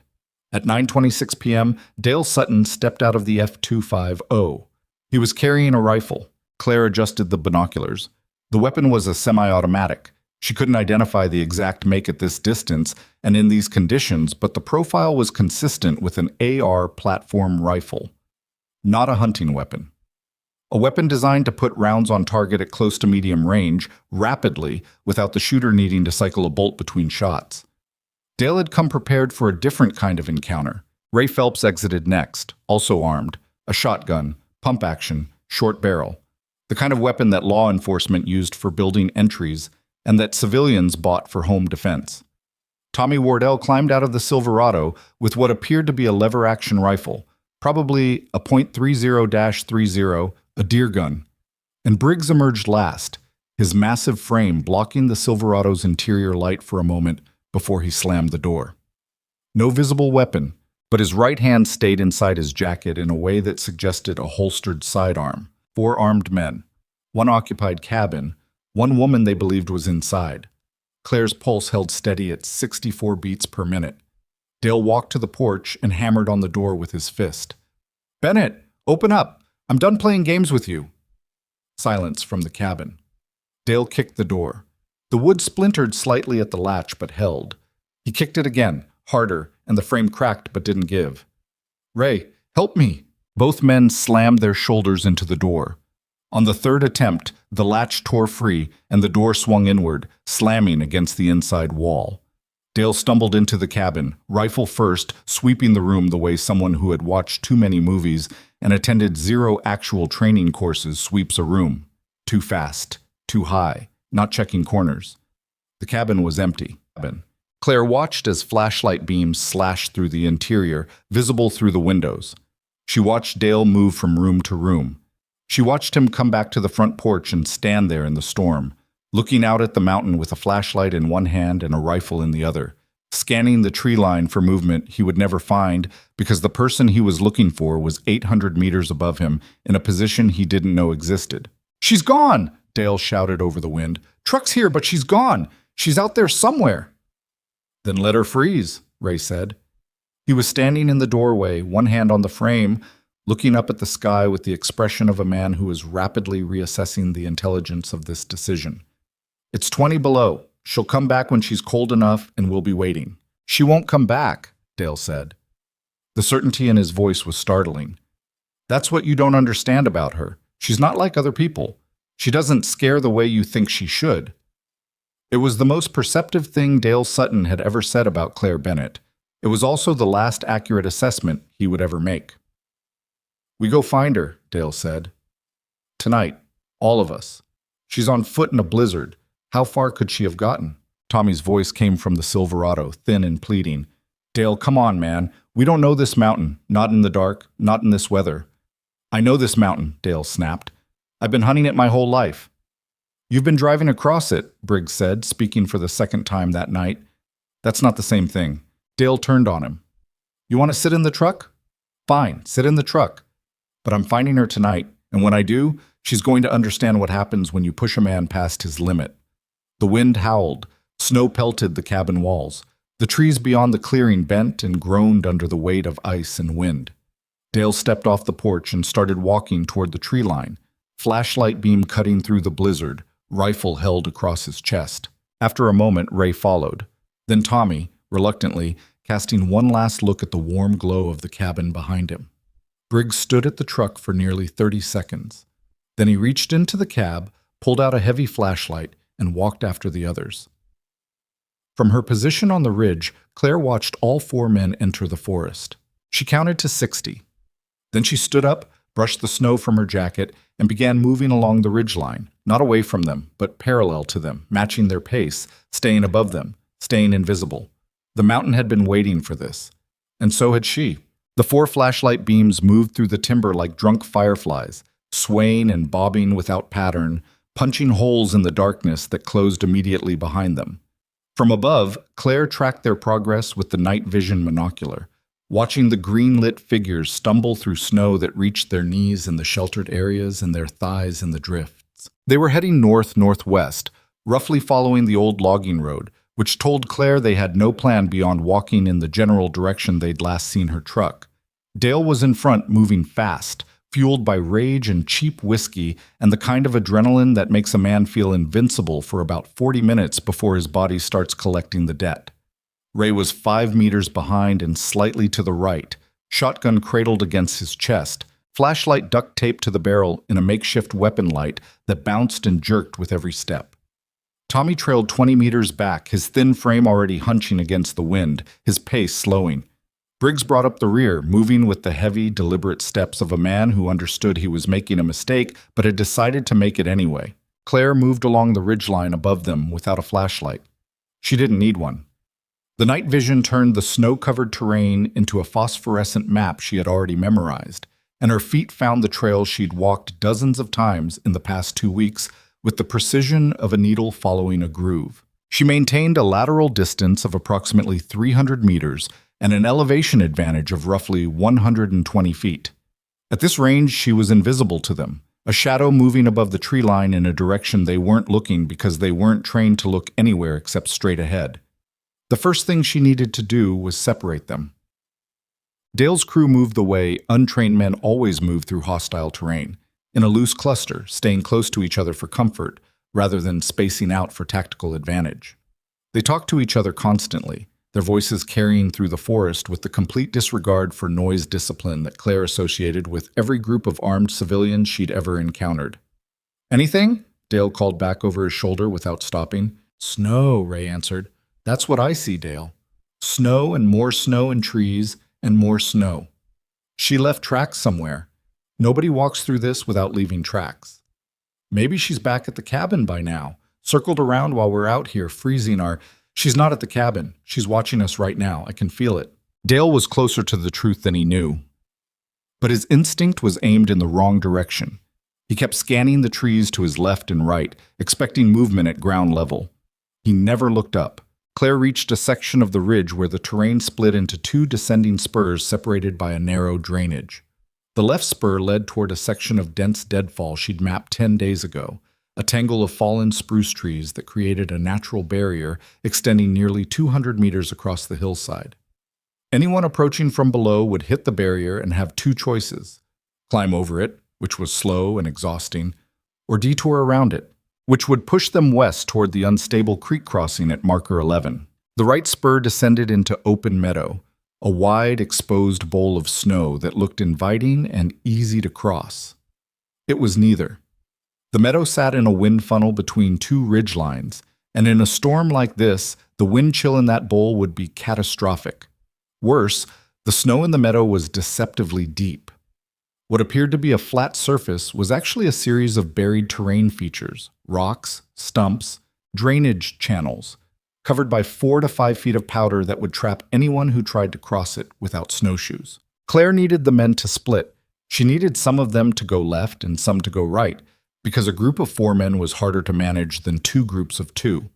Speaker 1: At 9:26 p.m., Dale Sutton stepped out of the F-250. He was carrying a rifle. Claire adjusted the binoculars. The weapon was a semi-automatic. She couldn't identify the exact make at this distance and in these conditions, but the profile was consistent with an AR platform rifle. Not a hunting weapon. A weapon designed to put rounds on target at close to medium range, rapidly, without the shooter needing to cycle a bolt between shots. Dale had come prepared for a different kind of encounter. Ray Phelps exited next, also armed. A shotgun, pump action, short barrel. The kind of weapon that law enforcement used for building entries and that civilians bought for home defense. Tommy Wardell climbed out of the Silverado with what appeared to be a lever-action rifle, probably a .30-30, a deer gun. And Briggs emerged last, his massive frame blocking the Silverado's interior light for a moment before he slammed the door. No visible weapon, but his right hand stayed inside his jacket in a way that suggested a holstered sidearm. 4 armed men. 1 occupied cabin. 1 woman they believed was inside. Claire's pulse held steady at 64 beats per minute. Dale walked to the porch and hammered on the door with his fist. "Bennett, open up! I'm done playing games with you." Silence from the cabin. Dale kicked the door. The wood splintered slightly at the latch but held. He kicked it again, harder, and the frame cracked but didn't give. "Ray, help me!" Both men slammed their shoulders into the door. On the 3rd attempt, the latch tore free and the door swung inward, slamming against the inside wall. Dale stumbled into the cabin, rifle first, sweeping the room the way someone who had watched too many movies and attended 0 actual training courses sweeps a room. Too fast, too high, not checking corners. The cabin was empty. Claire watched as flashlight beams slashed through the interior, visible through the windows. She watched Dale move from room to room. She watched him come back to the front porch and stand there in the storm, looking out at the mountain with a flashlight in one hand and a rifle in the other, scanning the tree line for movement he would never find because the person he was looking for was 800 meters above him in a position he didn't know existed. "She's gone!" Dale shouted over the wind. "Truck's here, but she's gone! She's out there somewhere." "Then let her freeze," Ray said. He was standing in the doorway, one hand on the frame, looking up at the sky with the expression of a man who is rapidly reassessing the intelligence of this decision. "It's 20 below. She'll come back when she's cold enough, and we'll be waiting." "She won't come back," Dale said. The certainty in his voice was startling. "That's what you don't understand about her. She's not like other people. She doesn't scare the way you think she should." It was the most perceptive thing Dale Sutton had ever said about Claire Bennett. It was also the last accurate assessment he would ever make. "We go find her," Dale said. "Tonight. All of us. She's on foot in a blizzard. How far could she have gotten?" Tommy's voice came from the Silverado, thin and pleading. "Dale, come on, man. We don't know this mountain. Not in the dark. Not in this weather." "I know this mountain," Dale snapped. "I've been hunting it my whole life." "You've been driving across it," Briggs said, speaking for the second time that night. "That's not the same thing." Dale turned on him. "You want to sit in the truck? Fine, sit in the truck. But I'm finding her tonight, and when I do, she's going to understand what happens when you push a man past his limit." The wind howled. Snow pelted the cabin walls. The trees beyond the clearing bent and groaned under the weight of ice and wind. Dale stepped off the porch and started walking toward the tree line, flashlight beam cutting through the blizzard, rifle held across his chest. After a moment, Ray followed. Then Tommy, reluctantly, casting one last look at the warm glow of the cabin behind him. Briggs stood at the truck for nearly 30 seconds. Then he reached into the cab, pulled out a heavy flashlight, and walked after the others. From her position on the ridge, Claire watched all 4 men enter the forest. She counted to 60. Then she stood up, brushed the snow from her jacket, and began moving along the ridgeline, not away from them, but parallel to them, matching their pace, staying above them, staying invisible. The mountain had been waiting for this, and so had she. The 4 flashlight beams moved through the timber like drunk fireflies, swaying and bobbing without pattern, punching holes in the darkness that closed immediately behind them. From above, Claire tracked their progress with the night vision monocular, watching the green-lit figures stumble through snow that reached their knees in the sheltered areas and their thighs in the drifts. They were heading north-northwest, roughly following the old logging road, which told Claire they had no plan beyond walking in the general direction they'd last seen her truck. Dale was in front, moving fast, fueled by rage and cheap whiskey and the kind of adrenaline that makes a man feel invincible for about 40 minutes before his body starts collecting the debt. Ray was 5 meters behind and slightly to the right, shotgun cradled against his chest, flashlight duct taped to the barrel in a makeshift weapon light that bounced and jerked with every step. Tommy trailed 20 meters back, his thin frame already hunching against the wind, his pace slowing. Briggs brought up the rear, moving with the heavy, deliberate steps of a man who understood he was making a mistake but had decided to make it anyway. Claire moved along the ridgeline above them without a flashlight. She didn't need one. The night vision turned the snow-covered terrain into a phosphorescent map she had already memorized, and her feet found the trail she'd walked dozens of times in the past 2 weeks with the precision of a needle following a groove. She maintained a lateral distance of approximately 300 meters and an elevation advantage of roughly 120 feet. At this range, she was invisible to them, a shadow moving above the tree line in a direction they weren't looking because they weren't trained to look anywhere except straight ahead. The first thing she needed to do was separate them. Dale's crew moved the way untrained men always move through hostile terrain, in a loose cluster, staying close to each other for comfort, rather than spacing out for tactical advantage. They talked to each other constantly, their voices carrying through the forest with the complete disregard for noise discipline that Claire associated with every group of armed civilians she'd ever encountered. "Anything?" Dale called back over his shoulder without stopping. "Snow," Ray answered. "That's what I see, Dale. Snow and trees and more snow. She left tracks somewhere. Nobody walks through this without leaving tracks. Maybe she's back at the cabin by now, circled around while we're out here freezing our... She's not at the cabin. She's watching us right now. I can feel it." Dale was closer to the truth than he knew. But his instinct was aimed in the wrong direction. He kept scanning the trees to his left and right, expecting movement at ground level. He never looked up. Claire reached a section of the ridge where the terrain split into 2 descending spurs separated by a narrow drainage. The left spur led toward a section of dense deadfall she'd mapped 10 days ago, a tangle of fallen spruce trees that created a natural barrier extending nearly 200 meters across the hillside. Anyone approaching from below would hit the barrier and have two choices: climb over it, which was slow and exhausting, or detour around it, which would push them west toward the unstable creek crossing at marker 11. The right spur descended into open meadow, a wide, exposed bowl of snow that looked inviting and easy to cross. It was neither. The meadow sat in a wind funnel between two ridge lines, and in a storm like this, the wind chill in that bowl would be catastrophic. Worse, the snow in the meadow was deceptively deep. What appeared to be a flat surface was actually a series of buried terrain features: rocks, stumps, drainage channels, covered by 4 to 5 feet of powder that would trap anyone who tried to cross it without snowshoes. Claire needed the men to split. She needed some of them to go left and some to go right, because a group of 4 men was harder to manage than 2 groups of 2.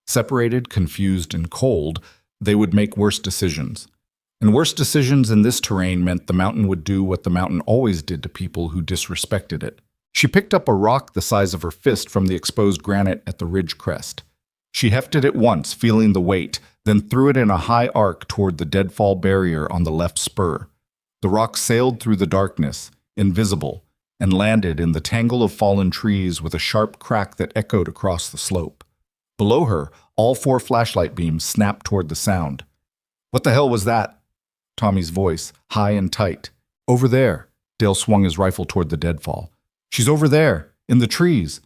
Speaker 1: Separated, confused, and cold, they would make worse decisions. And worse decisions in this terrain meant the mountain would do what the mountain always did to people who disrespected it. She picked up a rock the size of her fist from the exposed granite at the ridge crest. She hefted it once, feeling the weight, then threw it in a high arc toward the deadfall barrier on the left spur. The rock sailed through the darkness, invisible, and landed in the tangle of fallen trees with a sharp crack that echoed across the slope. Below her, all 4 flashlight beams snapped toward the sound. "What the hell was that?" Tommy's voice, high and tight. "Over there." Dale swung his rifle toward the deadfall. "She's over there, in the trees."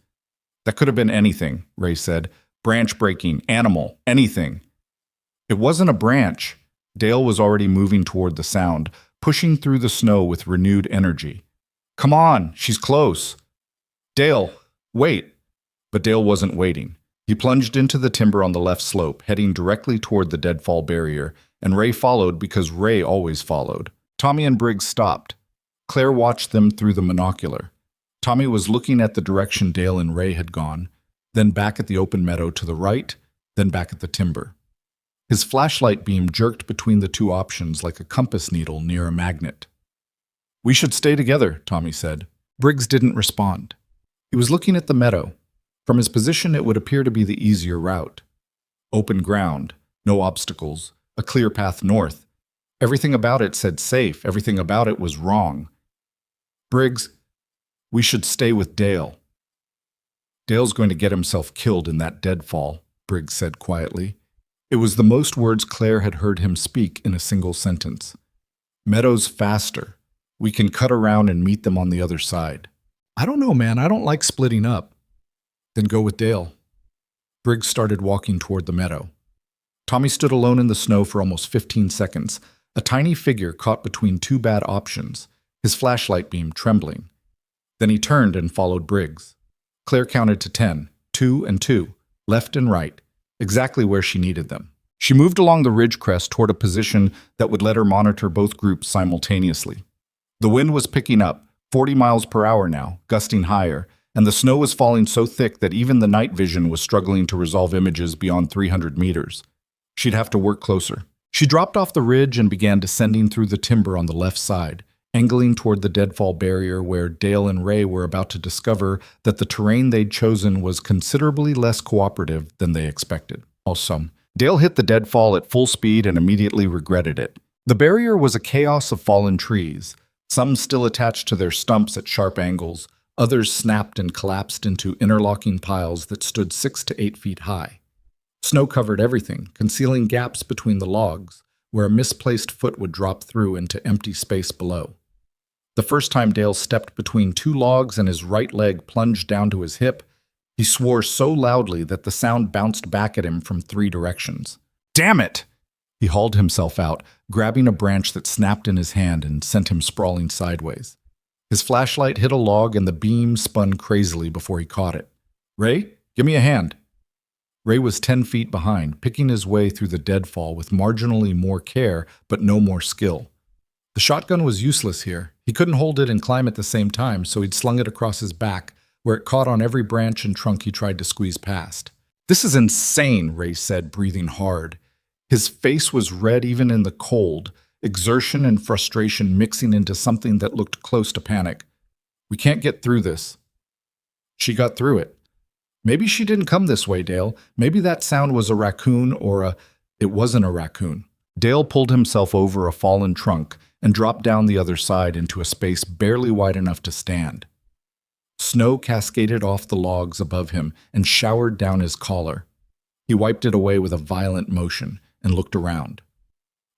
Speaker 1: "That could have been anything," Ray said. "Branch breaking, animal, anything." It wasn't a branch. Dale was already moving toward the sound, pushing through the snow with renewed energy. "Come on, she's close." "Dale, wait." But Dale wasn't waiting. He plunged into the timber on the left slope, heading directly toward the deadfall barrier, and Ray followed because Ray always followed. Tommy and Briggs stopped. Claire watched them through the monocular. Tommy was looking at the direction Dale and Ray had gone, then back at the open meadow to the right, then back at the timber. His flashlight beam jerked between the 2 options like a compass needle near a magnet. "We should stay together," Tommy said. Briggs didn't respond. He was looking at the meadow. From his position, it would appear to be the easier route. Open ground, no obstacles, a clear path north. Everything about it said safe. Everything about it was wrong. "Briggs, we should stay with Dale." "Dale's going to get himself killed in that deadfall," Briggs said quietly. It was the most words Claire had heard him speak in a single sentence. "Meadow's faster. We can cut around and meet them on the other side." "I don't know, man. I don't like splitting up." "Then go with Dale." Briggs started walking toward the meadow. Tommy stood alone in the snow for almost 15 seconds, a tiny figure caught between 2 bad options, his flashlight beam trembling. Then he turned and followed Briggs. Claire counted to 10, 2 and 2, left and right, exactly where she needed them. She moved along the ridge crest toward a position that would let her monitor both groups simultaneously. The wind was picking up, 40 miles per hour now, gusting higher, and the snow was falling so thick that even the night vision was struggling to resolve images beyond 300 meters. She'd have to work closer. She dropped off the ridge and began descending through the timber on the left side, angling toward the deadfall barrier where Dale and Ray were about to discover that the terrain they'd chosen was considerably less cooperative than they expected. Also, Dale hit the deadfall at full speed and immediately regretted it. The barrier was a chaos of fallen trees, some still attached to their stumps at sharp angles, others snapped and collapsed into interlocking piles that stood 6 to 8 feet high. Snow covered everything, concealing gaps between the logs, where a misplaced foot would drop through into empty space below. The first time Dale stepped between 2 logs and his right leg plunged down to his hip, he swore so loudly that the sound bounced back at him from 3 directions. "Damn it!" He hauled himself out, grabbing a branch that snapped in his hand and sent him sprawling sideways. His flashlight hit a log and the beam spun crazily before he caught it. "Ray, give me a hand." Ray was 10 feet behind, picking his way through the deadfall with marginally more care but no more skill. The shotgun was useless here. He couldn't hold it and climb at the same time, so he'd slung it across his back, where it caught on every branch and trunk he tried to squeeze past. "This is insane," Ray said, breathing hard. His face was red even in the cold, exertion and frustration mixing into something that looked close to panic. "We can't get through this." She got through it. Maybe she didn't come this way, Dale. Maybe that sound was a raccoon or a... It wasn't a raccoon. Dale pulled himself over a fallen trunk and dropped down the other side into a space barely wide enough to stand. Snow cascaded off the logs above him and showered down his collar. He wiped it away with a violent motion and looked around.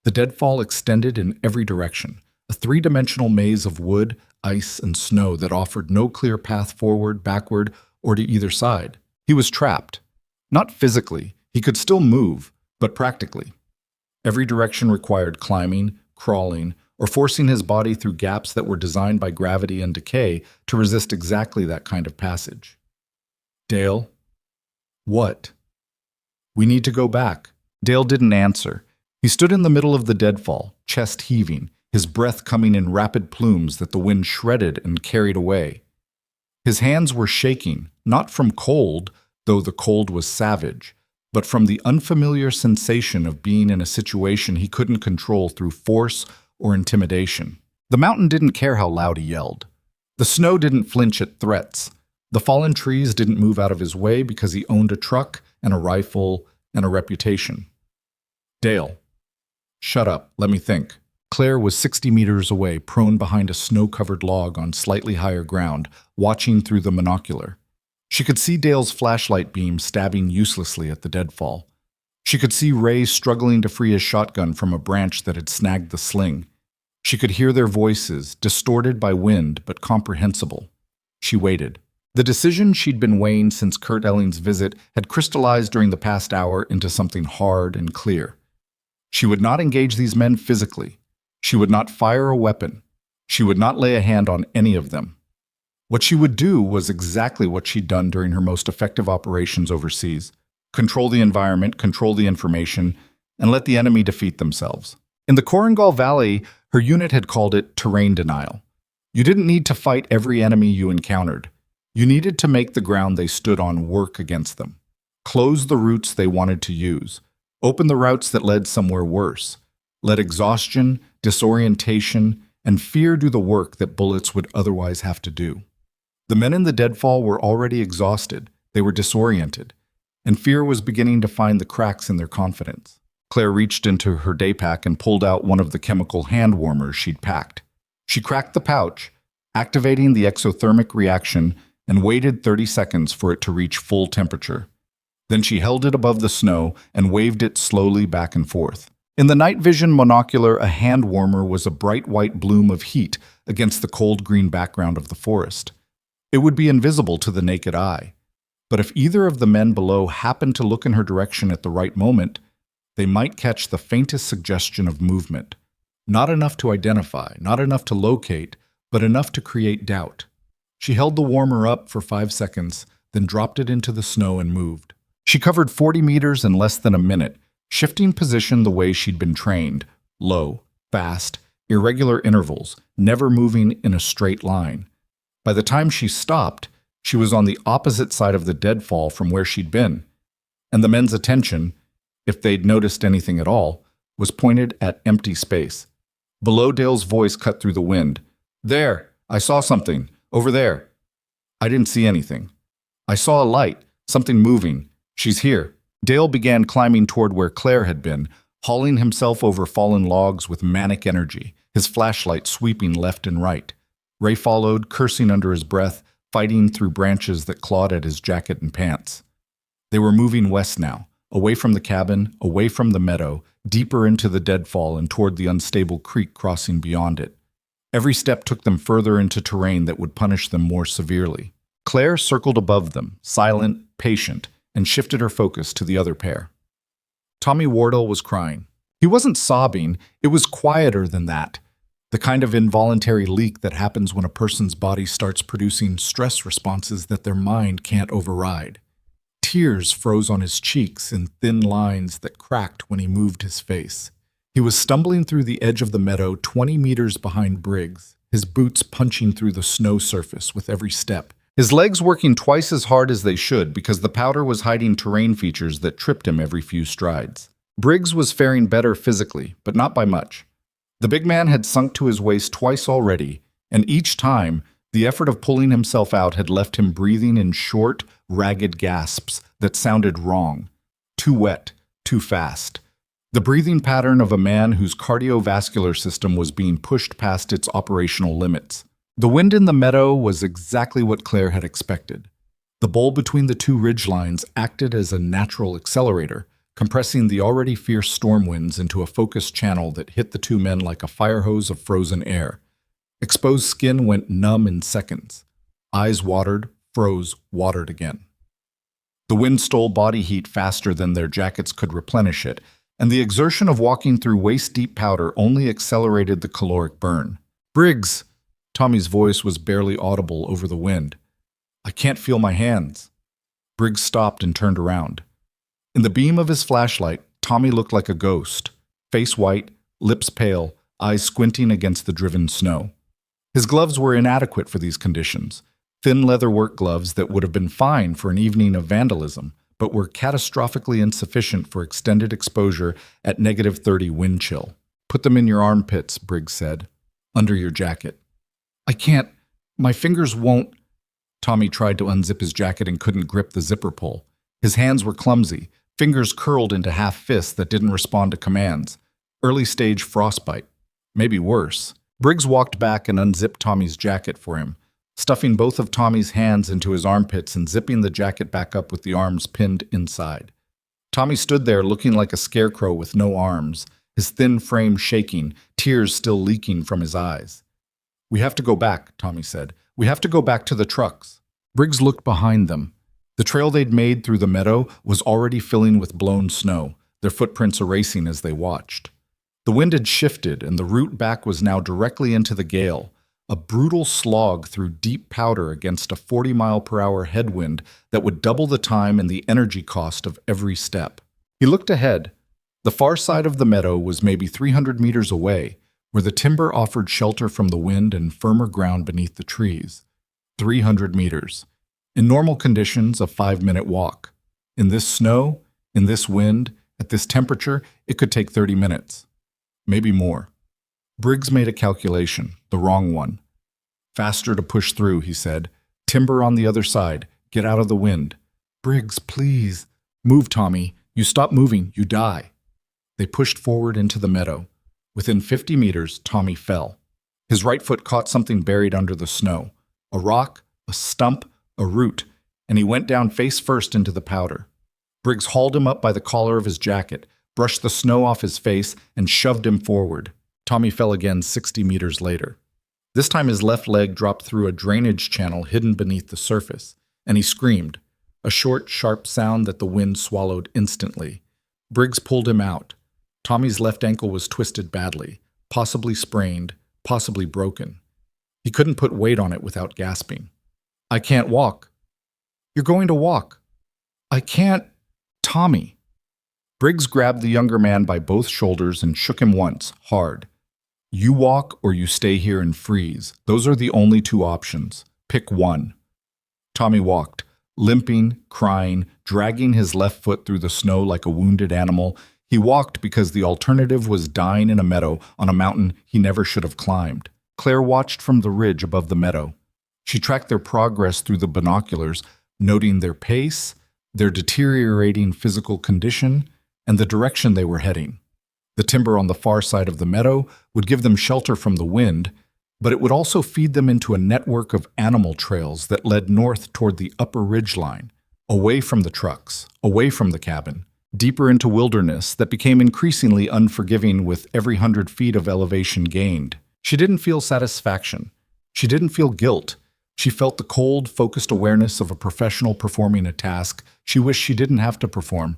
Speaker 1: The deadfall extended in every direction, a three-dimensional maze of wood, ice, and snow that offered no clear path forward, backward, or to either side. He was trapped. Not physically, he could still move, but practically. Every direction required climbing, crawling, or forcing his body through gaps that were designed by gravity and decay to resist exactly that kind of passage. Dale? What? We need to go back. Dale didn't answer. He stood in the middle of the deadfall, chest heaving, his breath coming in rapid plumes that the wind shredded and carried away. His hands were shaking, not from cold, though the cold was savage, but from the unfamiliar sensation of being in a situation he couldn't control through force or intimidation. The mountain didn't care how loud he yelled. The snow didn't flinch at threats. The fallen trees didn't move out of his way because he owned a truck and a rifle and a reputation. Dale. Shut up, let me think. Claire was 60 meters away, prone behind a snow-covered log on slightly higher ground, watching through the monocular. She could see Dale's flashlight beam stabbing uselessly at the deadfall. She could see Ray struggling to free his shotgun from a branch that had snagged the sling. She could hear their voices, distorted by wind but comprehensible. She waited. The decision she'd been weighing since Kurt Elling's visit had crystallized during the past hour into something hard and clear. She would not engage these men physically. She would not fire a weapon. She would not lay a hand on any of them. What she would do was exactly what she'd done during her most effective operations overseas. Control the environment, control the information, and let the enemy defeat themselves. In the Korengal Valley, her unit had called it terrain denial. You didn't need to fight every enemy you encountered. You needed to make the ground they stood on work against them. Close the routes they wanted to use. Open the routes that led somewhere worse. Let exhaustion, disorientation, and fear do the work that bullets would otherwise have to do. The men in the deadfall were already exhausted. They were disoriented. And fear was beginning to find the cracks in their confidence. Claire reached into her day pack and pulled out one of the chemical hand warmers she'd packed. She cracked the pouch, activating the exothermic reaction, and waited 30 seconds for it to reach full temperature. Then she held it above the snow and waved it slowly back and forth. In the night vision monocular, a hand warmer was a bright white bloom of heat against the cold green background of the forest. It would be invisible to the naked eye. But if either of the men below happened to look in her direction at the right moment, they might catch the faintest suggestion of movement. Not enough to identify, not enough to locate, but enough to create doubt. She held the warmer up for 5 seconds, then dropped it into the snow and moved. She covered 40 meters in less than a minute, shifting position the way she'd been trained, low, fast, irregular intervals, never moving in a straight line. By the time she stopped, she was on the opposite side of the deadfall from where she'd been, and the men's attention, if they'd noticed anything at all, was pointed at empty space. Below, Dale's voice cut through the wind. "There! I saw something! Over there!" "I didn't see anything." "I saw a light, something moving. She's here." Dale began climbing toward where Claire had been, hauling himself over fallen logs with manic energy, his flashlight sweeping left and right. Ray followed, cursing under his breath, fighting through branches that clawed at his jacket and pants. They were moving west now, away from the cabin, away from the meadow, deeper into the deadfall and toward the unstable creek crossing beyond it. Every step took them further into terrain that would punish them more severely. Claire circled above them, silent, patient, and shifted her focus to the other pair. Tommy Wardle was crying. He wasn't sobbing, it was quieter than that. The kind of involuntary leak that happens when a person's body starts producing stress responses that their mind can't override. Tears froze on his cheeks in thin lines that cracked when he moved his face. He was stumbling through the edge of the meadow 20 meters behind Briggs, his boots punching through the snow surface with every step. His legs working twice as hard as they should because the powder was hiding terrain features that tripped him every few strides. Briggs was faring better physically, but not by much. The big man had sunk to his waist twice already, and each time, The effort of pulling himself out had left him breathing in short, ragged gasps that sounded wrong. Too wet, too fast. The breathing pattern of a man whose cardiovascular system was being pushed past its operational limits. The wind in the meadow was exactly what Claire had expected. The bowl between the two ridgelines acted as a natural accelerator, compressing the already fierce storm winds into a focused channel that hit the two men like a fire hose of frozen air. Exposed skin went numb in seconds. Eyes watered, froze, watered again. The wind stole body heat faster than their jackets could replenish it, and the exertion of walking through waist-deep powder only accelerated the caloric burn. "Briggs!" Tommy's voice was barely audible over the wind. "I can't feel my hands." Briggs stopped and turned around. In the beam of his flashlight, Tommy looked like a ghost, face white, lips pale, eyes squinting against the driven snow. His gloves were inadequate for these conditions, thin leather work gloves that would have been fine for an evening of vandalism, but were catastrophically insufficient for extended exposure at -30 wind chill. "Put them in your armpits," Briggs said, "under your jacket." "I can't. My fingers won't." Tommy tried to unzip his jacket and couldn't grip the zipper pull. His hands were clumsy, fingers curled into half fists that didn't respond to commands. Early stage frostbite. Maybe worse. Briggs walked back and unzipped Tommy's jacket for him, stuffing both of Tommy's hands into his armpits and zipping the jacket back up with the arms pinned inside. Tommy stood there looking like a scarecrow with no arms, his thin frame shaking, tears still leaking from his eyes. "We have to go back," Tommy said. "We have to go back to the trucks." Briggs looked behind them. The trail they'd made through the meadow was already filling with blown snow, their footprints erasing as they watched. The wind had shifted, and the route back was now directly into the gale, a brutal slog through deep powder against a 40-mile-per-hour headwind that would double the time and the energy cost of every step. He looked ahead. The far side of the meadow was maybe 300 meters away, where the timber offered shelter from the wind and firmer ground beneath the trees. 300 meters. In normal conditions, a 5-minute walk. In this snow, in this wind, at this temperature, it could take 30 minutes. Maybe more. Briggs made a calculation, the wrong one. "Faster to push through," he said. "Timber on the other side. Get out of the wind." "Briggs, please." "Move, Tommy. You stop moving, you die." They pushed forward into the meadow. Within 50 meters, Tommy fell. His right foot caught something buried under the snow. A rock, a stump, a root, and he went down face first into the powder. Briggs hauled him up by the collar of his jacket, brushed the snow off his face, and shoved him forward. Tommy fell again 60 meters later. This time his left leg dropped through a drainage channel hidden beneath the surface, and he screamed, a short, sharp sound that the wind swallowed instantly. Briggs pulled him out. Tommy's left ankle was twisted badly, possibly sprained, possibly broken. He couldn't put weight on it without gasping. "I can't walk." "You're going to walk." "I can't." "Tommy." Briggs grabbed the younger man by both shoulders and shook him once, hard. "You walk or you stay here and freeze. Those are the only two options. Pick one." Tommy walked, limping, crying, dragging his left foot through the snow like a wounded animal. He walked because the alternative was dying in a meadow on a mountain he never should have climbed. Claire watched from the ridge above the meadow. She tracked their progress through the binoculars, noting their pace, their deteriorating physical condition, and the direction they were heading. The timber on the far side of the meadow would give them shelter from the wind, but it would also feed them into a network of animal trails that led north toward the upper ridgeline, away from the trucks, away from the cabin, deeper into wilderness that became increasingly unforgiving with every 100 feet of elevation gained. She didn't feel satisfaction. She didn't feel guilt. She felt the cold, focused awareness of a professional performing a task she wished she didn't have to perform,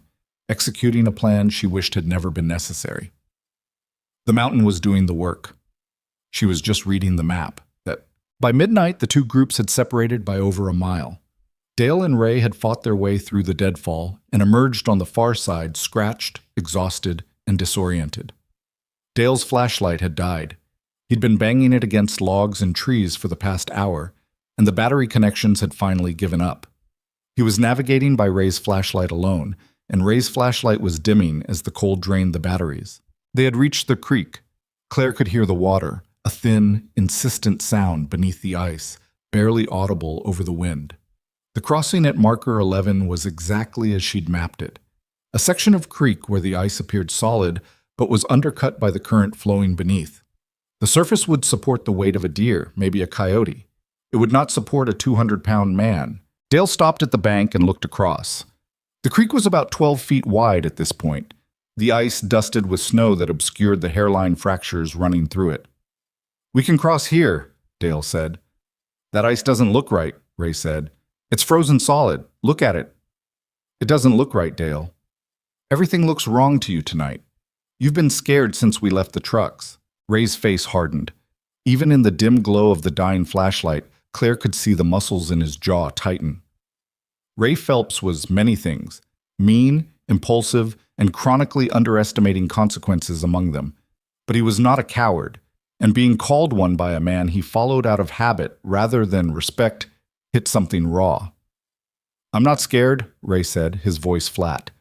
Speaker 1: executing a plan she wished had never been necessary. The mountain was doing the work. She was just reading the map. By midnight, the two groups had separated by over a mile. Dale and Ray had fought their way through the deadfall and emerged on the far side scratched, exhausted, and disoriented. Dale's flashlight had died. He'd been banging it against logs and trees for the past hour, and the battery connections had finally given up. He was navigating by Ray's flashlight alone, and Ray's flashlight was dimming as the cold drained the batteries. They had reached the creek. Claire could hear the water, a thin, insistent sound beneath the ice, barely audible over the wind. The crossing at marker 11 was exactly as she'd mapped it. A section of creek where the ice appeared solid, but was undercut by the current flowing beneath. The surface would support the weight of a deer, maybe a coyote. It would not support a 200-pound man. Dale stopped at the bank and looked across. The creek was about 12 feet wide at this point, the ice dusted with snow that obscured the hairline fractures running through it. "We can cross here," Dale said. "That ice doesn't look right," Ray said. "It's frozen solid. Look at it." "It doesn't look right, Dale. Everything looks wrong to you tonight. You've been scared since we left the trucks." Ray's face hardened. Even in the dim glow of the dying flashlight, Claire could see the muscles in his jaw tighten. Ray Phelps was many things, mean, impulsive, and chronically underestimating consequences among them. But he was not a coward, and being called one by a man he followed out of habit rather than respect hit something raw. "I'm not scared," Ray said, his voice flat.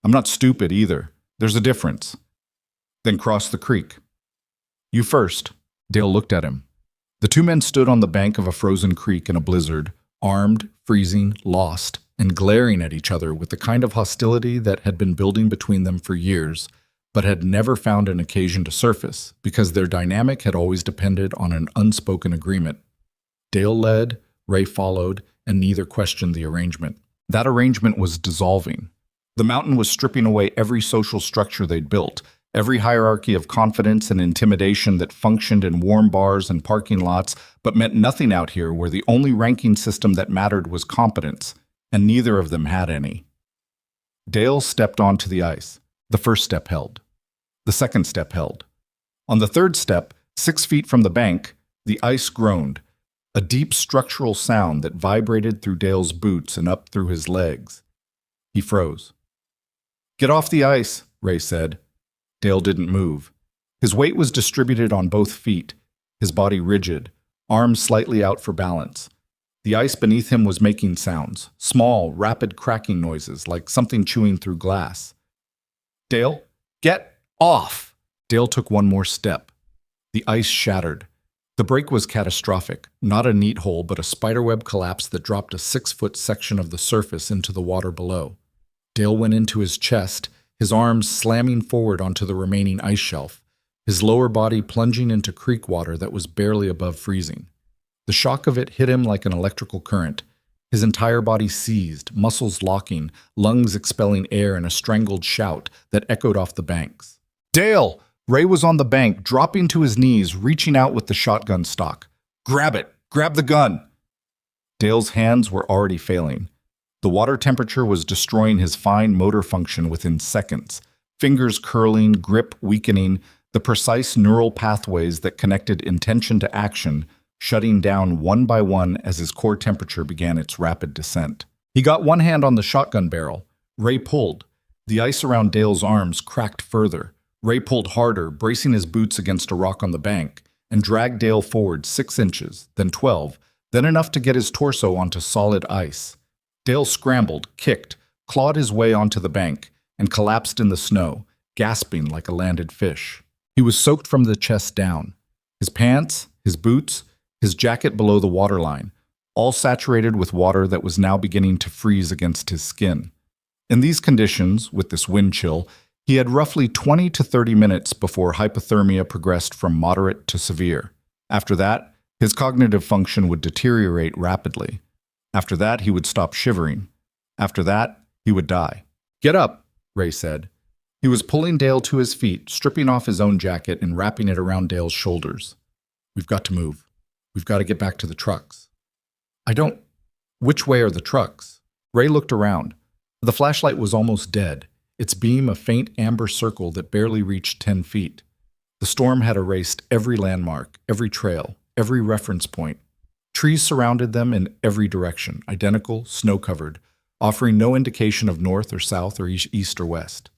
Speaker 1: "I'm not stupid either. There's a difference." "Then cross the creek." "You first." Dale looked at him. The two men stood on the bank of a frozen creek in a blizzard, armed, freezing, lost, and glaring at each other with the kind of hostility that had been building between them for years, but had never found an occasion to surface because their dynamic had always depended on an unspoken agreement. Dale led, Ray followed, and neither questioned the arrangement. That arrangement was dissolving. The mountain was stripping away every social structure they'd built, every hierarchy of confidence and intimidation that functioned in warm bars and parking lots, but meant nothing out here where the only ranking system that mattered was competence, and neither of them had any. Dale stepped onto the ice. The first step held. The second step held. On the third step, 6 feet from the bank, the ice groaned, a deep structural sound that vibrated through Dale's boots and up through his legs. He froze. "Get off the ice," Ray said. Dale didn't move. His weight was distributed on both feet, his body rigid, arms slightly out for balance. The ice beneath him was making sounds, small, rapid cracking noises like something chewing through glass. "Dale, get off!" Dale took one more step. The ice shattered. The break was catastrophic, not a neat hole, but a spiderweb collapse that dropped a 6-foot section of the surface into the water below. Dale went into his chest, his arms slamming forward onto the remaining ice shelf, his lower body plunging into creek water that was barely above freezing. The shock of it hit him like an electrical current. His entire body seized, muscles locking, lungs expelling air in a strangled shout that echoed off the banks. "Dale!" Ray was on the bank, dropping to his knees, reaching out with the shotgun stock. "Grab it! Grab the gun!" Dale's hands were already failing. The water temperature was destroying his fine motor function within seconds. Fingers curling, grip weakening, the precise neural pathways that connected intention to action shutting down one by one as his core temperature began its rapid descent. He got one hand on the shotgun barrel. Ray pulled. The ice around Dale's arms cracked further. Ray pulled harder, bracing his boots against a rock on the bank, and dragged Dale forward 6 inches, then 12, then enough to get his torso onto solid ice. Dale scrambled, kicked, clawed his way onto the bank, and collapsed in the snow, gasping like a landed fish. He was soaked from the chest down. His pants, his boots, his jacket below the waterline, all saturated with water that was now beginning to freeze against his skin. In these conditions, with this wind chill, he had roughly 20 to 30 minutes before hypothermia progressed from moderate to severe. After that, his cognitive function would deteriorate rapidly. After that, he would stop shivering. After that, he would die. "Get up," Ray said. He was pulling Dale to his feet, stripping off his own jacket and wrapping it around Dale's shoulders. "We've got to move. We've got to get back to the trucks." "I don't... Which way are the trucks?" Ray looked around. The flashlight was almost dead, its beam a faint amber circle that barely reached 10 feet. The storm had erased every landmark, every trail, every reference point. Trees surrounded them in every direction, identical, snow-covered, offering no indication of north or south or east or west.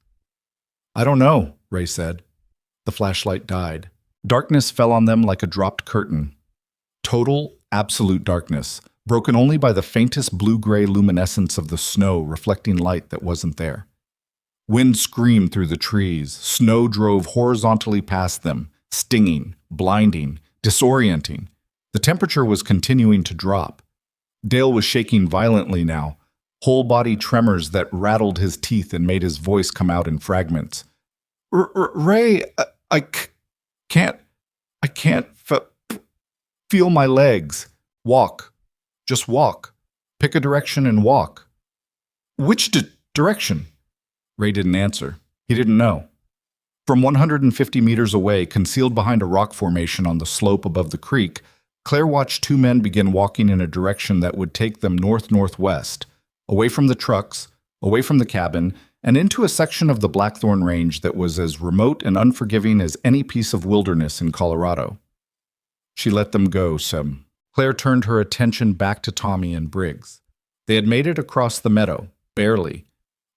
Speaker 1: "I don't know," Ray said. The flashlight died. Darkness fell on them like a dropped curtain. Total, absolute darkness, broken only by the faintest blue-gray luminescence of the snow reflecting light that wasn't there. Wind screamed through the trees. Snow drove horizontally past them, stinging, blinding, disorienting. The temperature was continuing to drop. Dale was shaking violently now, whole body tremors that rattled his teeth and made his voice come out in fragments. Ray, can't, I can't feel my legs. Walk. Just walk. Pick a direction and walk. Which direction? Ray didn't answer. He didn't know. From 150 meters away, concealed behind a rock formation on the slope above the creek, Claire watched two men begin walking in a direction that would take them north-northwest, away from the trucks, away from the cabin, and into a section of the Blackthorn Range that was as remote and unforgiving as any piece of wilderness in Colorado. She let them go, Sam. Claire turned her attention back to Tommy and Briggs. They had made it across the meadow, barely.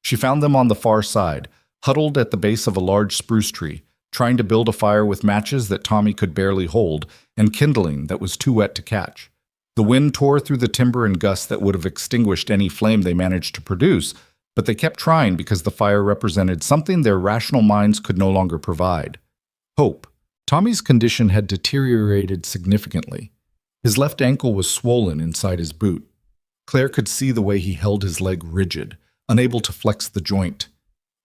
Speaker 1: She found them on the far side, huddled at the base of a large spruce tree, trying to build a fire with matches that Tommy could barely hold, and kindling that was too wet to catch. The wind tore through the timber in gusts that would have extinguished any flame they managed to produce, but they kept trying because the fire represented something their rational minds could no longer provide. Hope. Tommy's condition had deteriorated significantly. His left ankle was swollen inside his boot. Claire could see the way he held his leg rigid, unable to flex the joint,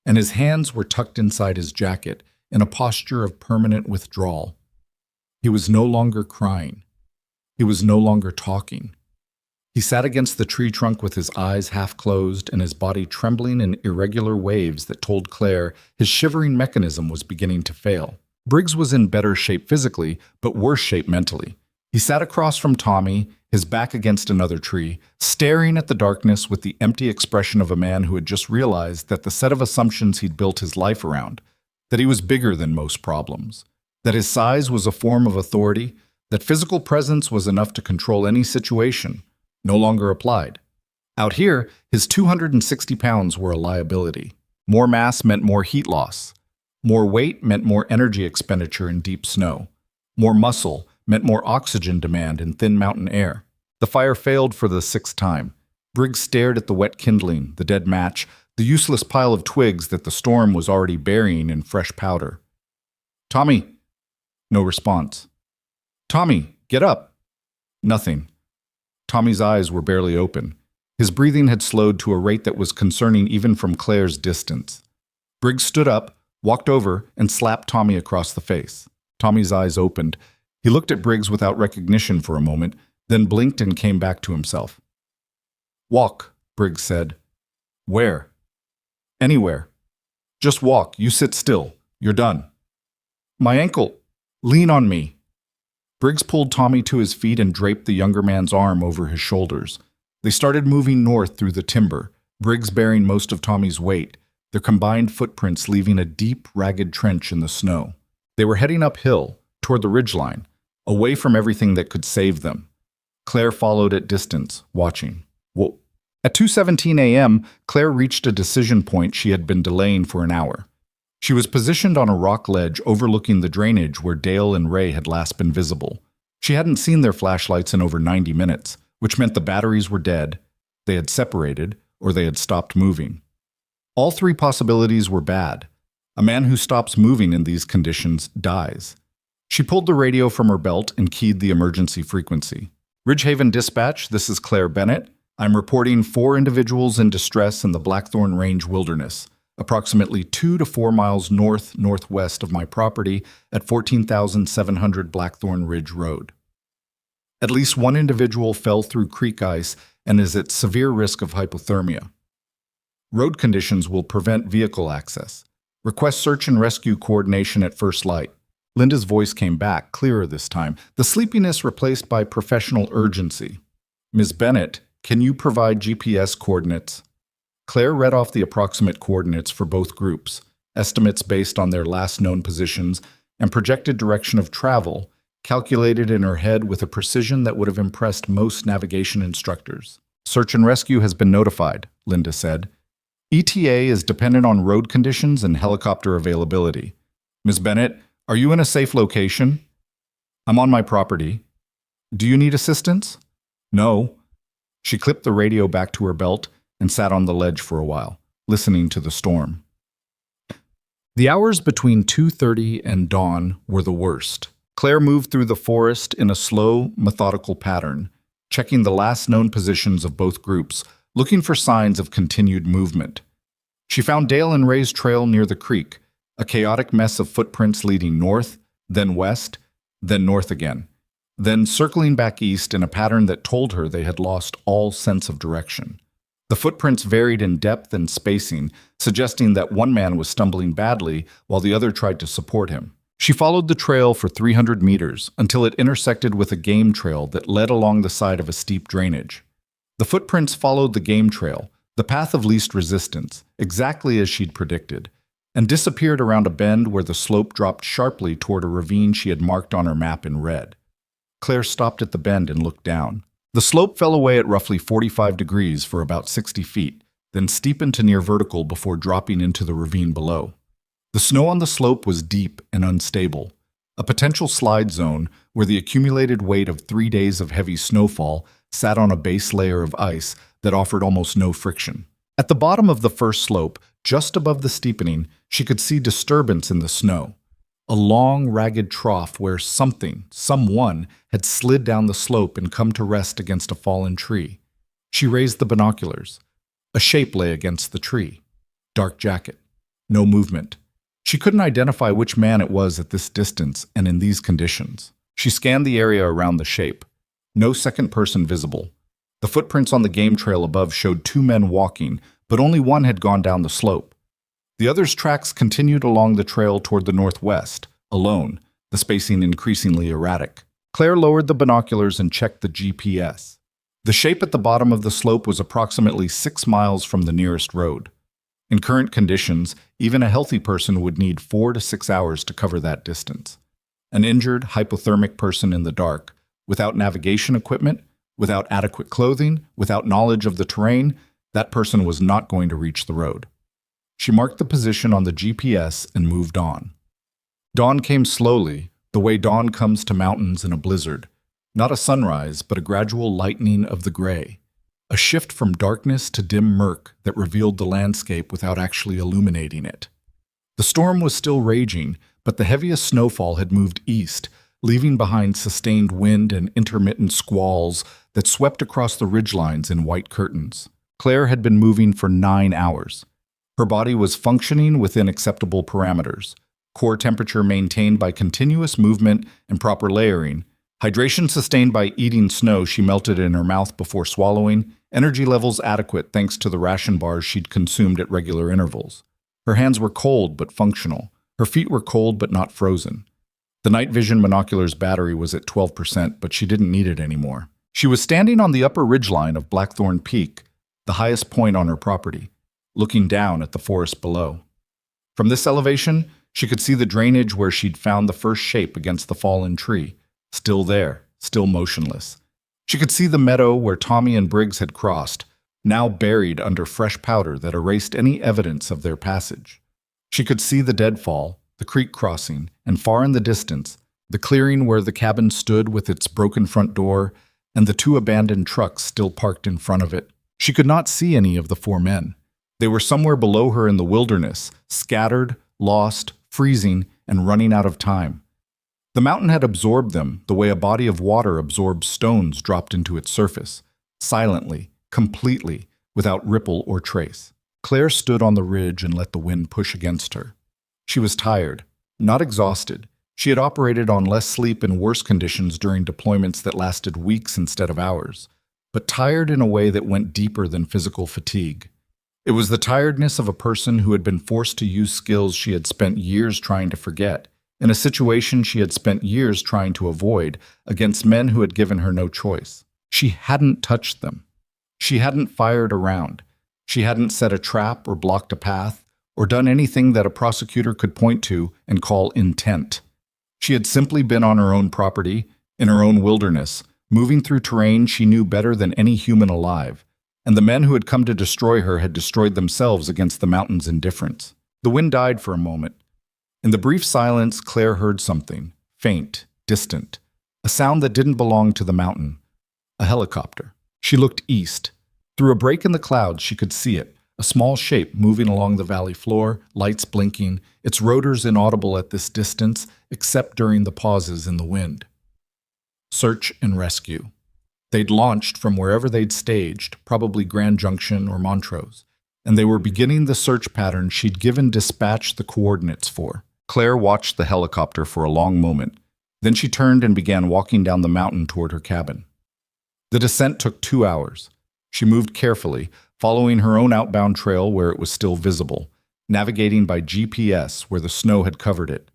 Speaker 1: and his hands were tucked inside his jacket in a posture of permanent withdrawal. He was no longer crying. He was no longer talking. He sat against the tree trunk with his eyes half closed and his body trembling in irregular waves that told Claire his shivering mechanism was beginning to fail. Briggs was in better shape physically, but worse shape mentally. He sat across from Tommy, his back against another tree, staring at the darkness with the empty expression of a man who had just realized that the set of assumptions he'd built his life around, that he was bigger than most problems, that his size was a form of authority, that physical presence was enough to control any situation, no longer applied. Out here, his 260 pounds were a liability. More mass meant more heat loss. More weight meant more energy expenditure in deep snow. More muscle meant more oxygen demand in thin mountain air. The fire failed for the sixth time. Briggs stared at the wet kindling, the dead match, the useless pile of twigs that the storm was already burying in fresh powder. Tommy! No response. Tommy, get up! Nothing. Tommy's eyes were barely open. His breathing had slowed to a rate that was concerning even from Claire's distance. Briggs stood up, walked over, and slapped Tommy across the face. Tommy's eyes opened. He looked at Briggs without recognition for a moment, then blinked and came back to himself. Walk, Briggs said. Where? Anywhere. Just walk. You sit still. You're done. My ankle. Lean on me. Briggs pulled Tommy to his feet and draped the younger man's arm over his shoulders. They started moving north through the timber, Briggs bearing most of Tommy's weight, their combined footprints leaving a deep, ragged trench in the snow. They were heading uphill, toward the ridgeline, away from everything that could save them. Claire followed at distance, watching. Whoa. At 2:17 a.m., Claire reached a decision point she had been delaying for an hour. She was positioned on a rock ledge overlooking the drainage where Dale and Ray had last been visible. She hadn't seen their flashlights in over 90 minutes, which meant the batteries were dead, they had separated, or they had stopped moving. All three possibilities were bad. A man who stops moving in these conditions dies. She pulled the radio from her belt and keyed the emergency frequency. Ridgehaven Dispatch, this is Claire Bennett. I'm reporting 4 individuals in distress in the Blackthorn Range wilderness, approximately 2 to 4 miles north-northwest of my property at 14,700 Blackthorn Ridge Road. At least one individual fell through creek ice and is at severe risk of hypothermia. Road conditions will prevent vehicle access. Request search and rescue coordination at first light. Linda's voice came back, clearer this time, the sleepiness replaced by professional urgency. Ms. Bennett, can you provide GPS coordinates? Claire read off the approximate coordinates for both groups, estimates based on their last known positions, and projected direction of travel, calculated in her head with a precision that would have impressed most navigation instructors. Search and rescue has been notified, Linda said. ETA is dependent on road conditions and helicopter availability. Ms. Bennett, are you in a safe location? I'm on my property. Do you need assistance? No. She clipped the radio back to her belt and sat on the ledge for a while, listening to the storm. The hours between 2:30 and dawn were the worst. Claire moved through the forest in a slow, methodical pattern, checking the last known positions of both groups, looking for signs of continued movement. She found Dale and Ray's trail near the creek, a chaotic mess of footprints leading north, then west, then north again, then circling back east in a pattern that told her they had lost all sense of direction. The footprints varied in depth and spacing, suggesting that one man was stumbling badly while the other tried to support him. She followed the trail for 300 meters until it intersected with a game trail that led along the side of a steep drainage. The footprints followed the game trail, the path of least resistance, exactly as she'd predicted, and disappeared around a bend where the slope dropped sharply toward a ravine she had marked on her map in red. Claire stopped at the bend and looked down. The slope fell away at roughly 45 degrees for about 60 feet, then steepened to near vertical before dropping into the ravine below. The snow on the slope was deep and unstable, a potential slide zone where the accumulated weight of 3 days of heavy snowfall sat on a base layer of ice that offered almost no friction. At the bottom of the first slope, just above the steepening, she could see disturbance in the snow. A long, ragged trough where someone, had slid down the slope and come to rest against a fallen tree. She raised the binoculars. A shape lay against the tree. Dark jacket. No movement. She couldn't identify which man it was at this distance and in these conditions. She scanned the area around the shape. No second person visible. The footprints on the game trail above showed 2 men walking, but only one had gone down the slope. The other's tracks continued along the trail toward the northwest, alone, the spacing increasingly erratic. Claire lowered the binoculars and checked the GPS. The shape at the bottom of the slope was approximately 6 miles from the nearest road. In current conditions, even a healthy person would need 4 to 6 hours to cover that distance. An injured, hypothermic person in the dark, without navigation equipment, without adequate clothing, without knowledge of the terrain, that person was not going to reach the road. She marked the position on the GPS and moved on. Dawn came slowly, the way dawn comes to mountains in a blizzard. Not a sunrise, but a gradual lightening of the gray. A shift from darkness to dim murk that revealed the landscape without actually illuminating it. The storm was still raging, but the heaviest snowfall had moved east, leaving behind sustained wind and intermittent squalls that swept across the ridgelines in white curtains. Claire had been moving for 9 hours. Her body was functioning within acceptable parameters. Core temperature maintained by continuous movement and proper layering. Hydration sustained by eating snow she melted in her mouth before swallowing. Energy levels adequate thanks to the ration bars she'd consumed at regular intervals. Her hands were cold but functional. Her feet were cold but not frozen. The night vision binoculars battery was at 12%, but she didn't need it anymore. She was standing on the upper ridgeline of Blackthorn Peak, the highest point on her property, looking down at the forest below. From this elevation, she could see the drainage where she'd found the first shape against the fallen tree, still there, still motionless. She could see the meadow where Tommy and Briggs had crossed, now buried under fresh powder that erased any evidence of their passage. She could see the deadfall, the creek crossing, and far in the distance, the clearing where the cabin stood with its broken front door and the 2 abandoned trucks still parked in front of it. She could not see any of the 4 men. They were somewhere below her in the wilderness, scattered, lost, freezing, and running out of time. The mountain had absorbed them the way a body of water absorbs stones dropped into its surface, silently, completely, without ripple or trace. Claire stood on the ridge and let the wind push against her. She was tired, not exhausted. She had operated on less sleep in worse conditions during deployments that lasted weeks instead of hours, but tired in a way that went deeper than physical fatigue. It was the tiredness of a person who had been forced to use skills she had spent years trying to forget, in a situation she had spent years trying to avoid, against men who had given her no choice. She hadn't touched them. She hadn't fired a round. She hadn't set a trap or blocked a path, or done anything that a prosecutor could point to and call intent. She had simply been on her own property, in her own wilderness, moving through terrain she knew better than any human alive, and the men who had come to destroy her had destroyed themselves against the mountain's indifference. The wind died for a moment. In the brief silence, Claire heard something, faint, distant, a sound that didn't belong to the mountain. A helicopter. She looked east. Through a break in the clouds, she could see it, a small shape moving along the valley floor, lights blinking, its rotors inaudible at this distance except during the pauses in the wind. Search and rescue. They'd launched from wherever they'd staged, probably Grand Junction or Montrose, and they were beginning the search pattern she'd given dispatch the coordinates for. Claire watched the helicopter for a long moment. Then she turned and began walking down the mountain toward her cabin. The descent took 2 hours. She moved carefully, following her own outbound trail where it was still visible, navigating by GPS where the snow had covered it.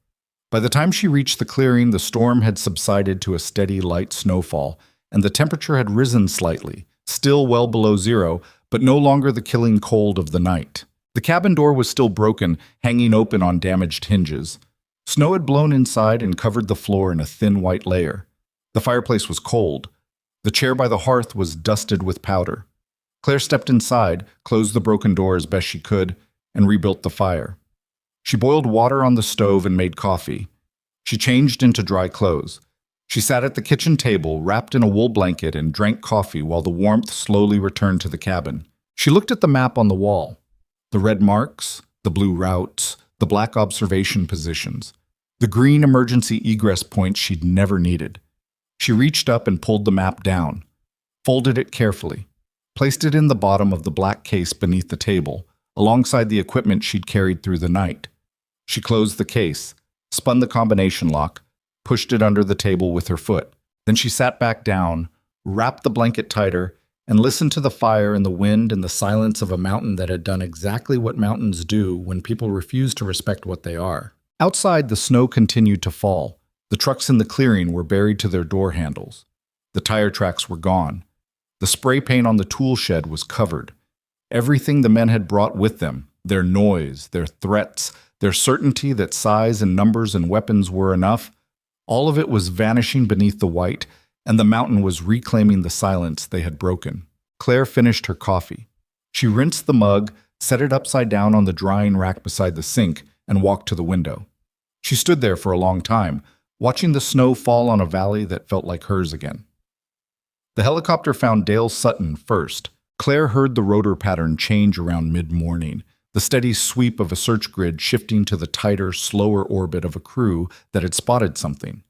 Speaker 1: By the time she reached the clearing, the storm had subsided to a steady light snowfall, and the temperature had risen slightly, still well below zero, but no longer the killing cold of the night. The cabin door was still broken, hanging open on damaged hinges. Snow had blown inside and covered the floor in a thin white layer. The fireplace was cold. The chair by the hearth was dusted with powder. Claire stepped inside, closed the broken door as best she could, and rebuilt the fire. She boiled water on the stove and made coffee. She changed into dry clothes. She sat at the kitchen table, wrapped in a wool blanket, and drank coffee while the warmth slowly returned to the cabin. She looked at the map on the wall. The red marks, the blue routes, the black observation positions, the green emergency egress points she'd never needed. She reached up and pulled the map down, folded it carefully, placed it in the bottom of the black case beneath the table, alongside the equipment she'd carried through the night. She closed the case, spun the combination lock, pushed it under the table with her foot. Then she sat back down, wrapped the blanket tighter, and listened to the fire and the wind and the silence of a mountain that had done exactly what mountains do when people refuse to respect what they are. Outside, the snow continued to fall. The trucks in the clearing were buried to their door handles. The tire tracks were gone. The spray paint on the tool shed was covered. Everything the men had brought with them, their noise, their threats, their certainty that size and numbers and weapons were enough, all of it was vanishing beneath the white, and the mountain was reclaiming the silence they had broken. Claire finished her coffee. She rinsed the mug, set it upside down on the drying rack beside the sink, and walked to the window. She stood there for a long time, watching the snow fall on a valley that felt like hers again. The helicopter found Dale Sutton first. Claire heard the rotor pattern change around mid-morning, the steady sweep of a search grid shifting to the tighter, slower orbit of a crew that had spotted something.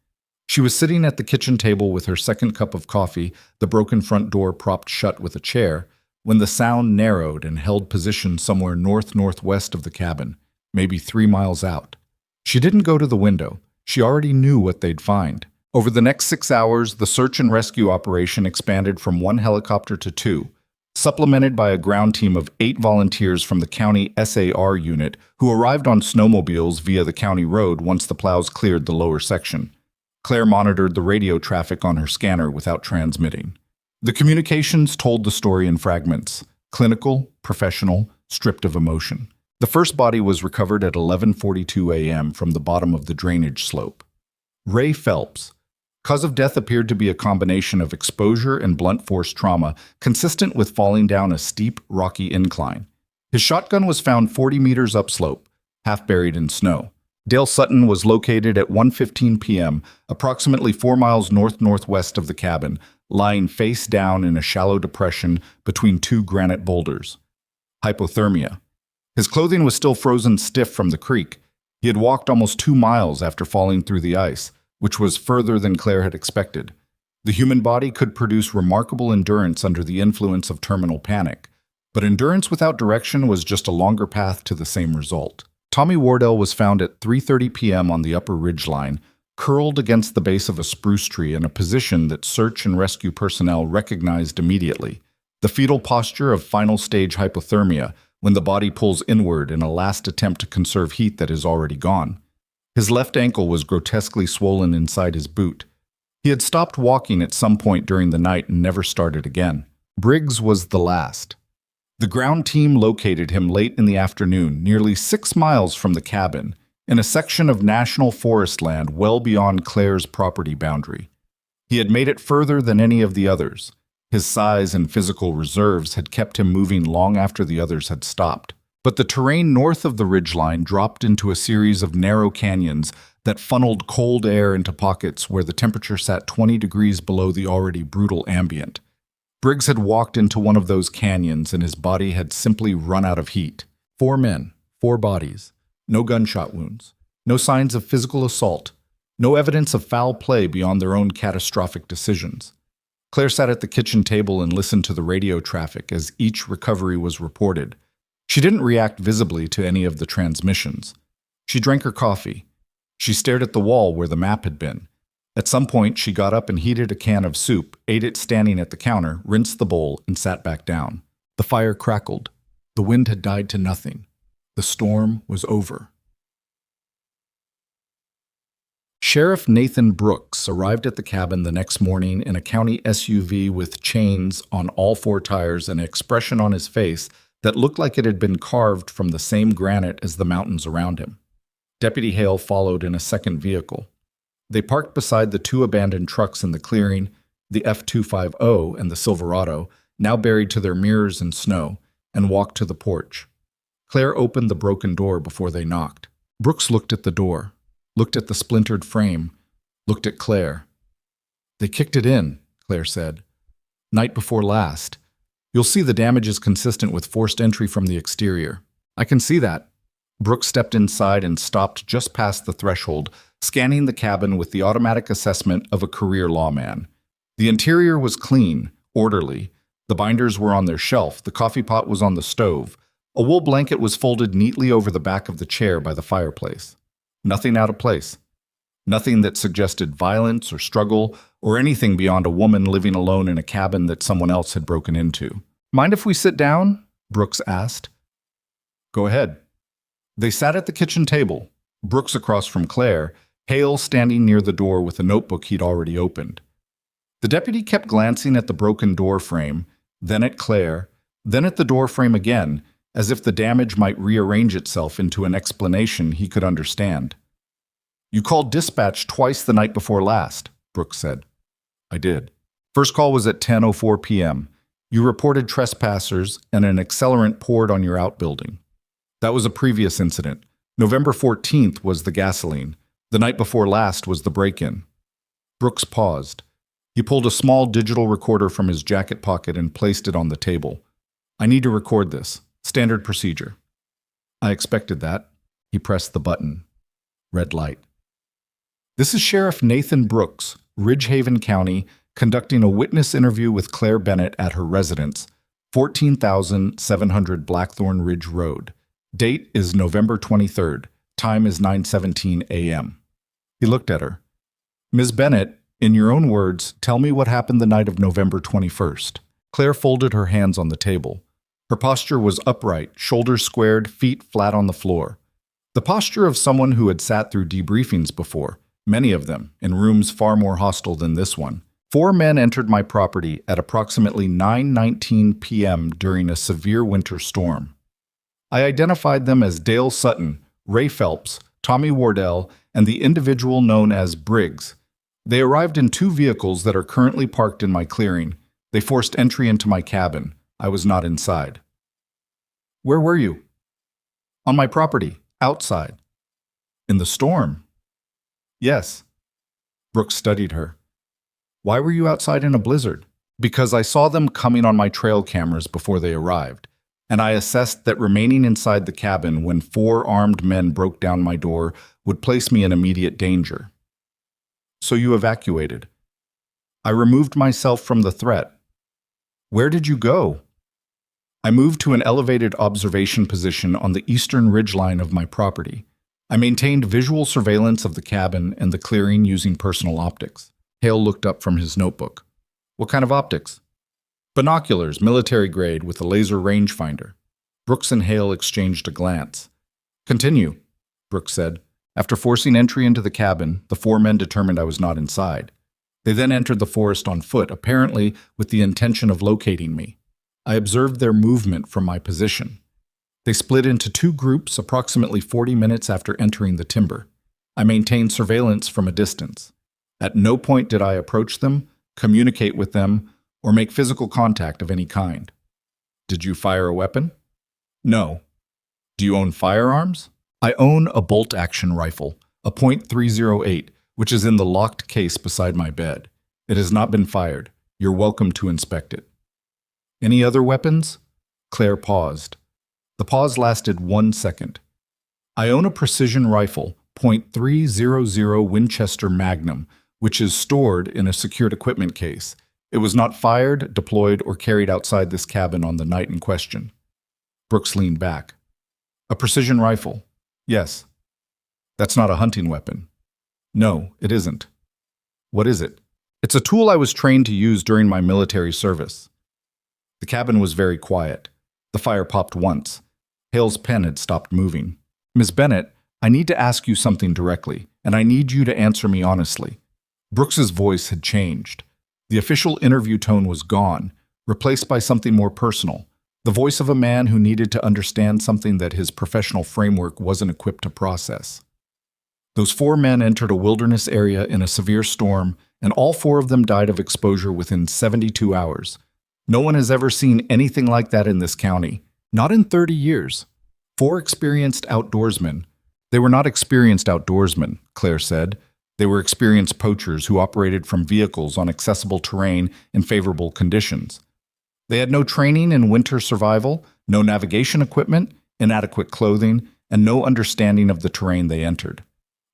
Speaker 1: She was sitting at the kitchen table with her second cup of coffee, the broken front door propped shut with a chair, when the sound narrowed and held position somewhere north-northwest of the cabin, maybe 3 miles out. She didn't go to the window. She already knew what they'd find. Over the next 6 hours, the search and rescue operation expanded from 1 helicopter to 2, supplemented by a ground team of 8 volunteers from the county SAR unit who arrived on snowmobiles via the county road once the plows cleared the lower section. Claire monitored the radio traffic on her scanner without transmitting. The communications told the story in fragments: clinical, professional, stripped of emotion. The first body was recovered at 11:42 a.m. from the bottom of the drainage slope. Ray Phelps. Cause of death appeared to be a combination of exposure and blunt force trauma, consistent with falling down a steep, rocky incline. His shotgun was found 40 meters upslope, half buried in snow. Dale Sutton was located at 1:15 p.m., approximately 4 miles north-northwest of the cabin, lying face down in a shallow depression between 2 granite boulders. Hypothermia. His clothing was still frozen stiff from the creek. He had walked almost 2 miles after falling through the ice, which was further than Claire had expected. The human body could produce remarkable endurance under the influence of terminal panic, but endurance without direction was just a longer path to the same result. Tommy Wardell was found at 3:30 p.m. on the upper ridgeline, curled against the base of a spruce tree in a position that search and rescue personnel recognized immediately, the fetal posture of final stage hypothermia, when the body pulls inward in a last attempt to conserve heat that is already gone. His left ankle was grotesquely swollen inside his boot. He had stopped walking at some point during the night and never started again. Briggs was the last. The ground team located him late in the afternoon, nearly 6 miles from the cabin, in a section of national forest land well beyond Claire's property boundary. He had made it further than any of the others. His size and physical reserves had kept him moving long after the others had stopped. But the terrain north of the ridgeline dropped into a series of narrow canyons that funneled cold air into pockets where the temperature sat 20 degrees below the already brutal ambient. Briggs had walked into one of those canyons and his body had simply run out of heat. 4 men, 4 bodies, no gunshot wounds, no signs of physical assault, no evidence of foul play beyond their own catastrophic decisions. Claire sat at the kitchen table and listened to the radio traffic as each recovery was reported. She didn't react visibly to any of the transmissions. She drank her coffee. She stared at the wall where the map had been. At some point, she got up and heated a can of soup, ate it standing at the counter, rinsed the bowl, and sat back down. The fire crackled. The wind had died to nothing. The storm was over. Sheriff Nathan Brooks arrived at the cabin the next morning in a county SUV with chains on all 4 tires and an expression on his face that looked like it had been carved from the same granite as the mountains around him. Deputy Hale followed in a second vehicle. They parked beside the 2 abandoned trucks in the clearing, the F-250 and the Silverado, now buried to their mirrors in snow, and walked to the porch. Claire opened the broken door before they knocked. Brooks looked at the door, looked at the splintered frame, looked at Claire. "They kicked it in," Claire said. "Night before last. You'll see the damage is consistent with forced entry from the exterior." "I can see that." Brooks stepped inside and stopped just past the threshold, scanning the cabin with the automatic assessment of a career lawman. The interior was clean, orderly. The binders were on their shelf, the coffee pot was on the stove. A wool blanket was folded neatly over the back of the chair by the fireplace. Nothing out of place. Nothing that suggested violence or struggle or anything beyond a woman living alone in a cabin that someone else had broken into. "Mind if we sit down?" Brooks asked. "Go ahead." They sat at the kitchen table, Brooks across from Claire, Hale standing near the door with a notebook he'd already opened. The deputy kept glancing at the broken door frame, then at Claire, then at the door frame again, as if the damage might rearrange itself into an explanation he could understand. "You called dispatch twice the night before last," Brooks said. "I did. First call was at 10:04 p.m. You reported trespassers and an accelerant poured on your outbuilding. That was a previous incident. November 14th was the gasoline. The night before last was the break-in." Brooks paused. He pulled a small digital recorder from his jacket pocket and placed it on the table. "I need to record this. Standard procedure." "I expected that." He pressed the button. Red light. "This is Sheriff Nathan Brooks, Ridgehaven County, conducting a witness interview with Claire Bennett at her residence, 14,700 Blackthorn Ridge Road. Date is November 23rd. Time is 9:17 a.m. He looked at her. "Ms. Bennett, in your own words, tell me what happened the night of November 21st. Claire folded her hands on the table. Her posture was upright, shoulders squared, feet flat on the floor. The posture of someone who had sat through debriefings before, many of them, in rooms far more hostile than this one. 4 men entered my property at approximately 9:19 p.m. during a severe winter storm. I identified them as Dale Sutton, Ray Phelps, Tommy Wardell, and the individual known as Briggs. They arrived in 2 vehicles that are currently parked in my clearing. They forced entry into my cabin. I was not inside." "Where were you?" "On my property, outside." "In the storm?" "Yes." Brooks studied her. "Why were you outside in a blizzard?" "Because I saw them coming on my trail cameras before they arrived, and I assessed that remaining inside the cabin when 4 armed men broke down my door would place me in immediate danger." "So you evacuated?" "I removed myself from the threat." "Where did you go?" "I moved to an elevated observation position on the eastern ridgeline of my property. I maintained visual surveillance of the cabin and the clearing using personal optics." Hale looked up from his notebook. "What kind of optics?" "Binoculars, military grade, with a laser rangefinder." Brooks and Hale exchanged a glance. "Continue," Brooks said. "After forcing entry into the cabin, the 4 men determined I was not inside. They then entered the forest on foot, apparently with the intention of locating me. I observed their movement from my position. They split into 2 groups approximately 40 minutes after entering the timber. I maintained surveillance from a distance. At no point did I approach them, communicate with them, or make physical contact of any kind." "Did you fire a weapon?" "No." "Do you own firearms?" "I own a bolt-action rifle, a .308, which is in the locked case beside my bed. It has not been fired. You're welcome to inspect it." Any other weapons? Claire paused. The pause lasted 1 second. I own a precision rifle, .300 Winchester Magnum, which is stored in a secured equipment case. It was not fired, deployed, or carried outside this cabin on the night in question. Brooks leaned back. A precision rifle? Yes. That's not a hunting weapon. No, it isn't. What is it? It's a tool I was trained to use during my military service. The cabin was very quiet. The fire popped once. Hale's pen had stopped moving. Miss Bennett, I need to ask you something directly, and I need you to answer me honestly. Brooks's voice had changed. The official interview tone was gone, replaced by something more personal. The voice of a man who needed to understand something that his professional framework wasn't equipped to process. Those 4 men entered a wilderness area in a severe storm, and all 4 of them died of exposure within 72 hours. No one has ever seen anything like that in this county. Not in 30 years. 4 experienced outdoorsmen. They were not experienced outdoorsmen, Claire said. They were experienced poachers who operated from vehicles on accessible terrain in favorable conditions. They had no training in winter survival, no navigation equipment, inadequate clothing, and no understanding of the terrain they entered.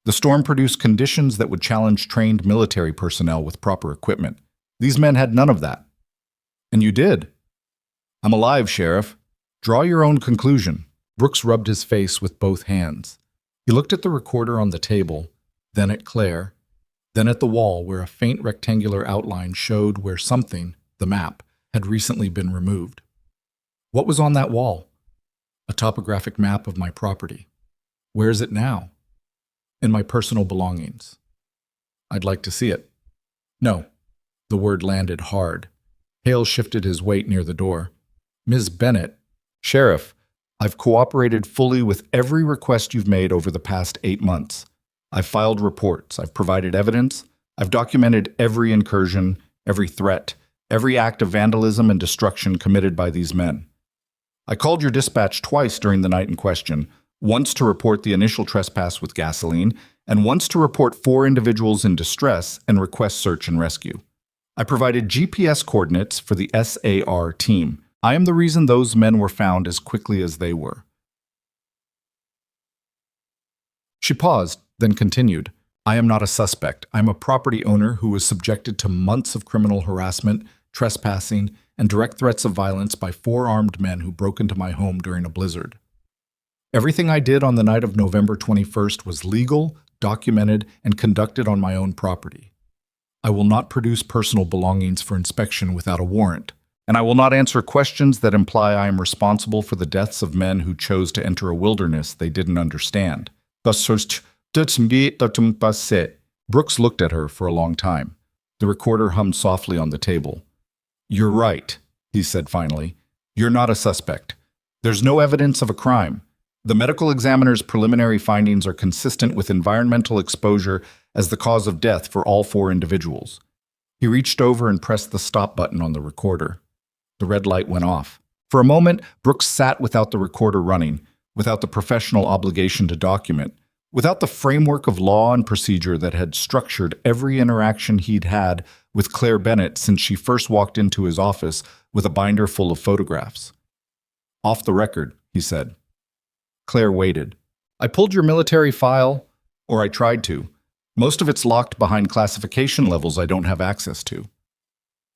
Speaker 1: The storm produced conditions that would challenge trained military personnel with proper equipment. These men had none of that. And you did. I'm alive, Sheriff. Draw your own conclusion. Brooks rubbed his face with both hands. He looked at the recorder on the table, then at Claire, then at the wall where a faint rectangular outline showed where something, the map, had recently been removed. What was on that wall? A topographic map of my property. Where is it now? In my personal belongings. I'd like to see it. No. The word landed hard. Hale shifted his weight near the door. Ms. Bennett, Sheriff, I've cooperated fully with every request you've made over the past 8 months. I've filed reports, I've provided evidence, I've documented every incursion, every threat, every act of vandalism and destruction committed by these men. I called your dispatch twice during the night in question, once to report the initial trespass with gasoline, and once to report 4 individuals in distress and request search and rescue. I provided GPS coordinates for the SAR team. I am the reason those men were found as quickly as they were. She paused, then continued. I am not a suspect. I am a property owner who was subjected to months of criminal harassment, trespassing, and direct threats of violence by 4 armed men who broke into my home during a blizzard. Everything I did on the night of November 21st was legal, documented, and conducted on my own property. I will not produce personal belongings for inspection without a warrant, and I will not answer questions that imply I am responsible for the deaths of men who chose to enter a wilderness they didn't understand. Brooks looked at her for a long time. The recorder hummed softly on the table. You're right, he said finally. You're not a suspect. There's no evidence of a crime. The medical examiner's preliminary findings are consistent with environmental exposure as the cause of death for all 4 individuals. He reached over and pressed the stop button on the recorder. The red light went off. For a moment, Brooks sat without the recorder running, without the professional obligation to document, without the framework of law and procedure that had structured every interaction he'd had with Claire Bennett since she first walked into his office with a binder full of photographs. Off the record, he said. Claire waited. I pulled your military file, or I tried to. Most of it's locked behind classification levels I don't have access to.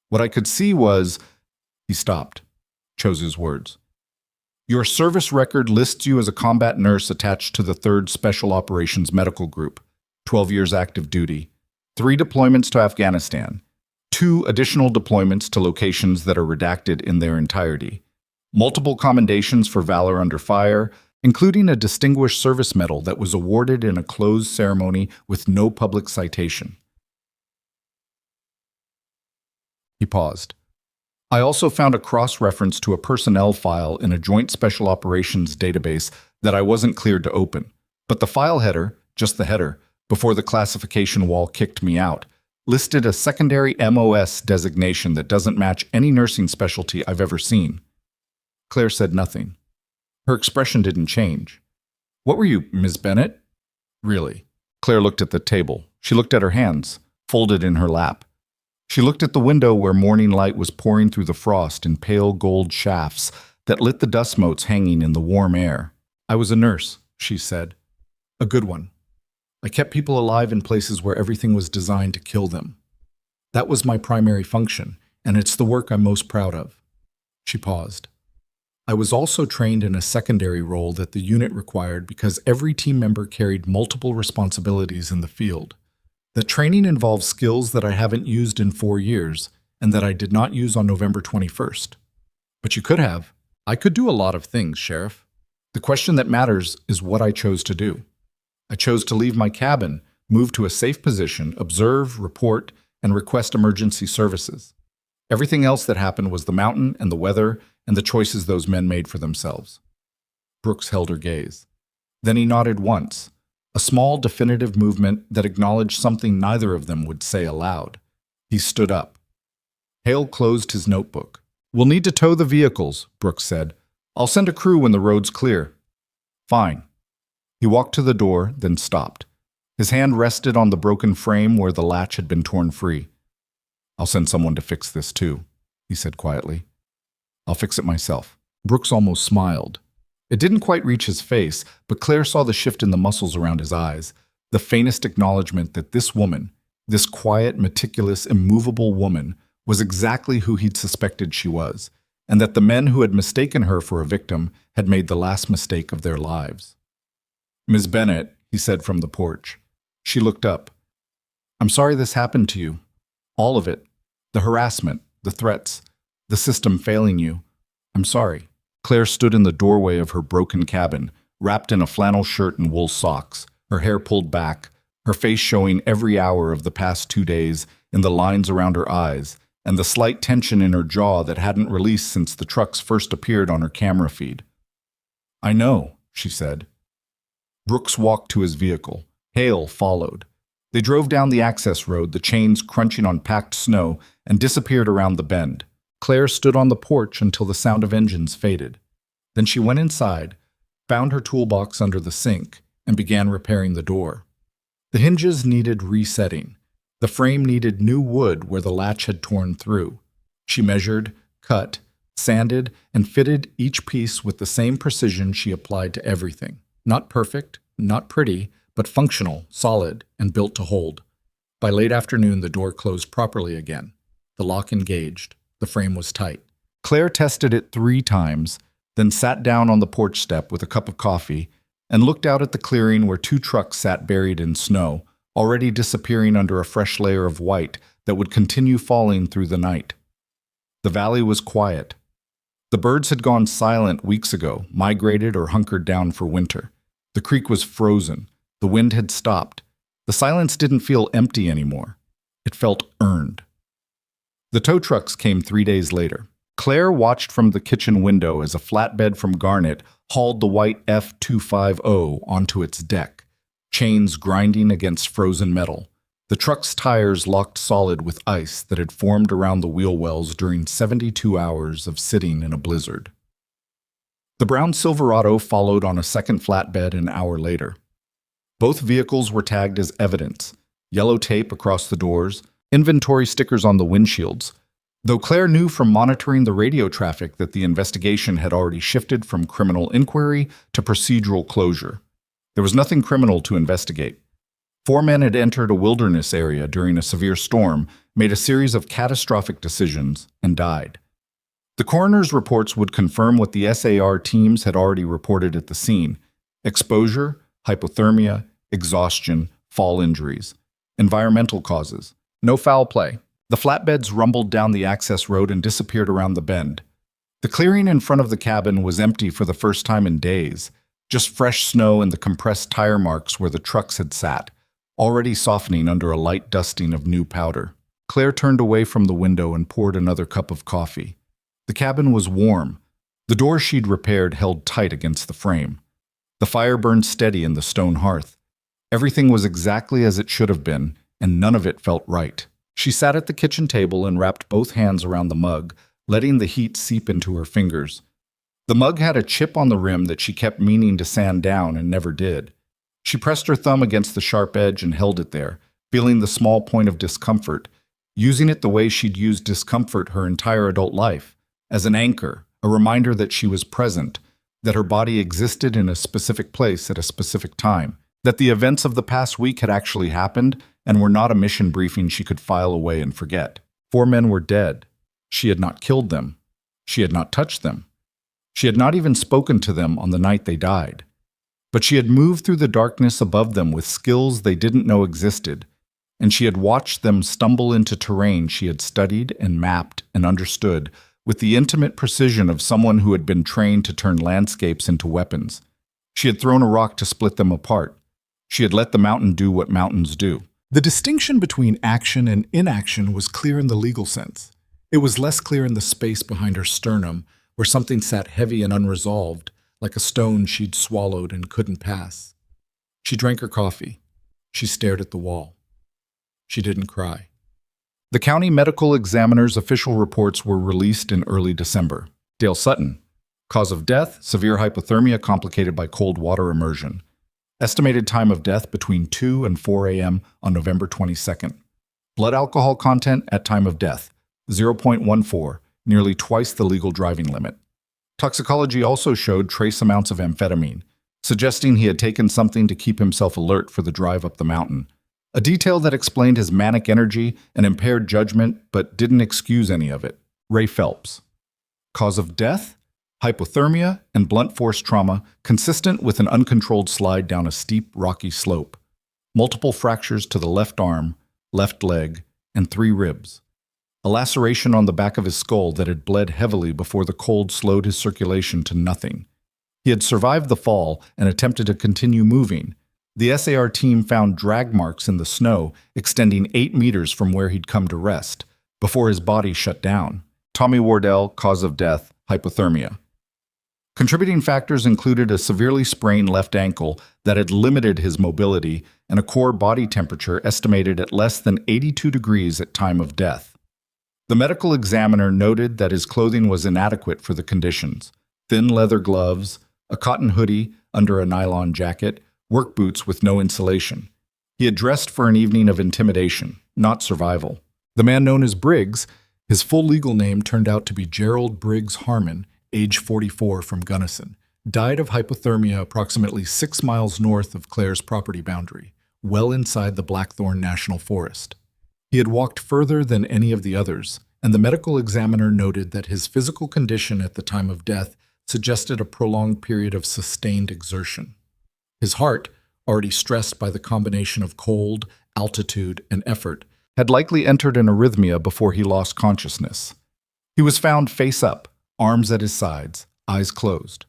Speaker 1: What I could see was... He stopped, chose his words. Your service record lists you as a combat nurse attached to the 3rd Special Operations Medical Group, 12 years active duty, 3 deployments to Afghanistan, 2 additional deployments to locations that are redacted in their entirety, multiple commendations for valor under fire, including a Distinguished Service Medal that was awarded in a closed ceremony with no public citation. He paused. I also found a cross-reference to a personnel file in a Joint Special Operations database that I wasn't cleared to open. But the file header, just the header, before the classification wall kicked me out, listed a secondary MOS designation that doesn't match any nursing specialty I've ever seen. Claire said nothing. Her expression didn't change. What were you, Ms. Bennett? Really? Claire looked at the table. She looked at her hands, folded in her lap. She looked at the window where morning light was pouring through the frost in pale gold shafts that lit the dust motes hanging in the warm air. "I was a nurse," she said. "A good one. I kept people alive in places where everything was designed to kill them. That was my primary function, and it's the work I'm most proud of." She paused. "I was also trained in a secondary role that the unit required because every team member carried multiple responsibilities in the field. That training involves skills that I haven't used in 4 years and that I did not use on November 21st. But you could have. I could do a lot of things, Sheriff. The question that matters is what I chose to do. I chose to leave my cabin, move to a safe position, observe, report, and request emergency services. Everything else that happened was the mountain and the weather and the choices those men made for themselves." Brooks held her gaze. Then he nodded once, a small, definitive movement that acknowledged something neither of them would say aloud. He stood up. Hale closed his notebook. "We'll need to tow the vehicles," Brooks said. "I'll send a crew when the road's clear." "Fine." He walked to the door, then stopped. His hand rested on the broken frame where the latch had been torn free. "I'll send someone to fix this too," he said quietly. "I'll fix it myself." Brooks almost smiled. It didn't quite reach his face, but Claire saw the shift in the muscles around his eyes, the faintest acknowledgement that this woman, this quiet, meticulous, immovable woman, was exactly who he'd suspected she was, and that the men who had mistaken her for a victim had made the last mistake of their lives. "Ms. Bennett," he said from the porch. She looked up. "I'm sorry this happened to you. All of it. The harassment, the threats, the system failing you. I'm sorry." Claire stood in the doorway of her broken cabin, wrapped in a flannel shirt and wool socks, her hair pulled back, her face showing every hour of the past 2 days in the lines around her eyes and the slight tension in her jaw that hadn't released since the trucks first appeared on her camera feed. "I know," she said. Brooks walked to his vehicle. Hale followed. They drove down the access road, the chains crunching on packed snow, and disappeared around the bend. Claire stood on the porch until the sound of engines faded. Then she went inside, found her toolbox under the sink, and began repairing the door. The hinges needed resetting. The frame needed new wood where the latch had torn through. She measured, cut, sanded, and fitted each piece with the same precision she applied to everything. Not perfect, not pretty, but functional, solid, and built to hold. By late afternoon, the door closed properly again. The lock engaged. The frame was tight. Claire tested it 3 times, then sat down on the porch step with a cup of coffee and looked out at the clearing where 2 trucks sat buried in snow, already disappearing under a fresh layer of white that would continue falling through the night. The valley was quiet. The birds had gone silent weeks ago, migrated or hunkered down for winter. The creek was frozen. The wind had stopped. The silence didn't feel empty anymore. It felt earned. The tow trucks came 3 days later. Claire watched from the kitchen window as a flatbed from Garnet hauled the white F250 onto its deck, chains grinding against frozen metal. The truck's tires locked solid with ice that had formed around the wheel wells during 72 hours of sitting in a blizzard. The brown Silverado followed on a second flatbed an hour later. Both vehicles were tagged as evidence, yellow tape across the doors, inventory stickers on the windshields, though Claire knew from monitoring the radio traffic that the investigation had already shifted from criminal inquiry to procedural closure. There was nothing criminal to investigate. 4 men had entered a wilderness area during a severe storm, made a series of catastrophic decisions, and died. The coroner's reports would confirm what the SAR teams had already reported at the scene: exposure, hypothermia, exhaustion, fall injuries, environmental causes. No foul play. The flatbeds rumbled down the access road and disappeared around the bend. The clearing in front of the cabin was empty for the first time in days, just fresh snow and the compressed tire marks where the trucks had sat, already softening under a light dusting of new powder. Claire turned away from the window and poured another cup of coffee. The cabin was warm. The door she'd repaired held tight against the frame. The fire burned steady in the stone hearth. Everything was exactly as it should have been, and none of it felt right. She sat at the kitchen table and wrapped both hands around the mug, letting the heat seep into her fingers. The mug had a chip on the rim that she kept meaning to sand down and never did. She pressed her thumb against the sharp edge and held it there, feeling the small point of discomfort, using it the way she'd used discomfort her entire adult life, as an anchor, a reminder that she was present, that her body existed in a specific place at a specific time, that the events of the past week had actually happened and were not a mission briefing she could file away and forget. 4 men were dead. She had not killed them. She had not touched them. She had not even spoken to them on the night they died. But she had moved through the darkness above them with skills they didn't know existed, and she had watched them stumble into terrain she had studied and mapped and understood with the intimate precision of someone who had been trained to turn landscapes into weapons. She had thrown a rock to split them apart. She had let the mountain do what mountains do. The distinction between action and inaction was clear in the legal sense. It was less clear in the space behind her sternum, where something sat heavy and unresolved, like a stone she'd swallowed and couldn't pass. She drank her coffee. She stared at the wall. She didn't cry. The county medical examiner's official reports were released in early December. Dale Sutton. Cause of death, severe hypothermia complicated by cold water immersion. Estimated time of death between 2 and 4 a.m. on November 22nd. Blood alcohol content at time of death, 0.14, nearly twice the legal driving limit. Toxicology also showed trace amounts of amphetamine, suggesting he had taken something to keep himself alert for the drive up the mountain. A detail that explained his manic energy and impaired judgment, but didn't excuse any of it. Ray Phelps. Cause of death? Hypothermia and blunt force trauma, consistent with an uncontrolled slide down a steep, rocky slope. Multiple fractures to the left arm, left leg, and 3 ribs. A laceration on the back of his skull that had bled heavily before the cold slowed his circulation to nothing. He had survived the fall and attempted to continue moving. The SAR team found drag marks in the snow extending 8 meters from where he'd come to rest, before his body shut down. Tommy Wardell, cause of death, hypothermia. Contributing factors included a severely sprained left ankle that had limited his mobility and a core body temperature estimated at less than 82 degrees at time of death. The medical examiner noted that his clothing was inadequate for the conditions. Thin leather gloves, a cotton hoodie under a nylon jacket, work boots with no insulation. He had dressed for an evening of intimidation, not survival. The man known as Briggs, his full legal name turned out to be Gerald Briggs Harmon, age 44, from Gunnison, died of hypothermia approximately 6 miles north of Claire's property boundary, well inside the Blackthorn National Forest. He had walked further than any of the others, and the medical examiner noted that his physical condition at the time of death suggested a prolonged period of sustained exertion. His heart, already stressed by the combination of cold, altitude, and effort, had likely entered an arrhythmia before he lost consciousness. He was found face up, arms at his sides, eyes closed.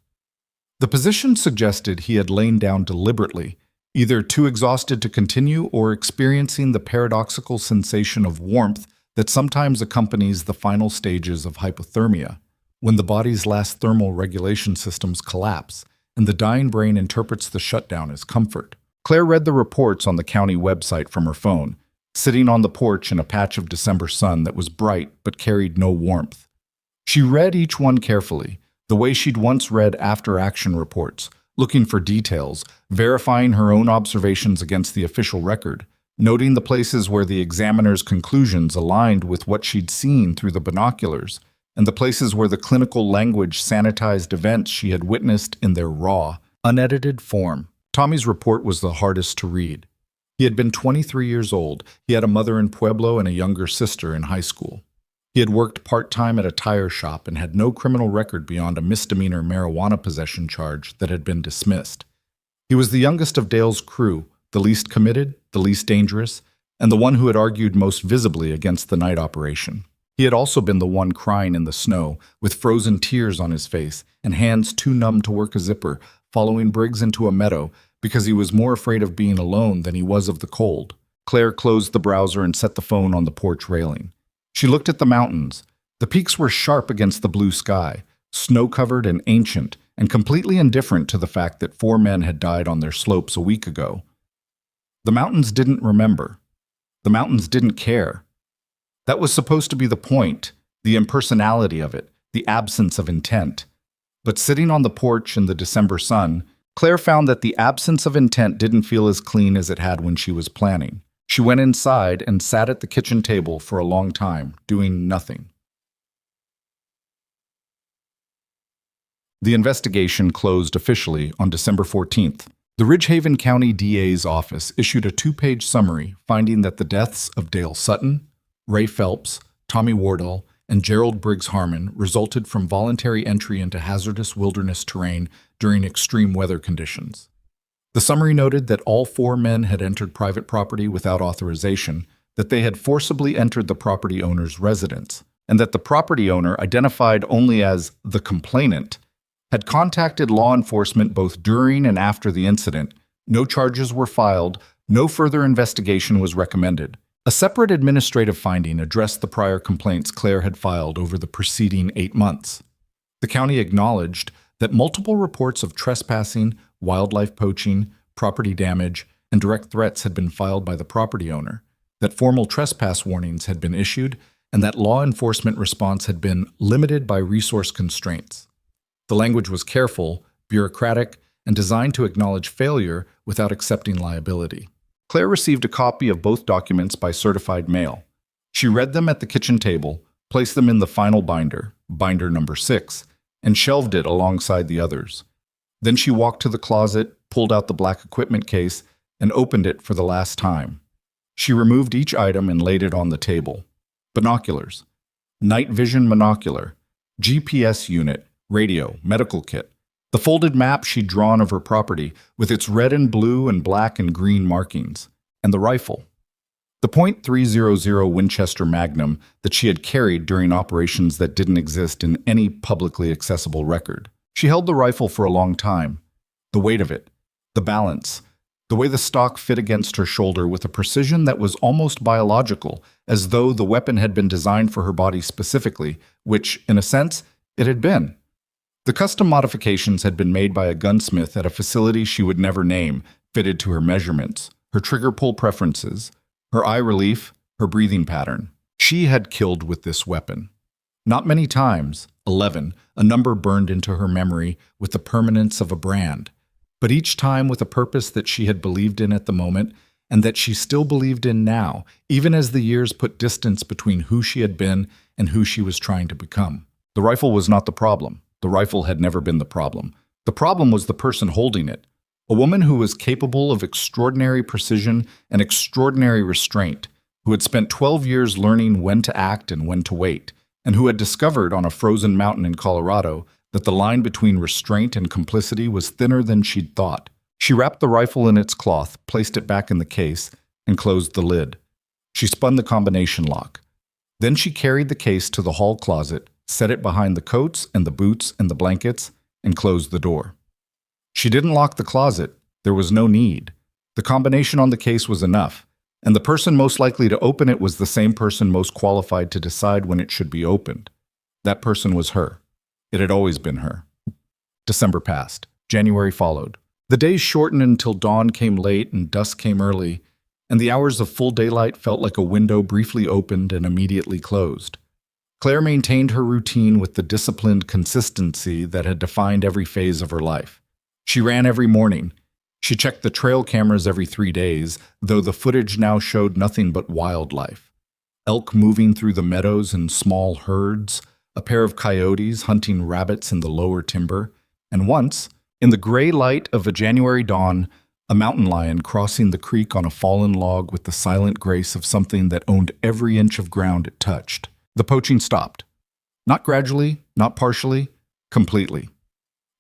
Speaker 1: The position suggested he had lain down deliberately, either too exhausted to continue or experiencing the paradoxical sensation of warmth that sometimes accompanies the final stages of hypothermia, when the body's last thermal regulation systems collapse and the dying brain interprets the shutdown as comfort. Claire read the reports on the county website from her phone, sitting on the porch in a patch of December sun that was bright but carried no warmth. She read each one carefully, the way she'd once read after-action reports, looking for details, verifying her own observations against the official record, noting the places where the examiner's conclusions aligned with what she'd seen through the binoculars, and the places where the clinical language sanitized events she had witnessed in their raw, unedited form. Tommy's report was the hardest to read. He had been 23 years old. He had a mother in Pueblo and a younger sister in high school. He had worked part-time at a tire shop and had no criminal record beyond a misdemeanor marijuana possession charge that had been dismissed. He was the youngest of Dale's crew, the least committed, the least dangerous, and the one who had argued most visibly against the night operation. He had also been the one crying in the snow, with frozen tears on his face and hands too numb to work a zipper, following Briggs into a meadow because he was more afraid of being alone than he was of the cold. Claire closed the browser and set the phone on the porch railing. She looked at the mountains. The peaks were sharp against the blue sky, snow-covered and ancient, and completely indifferent to the fact that 4 men had died on their slopes a week ago. The mountains didn't remember. The mountains didn't care. That was supposed to be the point, the impersonality of it, the absence of intent. But sitting on the porch in the December sun, Claire found that the absence of intent didn't feel as clean as it had when she was planning. She went inside and sat at the kitchen table for a long time, doing nothing. The investigation closed officially on December 14th. The Ridgehaven County DA's office issued a 2-page summary finding that the deaths of Dale Sutton, Ray Phelps, Tommy Wardell, and Gerald Briggs Harmon resulted from voluntary entry into hazardous wilderness terrain during extreme weather conditions. The summary noted that all 4 men had entered private property without authorization, that they had forcibly entered the property owner's residence, and that the property owner, identified only as the complainant, had contacted law enforcement both during and after the incident. No charges were filed, no further investigation was recommended. A separate administrative finding addressed the prior complaints Claire had filed over the preceding 8 months. The county acknowledged that multiple reports of trespassing, wildlife poaching, property damage, and direct threats had been filed by the property owner, that formal trespass warnings had been issued, and that law enforcement response had been limited by resource constraints. The language was careful, bureaucratic, and designed to acknowledge failure without accepting liability. Claire received a copy of both documents by certified mail. She read them at the kitchen table, placed them in the final binder, binder number 6, and shelved it alongside the others. Then she walked to the closet, pulled out the black equipment case, and opened it for the last time. She removed each item and laid it on the table. Binoculars, night vision monocular, GPS unit, radio, medical kit, the folded map she'd drawn of her property with its red and blue and black and green markings, and the rifle. The .300 Winchester Magnum that she had carried during operations that didn't exist in any publicly accessible record. She held the rifle for a long time. The weight of it, the balance, the way the stock fit against her shoulder with a precision that was almost biological, as though the weapon had been designed for her body specifically, which, in a sense, it had been. The custom modifications had been made by a gunsmith at a facility she would never name, fitted to her measurements, her trigger pull preferences, her eye relief, her breathing pattern. She had killed with this weapon. Not many times, 11, a number burned into her memory with the permanence of a brand, but each time with a purpose that she had believed in at the moment and that she still believed in now, even as the years put distance between who she had been and who she was trying to become. The rifle was not the problem. The rifle had never been the problem. The problem was the person holding it, a woman who was capable of extraordinary precision and extraordinary restraint, who had spent 12 years learning when to act and when to wait, and who had discovered on a frozen mountain in Colorado that the line between restraint and complicity was thinner than she'd thought. She wrapped the rifle in its cloth, placed it back in the case, and closed the lid. She spun the combination lock. Then she carried the case to the hall closet, set it behind the coats and the boots and the blankets, and closed the door. She didn't lock the closet. There was no need. The combination on the case was enough, and the person most likely to open it was the same person most qualified to decide when it should be opened. That person was her. It had always been her. December passed. January followed. The days shortened until dawn came late and dusk came early, and the hours of full daylight felt like a window briefly opened and immediately closed. Claire maintained her routine with the disciplined consistency that had defined every phase of her life. She ran every morning. She checked the trail cameras every 3 days, though the footage now showed nothing but wildlife. Elk moving through the meadows in small herds, a pair of coyotes hunting rabbits in the lower timber, and once, in the gray light of a January dawn, a mountain lion crossing the creek on a fallen log with the silent grace of something that owned every inch of ground it touched. The poaching stopped. Not gradually, not partially, completely.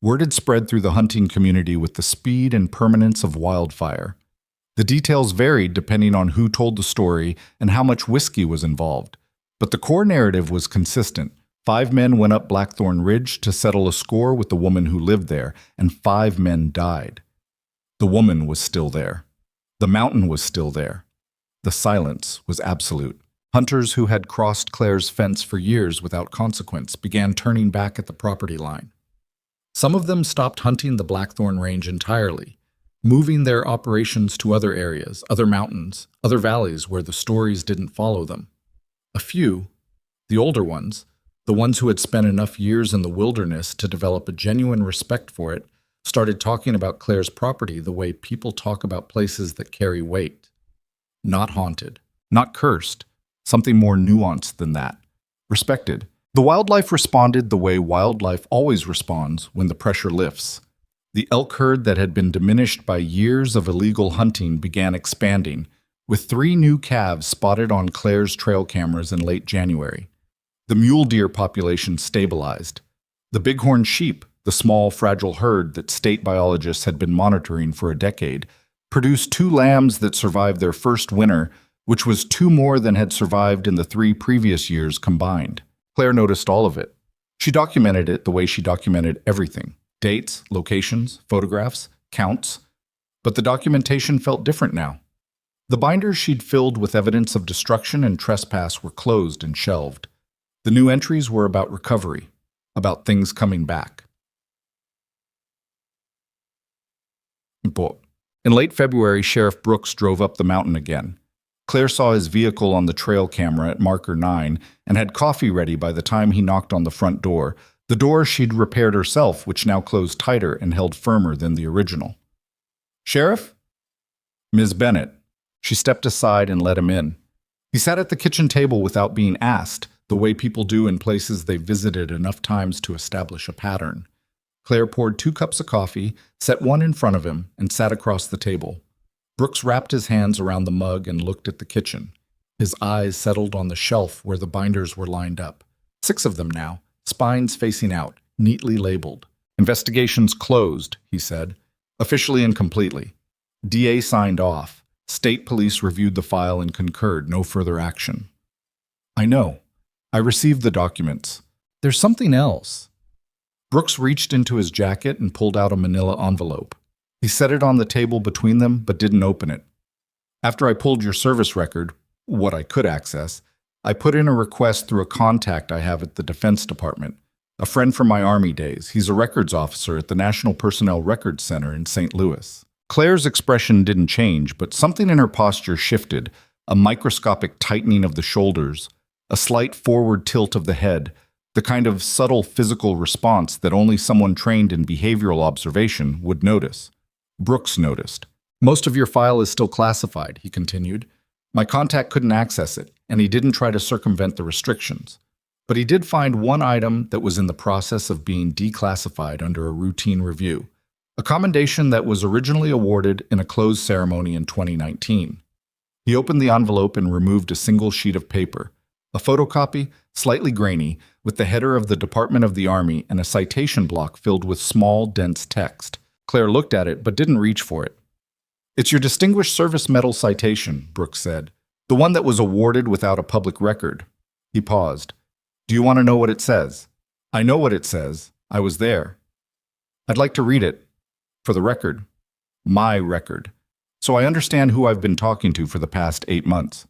Speaker 1: Word had spread through the hunting community with the speed and permanence of wildfire. The details varied depending on who told the story and how much whiskey was involved, but the core narrative was consistent. 5 men went up Blackthorn Ridge to settle a score with the woman who lived there, and 5 men died. The woman was still there. The mountain was still there. The silence was absolute. Hunters who had crossed Claire's fence for years without consequence began turning back at the property line. Some of them stopped hunting the Blackthorn Range entirely, moving their operations to other areas, other mountains, other valleys where the stories didn't follow them. A few, the older ones, the ones who had spent enough years in the wilderness to develop a genuine respect for it, started talking about Claire's property the way people talk about places that carry weight. Not haunted. Not cursed. Something more nuanced than that. Respected. The wildlife responded the way wildlife always responds when the pressure lifts. The elk herd that had been diminished by years of illegal hunting began expanding, with 3 new calves spotted on Claire's trail cameras in late January. The mule deer population stabilized. The bighorn sheep, the small, fragile herd that state biologists had been monitoring for a decade, produced 2 lambs that survived their first winter, which was 2 more than had survived in the 3 previous years combined. Claire noticed all of it. She documented it the way she documented everything: dates, locations, photographs, counts. But the documentation felt different now. The binders she'd filled with evidence of destruction and trespass were closed and shelved. The new entries were about recovery, about things coming back. In late February, Sheriff Brooks drove up the mountain again. Claire saw his vehicle on the trail camera at marker 9 and had coffee ready by the time he knocked on the front door, the door she'd repaired herself, which now closed tighter and held firmer than the original. "Sheriff?" "Ms. Bennett." She stepped aside and let him in. He sat at the kitchen table without being asked, the way people do in places they've visited enough times to establish a pattern. Claire poured 2 cups of coffee, set one in front of him, and sat across the table. Brooks wrapped his hands around the mug and looked at the kitchen. His eyes settled on the shelf where the binders were lined up. 6 of them now, spines facing out, neatly labeled. "Investigations closed," he said, "officially and completely. DA signed off. State police reviewed the file and concurred, no further action." "I know. I received the documents. There's something else." Brooks reached into his jacket and pulled out a manila envelope. He set it on the table between them, but didn't open it. "After I pulled your service record, what I could access, I put in a request through a contact I have at the Defense Department, a friend from my Army days. He's a records officer at the National Personnel Records Center in St. Louis." Claire's expression didn't change, but something in her posture shifted, a microscopic tightening of the shoulders, a slight forward tilt of the head, the kind of subtle physical response that only someone trained in behavioral observation would notice. Brooks noticed. "Most of your file is still classified," he continued. "My contact couldn't access it, and he didn't try to circumvent the restrictions. But he did find one item that was in the process of being declassified under a routine review, a commendation that was originally awarded in a closed ceremony in 2019. He opened the envelope and removed a single sheet of paper, a photocopy, slightly grainy, with the header of the Department of the Army and a citation block filled with small, dense text. Claire looked at it but didn't reach for it. "It's your Distinguished Service Medal citation," Brooks said, "the one that was awarded without a public record." He paused. "Do you want to know what it says?" "I know what it says. I was there." "I'd like to read it. For the record. My record. So I understand who I've been talking to for the past 8 months."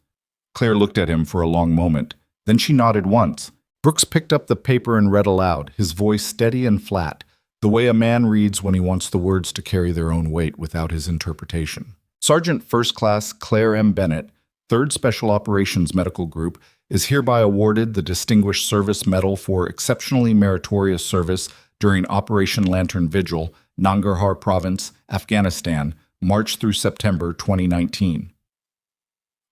Speaker 1: Claire looked at him for a long moment. Then she nodded once. Brooks picked up the paper and read aloud, his voice steady and flat, the way a man reads when he wants the words to carry their own weight without his interpretation. "Sergeant First Class Claire M. Bennett, 3rd Special Operations Medical Group, is hereby awarded the Distinguished Service Medal for exceptionally meritorious service during Operation Lantern Vigil, Nangarhar Province, Afghanistan, March through September 2019.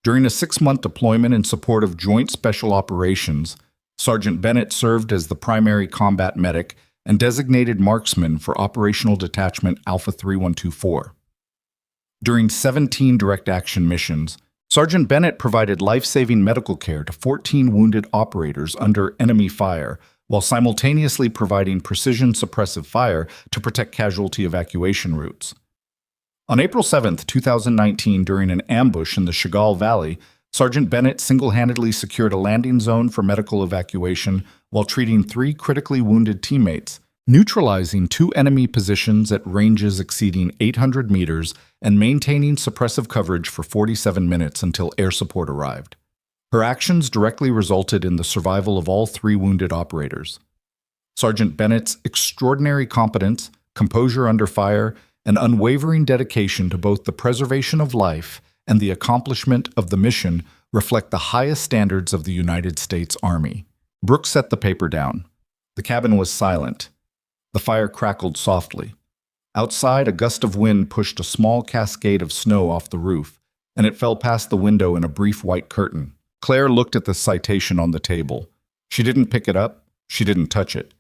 Speaker 1: During a 6-month deployment in support of Joint Special Operations, Sergeant Bennett served as the primary combat medic and designated marksman for Operational Detachment Alpha 3124. During 17 direct action missions, Sergeant Bennett provided life-saving medical care to 14 wounded operators under enemy fire, while simultaneously providing precision suppressive fire to protect casualty evacuation routes. On April 7, 2019, during an ambush in the Chagall Valley, Sergeant Bennett single-handedly secured a landing zone for medical evacuation while treating 3 critically wounded teammates, neutralizing 2 enemy positions at ranges exceeding 800 meters and maintaining suppressive coverage for 47 minutes until air support arrived. Her actions directly resulted in the survival of all 3 wounded operators. Sergeant Bennett's extraordinary competence, composure under fire, and unwavering dedication to both the preservation of life and the accomplishment of the mission reflect the highest standards of the United States Army. Brooks set the paper down. The cabin was silent. The fire crackled softly. Outside, a gust of wind pushed a small cascade of snow off the roof, and it fell past the window in a brief white curtain. Claire looked at the citation on the table. She didn't pick it up. She didn't touch it.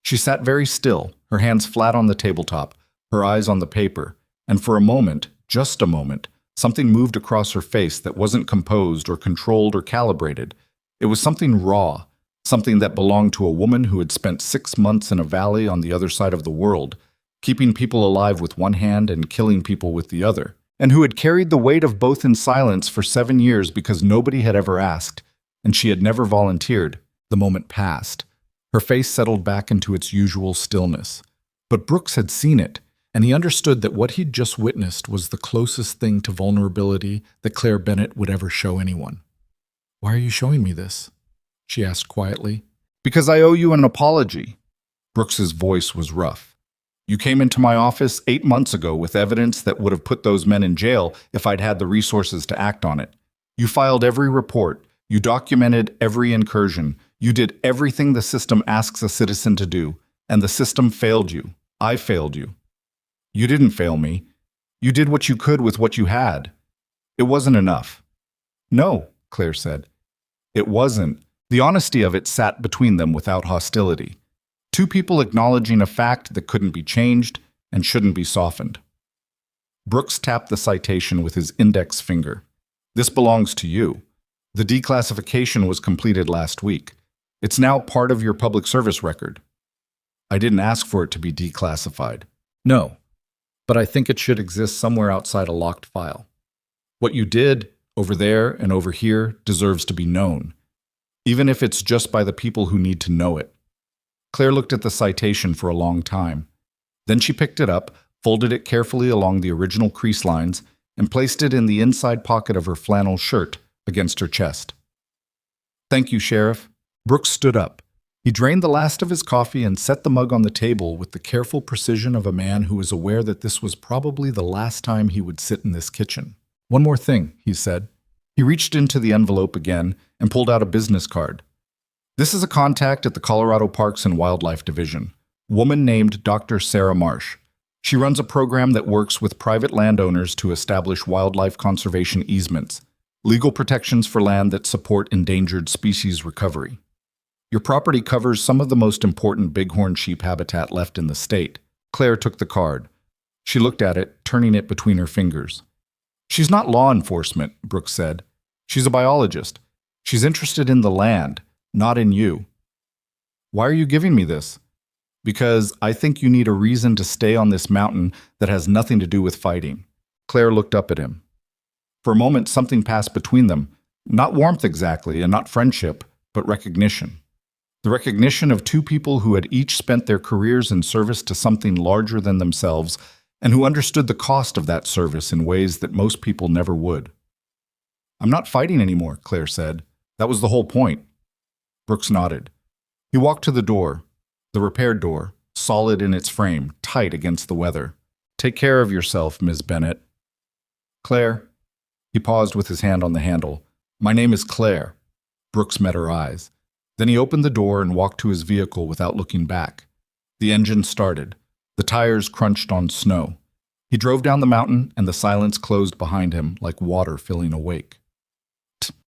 Speaker 1: She sat very still, her hands flat on the tabletop, her eyes on the paper, and for a moment, just a moment, something moved across her face that wasn't composed or controlled or calibrated. It was something raw, something that belonged to a woman who had spent 6 months in a valley on the other side of the world, keeping people alive with one hand and killing people with the other, and who had carried the weight of both in silence for 7 years because nobody had ever asked, and she had never volunteered. The moment passed. Her face settled back into its usual stillness. But Brooks had seen it, and he understood that what he'd just witnessed was the closest thing to vulnerability that Claire Bennett would ever show anyone. "Why are you showing me this?" she asked quietly. "Because I owe you an apology." Brooks's voice was rough. "You came into my office 8 months ago with evidence that would have put those men in jail if I'd had the resources to act on it. You filed every report. You documented every incursion. You did everything the system asks a citizen to do, and the system failed you. I failed you. You didn't fail me. You did what you could with what you had. It wasn't enough." "No," Claire said. "It wasn't." The honesty of it sat between them without hostility. Two people acknowledging a fact that couldn't be changed and shouldn't be softened. Brooks tapped the citation with his index finger. "This belongs to you. The declassification was completed last week. It's now part of your public service record." "I didn't ask for it to be declassified." "No, but I think it should exist somewhere outside a locked file. What you did, over there and over here, deserves to be known, even if it's just by the people who need to know it." Claire looked at the citation for a long time. Then she picked it up, folded it carefully along the original crease lines, and placed it in the inside pocket of her flannel shirt against her chest. "Thank you, Sheriff." Brooks stood up. He drained the last of his coffee and set the mug on the table with the careful precision of a man who was aware that this was probably the last time he would sit in this kitchen. "One more thing," he said. He reached into the envelope again and pulled out a business card. "This is a contact at the Colorado Parks and Wildlife Division, woman named Dr. Sarah Marsh. She runs a program that works with private landowners to establish wildlife conservation easements, legal protections for land that support endangered species recovery. Your property covers some of the most important bighorn sheep habitat left in the state." Claire took the card. She looked at it, turning it between her fingers. "She's not law enforcement," Brooks said. "She's a biologist. She's interested in the land, not in you." "Why are you giving me this?" "Because I think you need a reason to stay on this mountain that has nothing to do with fighting." Claire looked up at him. For a moment, something passed between them. Not warmth exactly, and not friendship, but recognition. The recognition of two people who had each spent their careers in service to something larger than themselves, and who understood the cost of that service in ways that most people never would. "I'm not fighting anymore," Claire said. "That was the whole point." Brooks nodded. He walked to the door, the repaired door, solid in its frame, tight against the weather. "Take care of yourself, Ms. Bennett." "Claire." He paused with his hand on the handle. "My name is Claire." Brooks met her eyes. Then he opened the door and walked to his vehicle without looking back. The engine started. The tires crunched on snow. He drove down the mountain, and the silence closed behind him like water filling a wake.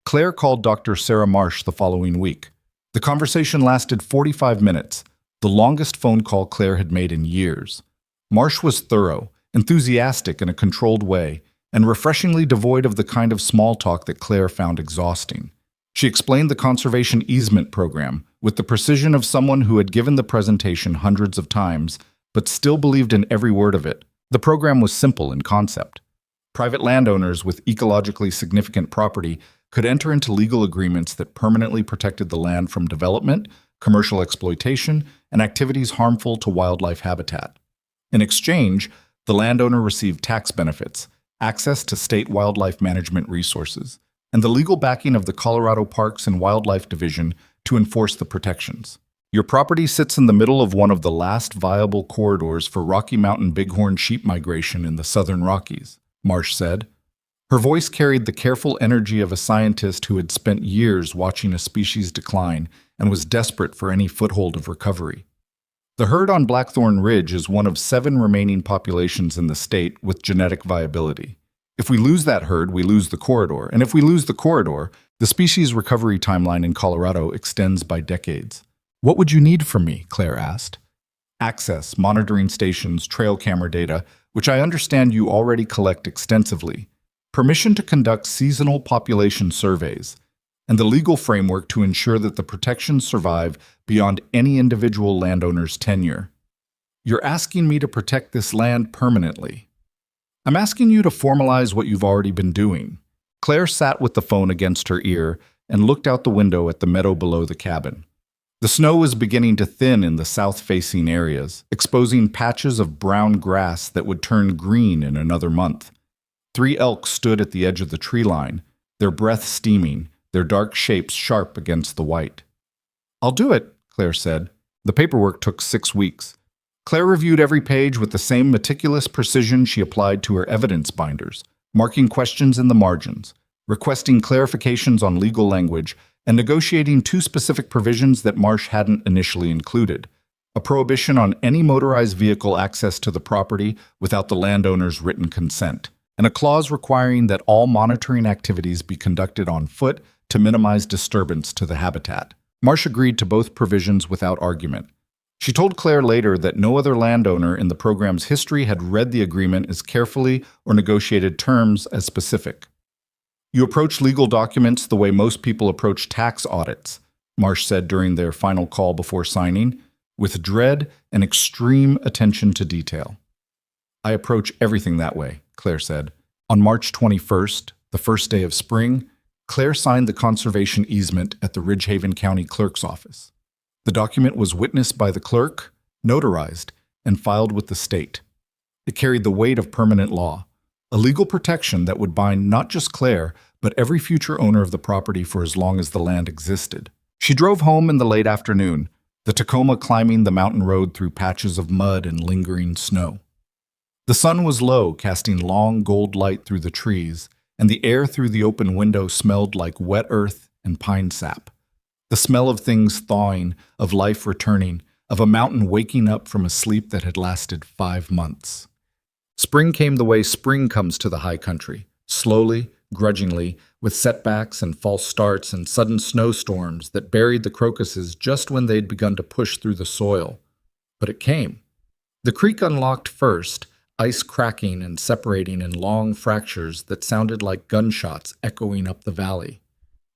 Speaker 1: Claire called Dr. Sarah Marsh the following week. The conversation lasted 45 minutes, the longest phone call Claire had made in years. Marsh was thorough, enthusiastic in a controlled way, and refreshingly devoid of the kind of small talk that Claire found exhausting. She explained the conservation easement program with the precision of someone who had given the presentation hundreds of times, but still believed in every word of it. The program was simple in concept. Private landowners with ecologically significant property could enter into legal agreements that permanently protected the land from development, commercial exploitation, and activities harmful to wildlife habitat. In exchange, the landowner received tax benefits, access to state wildlife management resources, and the legal backing of the Colorado Parks and Wildlife Division to enforce the protections. "Your property sits in the middle of one of the last viable corridors for Rocky Mountain bighorn sheep migration in the southern Rockies," Marsh said. Her voice carried the careful energy of a scientist who had spent years watching a species decline and was desperate for any foothold of recovery. "The herd on Blackthorn Ridge is one of 7 remaining populations in the state with genetic viability. If we lose that herd, we lose the corridor. And if we lose the corridor, the species recovery timeline in Colorado extends by decades. What would you need from me? Claire asked. Access, monitoring stations, trail camera data, which I understand you already collect extensively. Permission to conduct seasonal population surveys, and the legal framework to ensure that the protections survive beyond any individual landowner's tenure. You're asking me to protect this land permanently. I'm asking you to formalize what you've already been doing. Claire sat with the phone against her ear and looked out the window at the meadow below the cabin. The snow was beginning to thin in the south-facing areas, exposing patches of brown grass that would turn green in another month. 3 elk stood at the edge of the tree line, their breath steaming, their dark shapes sharp against the white. I'll do it, Claire said. The paperwork took 6 weeks. Claire reviewed every page with the same meticulous precision she applied to her evidence binders, marking questions in the margins, requesting clarifications on legal language, and negotiating 2 specific provisions that Marsh hadn't initially included: a prohibition on any motorized vehicle access to the property without the landowner's written consent, and a clause requiring that all monitoring activities be conducted on foot to minimize disturbance to the habitat. Marsh agreed to both provisions without argument. She told Claire later that no other landowner in the program's history had read the agreement as carefully or negotiated terms as specific. You approach legal documents the way most people approach tax audits, Marsh said during their final call before signing, with dread and extreme attention to detail. I approach everything that way, Claire said. On March 21st, the first day of spring, Claire signed the conservation easement at the Ridgehaven County Clerk's office. The document was witnessed by the clerk, notarized, and filed with the state. It carried the weight of permanent law, a legal protection that would bind not just Claire, but every future owner of the property for as long as the land existed. She drove home in the late afternoon, the Tacoma climbing the mountain road through patches of mud and lingering snow. The sun was low, casting long gold light through the trees, and the air through the open window smelled like wet earth and pine sap. The smell of things thawing, of life returning, of a mountain waking up from a sleep that had lasted 5 months. Spring came the way spring comes to the high country, slowly, grudgingly, with setbacks and false starts and sudden snowstorms that buried the crocuses just when they'd begun to push through the soil. But it came. The creek unlocked first, ice cracking and separating in long fractures that sounded like gunshots echoing up the valley.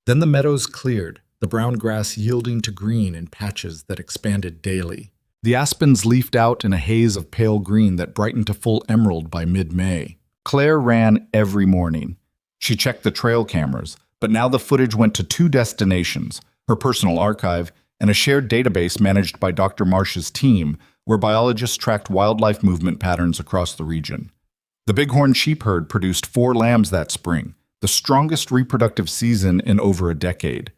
Speaker 1: Then the meadows cleared, the brown grass yielding to green in patches that expanded daily. The aspens leafed out in a haze of pale green that brightened to full emerald by mid-May. Claire ran every morning. She checked the trail cameras, but now the footage went to 2 destinations, her personal archive and a shared database managed by Dr. Marsh's team, where biologists tracked wildlife movement patterns across the region. The bighorn sheep herd produced 4 lambs that spring, the strongest reproductive season in over a decade.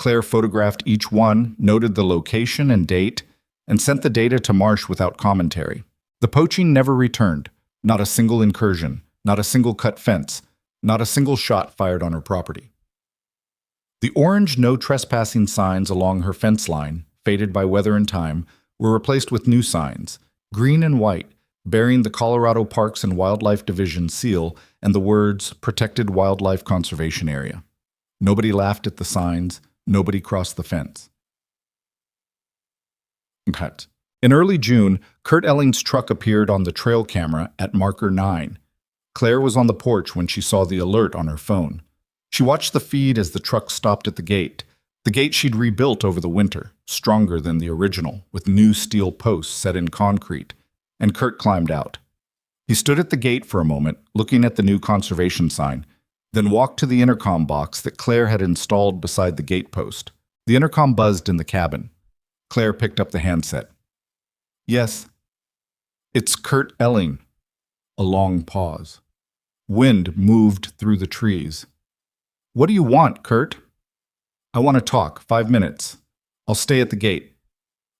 Speaker 1: Claire photographed each one, noted the location and date, and sent the data to Marsh without commentary. The poaching never returned. Not a single incursion, not a single cut fence, not a single shot fired on her property. The orange no trespassing signs along her fence line, faded by weather and time, were replaced with new signs, green and white, bearing the Colorado Parks and Wildlife Division seal and the words Protected Wildlife Conservation Area. Nobody laughed at the signs, nobody crossed the fence. In early June, Kurt Elling's truck appeared on the trail camera at marker 9. Claire was on the porch when she saw the alert on her phone. She watched the feed as the truck stopped at the gate she'd rebuilt over the winter, stronger than the original, with new steel posts set in concrete, and Kurt climbed out. He stood at the gate for a moment, looking at the new conservation sign, then walked to the intercom box that Claire had installed beside the gate post. The intercom buzzed in the cabin. Claire picked up the handset. Yes. It's Kurt Elling. A long pause. Wind moved through the trees. What do you want, Kurt? I want to talk. 5 minutes. I'll stay at the gate.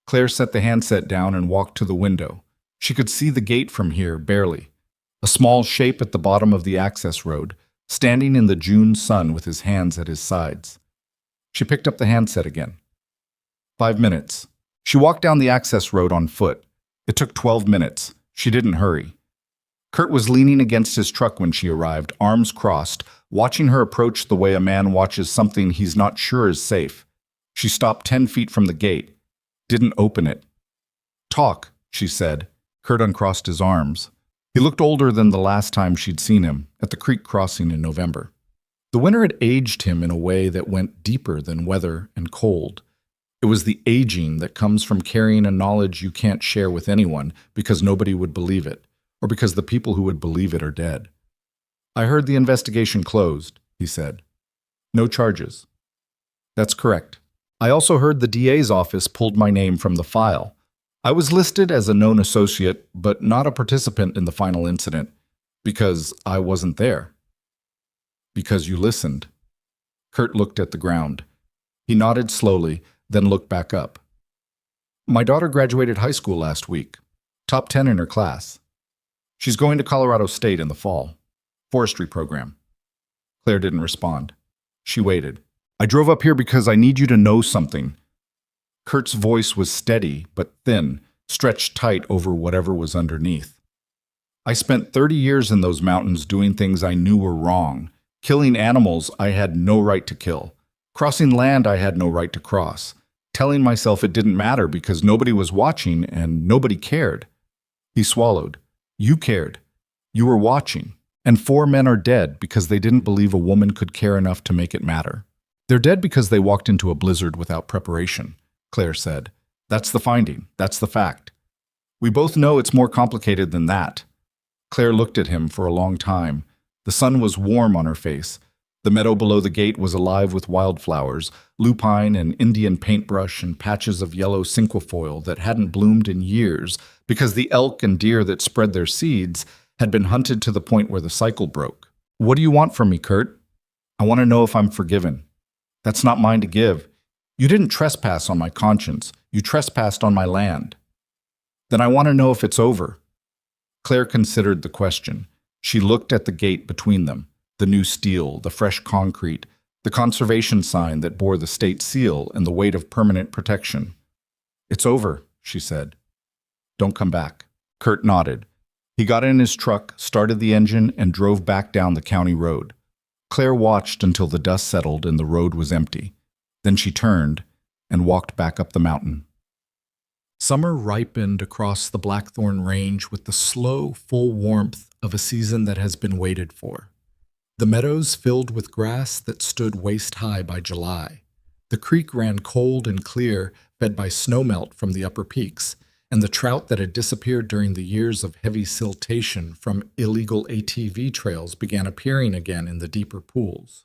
Speaker 1: Claire set the handset down and walked to the window. She could see the gate from here, barely. A small shape at the bottom of the access road, standing in the June sun with his hands at his sides. She picked up the handset again. 5 minutes. She walked down the access road on foot. It took 12 minutes. She didn't hurry. Kurt was leaning against his truck when she arrived, arms crossed, watching her approach the way a man watches something he's not sure is safe. She stopped 10 feet from the gate, didn't open it. "Talk," she said. Kurt uncrossed his arms. He looked older than the last time she'd seen him, at the creek crossing in November. The winter had aged him in a way that went deeper than weather and cold. It was the aging that comes from carrying a knowledge you can't share with anyone because nobody would believe it, or because the people who would believe it are dead. "I heard the investigation closed," he said. "No charges." "That's correct. I also heard the DA's office pulled my name from the file. I was listed as a known associate, but not a participant in the final incident, because I wasn't there." "Because you listened." Kurt looked at the ground. He nodded slowly, then looked back up. "My daughter graduated high school last week, top 10 in her class. She's going to Colorado State in the fall. Forestry program." Claire didn't respond. She waited. "I drove up here because I need you to know something." Kurt's voice was steady but thin, stretched tight over whatever was underneath. "I spent 30 years in those mountains doing things I knew were wrong, killing animals I had no right to kill, crossing land I had no right to cross, telling myself it didn't matter because nobody was watching and nobody cared." He swallowed. "You cared. You were watching. And 4 men are dead because they didn't believe a woman could care enough to make it matter. They're dead because they walked into a blizzard without preparation," Claire said. "That's the finding. That's the fact. We both know it's more complicated than that." Claire looked at him for a long time. The sun was warm on her face. The meadow below the gate was alive with wildflowers, lupine and Indian paintbrush and patches of yellow cinquefoil that hadn't bloomed in years because the elk and deer that spread their seeds had been hunted to the point where the cycle broke. "What do you want from me, Kurt?" "I want to know if I'm forgiven." "That's not mine to give. You didn't trespass on my conscience. You trespassed on my land." "Then I want to know if it's over." Claire considered the question. She looked at the gate between them, the new steel, the fresh concrete, the conservation sign that bore the state seal and the weight of permanent protection. "It's over," she said. "Don't come back." Kurt nodded. He got in his truck, started the engine, and drove back down the county road. Claire watched until the dust settled and the road was empty. Then she turned and walked back up the mountain. Summer ripened across the Blackthorn Range with the slow, full warmth of a season that has been waited for. The meadows filled with grass that stood waist-high by July. The creek ran cold and clear, fed by snowmelt from the upper peaks, and the trout that had disappeared during the years of heavy siltation from illegal ATV trails began appearing again in the deeper pools.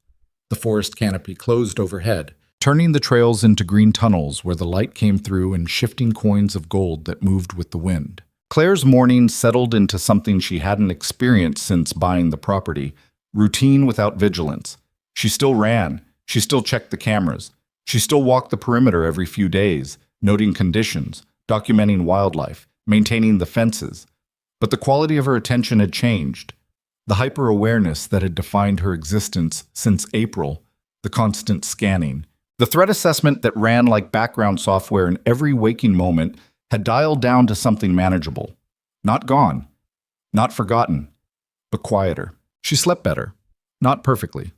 Speaker 1: The forest canopy closed overhead, turning the trails into green tunnels where the light came through in shifting coins of gold that moved with the wind. Claire's morning settled into something she hadn't experienced since buying the property, routine without vigilance. She still ran. She still checked the cameras. She still walked the perimeter every few days, noting conditions, documenting wildlife, maintaining the fences. But the quality of her attention had changed. The hyper-awareness that had defined her existence since April, the constant scanning, the threat assessment that ran like background software in every waking moment had dialed down to something manageable. Not gone, not forgotten, but quieter. She slept better, not perfectly.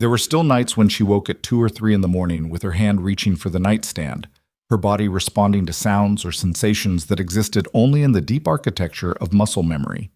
Speaker 1: There were still nights when she woke at 2 or 3 in the morning with her hand reaching for the nightstand, her body responding to sounds or sensations that existed only in the deep architecture of muscle memory.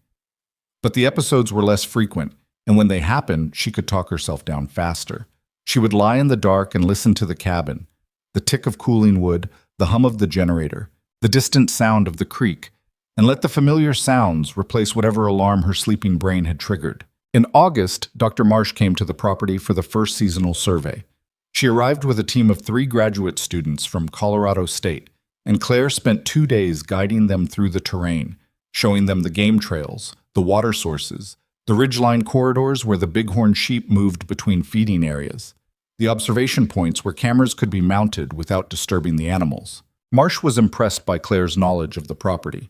Speaker 1: But the episodes were less frequent, and when they happened, she could talk herself down faster. She would lie in the dark and listen to the cabin, the tick of cooling wood, the hum of the generator, the distant sound of the creek, and let the familiar sounds replace whatever alarm her sleeping brain had triggered. In August, Dr. Marsh came to the property for the first seasonal survey. She arrived with a team of 3 graduate students from Colorado State, and Claire spent 2 days guiding them through the terrain, showing them the game trails, the water sources, the ridgeline corridors where the bighorn sheep moved between feeding areas, the observation points where cameras could be mounted without disturbing the animals. Marsh was impressed by Claire's knowledge of the property.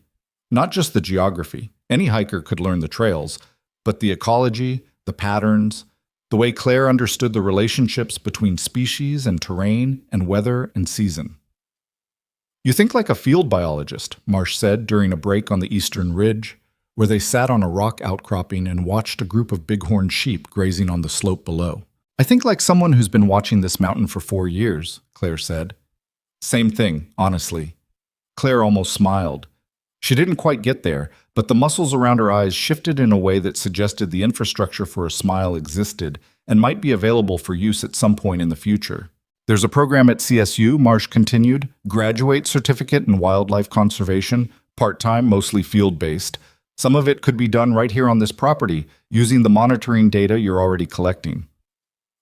Speaker 1: Not just the geography, any hiker could learn the trails, but the ecology, the patterns, the way Claire understood the relationships between species and terrain and weather and season. "You think like a field biologist," Marsh said during a break on the eastern ridge. where they sat on a rock outcropping and watched a group of bighorn sheep grazing on the slope below. "I think like someone who's been watching this mountain for 4 years," Claire said. "Same thing, honestly." Claire almost smiled. She didn't quite get there, but the muscles around her eyes shifted in a way that suggested the infrastructure for a smile existed and might be available for use at some point in the future. "There's a program at CSU," Marsh continued, "graduate certificate in wildlife conservation, part-time, mostly field-based. Some of it could be done right here on this property, using the monitoring data you're already collecting."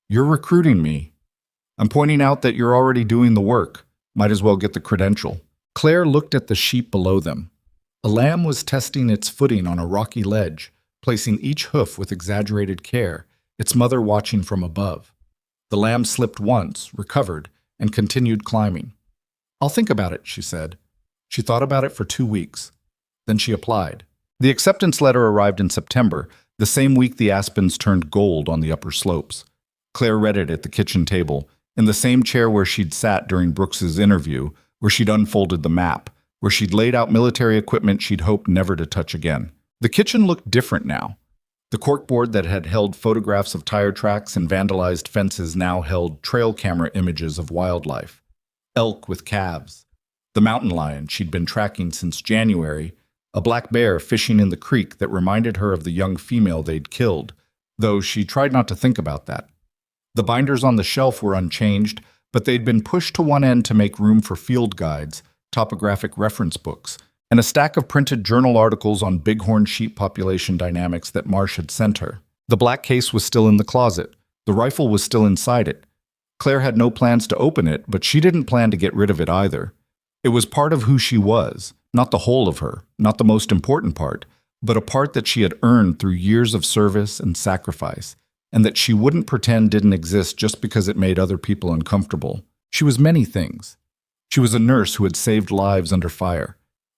Speaker 1: "You're recruiting me." "I'm pointing out that you're already doing the work. Might as well get the credential." Claire looked at the sheep below them. A lamb was testing its footing on a rocky ledge, placing each hoof with exaggerated care, its mother watching from above. The lamb slipped once, recovered, and continued climbing. "I'll think about it," she said. She thought about it for 2 weeks. Then she applied. The acceptance letter arrived in September, the same week the aspens turned gold on the upper slopes. Claire read it at the kitchen table, in the same chair where she'd sat during Brooks's interview, where she'd unfolded the map, where she'd laid out military equipment she'd hoped never to touch again. The kitchen looked different now. The corkboard that had held photographs of tire tracks and vandalized fences now held trail camera images of wildlife. Elk with calves, the mountain lion she'd been tracking since January, a black bear fishing in the creek that reminded her of the young female they'd killed, though she tried not to think about that. The binders on the shelf were unchanged, but they'd been pushed to one end to make room for field guides, topographic reference books, and a stack of printed journal articles on bighorn sheep population dynamics that Marsh had sent her. The black case was still in the closet. The rifle was still inside it. Claire had no plans to open it, but she didn't plan to get rid of it either. It was part of who she was, not the whole of her, not the most important part, but a part that she had earned through years of service and sacrifice, and that she wouldn't pretend didn't exist just because it made other people uncomfortable. She was many things. She was a nurse who had saved lives under fire.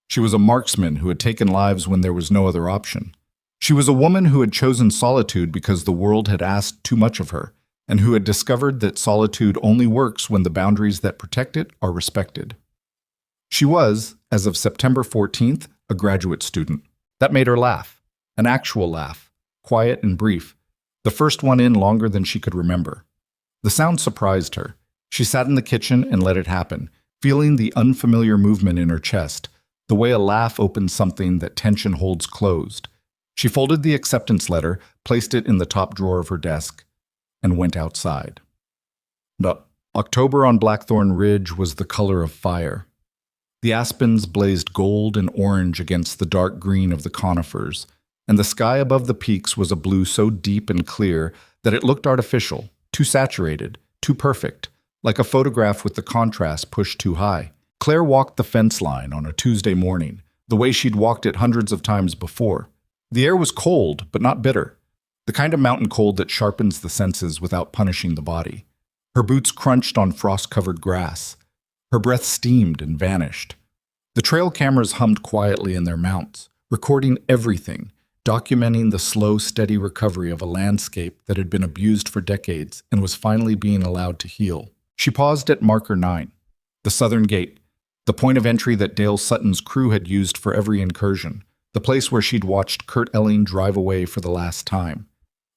Speaker 1: She was a marksman who had taken lives when there was no other option. She was a woman who had chosen solitude because the world had asked too much of her, and who had discovered that solitude only works when the boundaries that protect it are respected. She was, as of September 14th, a graduate student. That made her laugh. An actual laugh, quiet and brief, the first one in longer than she could remember. The sound surprised her. She sat in the kitchen and let it happen, feeling the unfamiliar movement in her chest, the way a laugh opens something that tension holds closed. She folded the acceptance letter, placed it in the top drawer of her desk, and went outside. The October on Blackthorn Ridge was the color of fire. The aspens blazed gold and orange against the dark green of the conifers, and the sky above the peaks was a blue so deep and clear that it looked artificial, too saturated, too perfect, like a photograph with the contrast pushed too high. Claire walked the fence line on a Tuesday morning, the way she'd walked it hundreds of times before. The air was cold, but not bitter, the kind of mountain cold that sharpens the senses without punishing the body. Her boots crunched on frost-covered grass. Her breath steamed and vanished. The trail cameras hummed quietly in their mounts, recording everything, documenting the slow, steady recovery of a landscape that had been abused for decades and was finally being allowed to heal. She paused at marker 9, the southern gate, the point of entry that Dale Sutton's crew had used for every incursion, the place where she'd watched Kurt Elling drive away for the last time.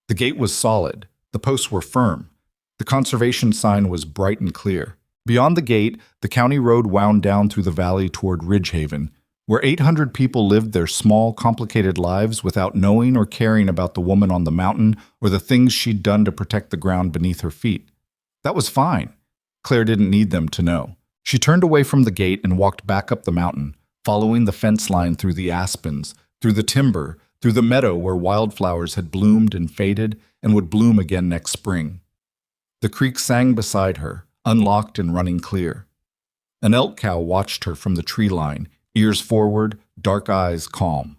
Speaker 1: The gate was solid, the posts were firm, the conservation sign was bright and clear. Beyond the gate, the county road wound down through the valley toward Ridgehaven, where 800 people lived their small, complicated lives without knowing or caring about the woman on the mountain or the things she'd done to protect the ground beneath her feet. That was fine. Claire didn't need them to know. She turned away from the gate and walked back up the mountain, following the fence line through the aspens, through the timber, through the meadow where wildflowers had bloomed and faded and would bloom again next spring. The creek sang beside her, unlocked and running clear. An elk cow watched her from the tree line, ears forward, dark eyes calm.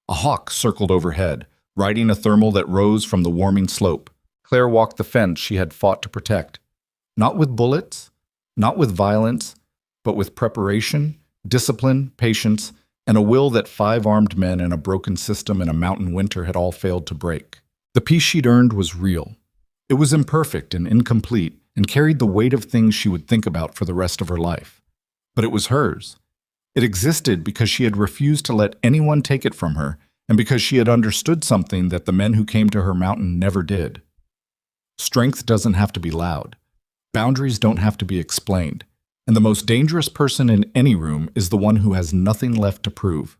Speaker 1: A hawk circled overhead, riding a thermal that rose from the warming slope. Claire walked the fence she had fought to protect. Not with bullets, not with violence, but with preparation, discipline, patience, and a will that 5 armed men and a broken system in a mountain winter had all failed to break. The peace she'd earned was real. It was imperfect and incomplete, and carried the weight of things she would think about for the rest of her life. But it was hers. It existed because she had refused to let anyone take it from her, and because she had understood something that the men who came to her mountain never did. Strength doesn't have to be loud. Boundaries don't have to be explained. And the most dangerous person in any room is the one who has nothing left to prove.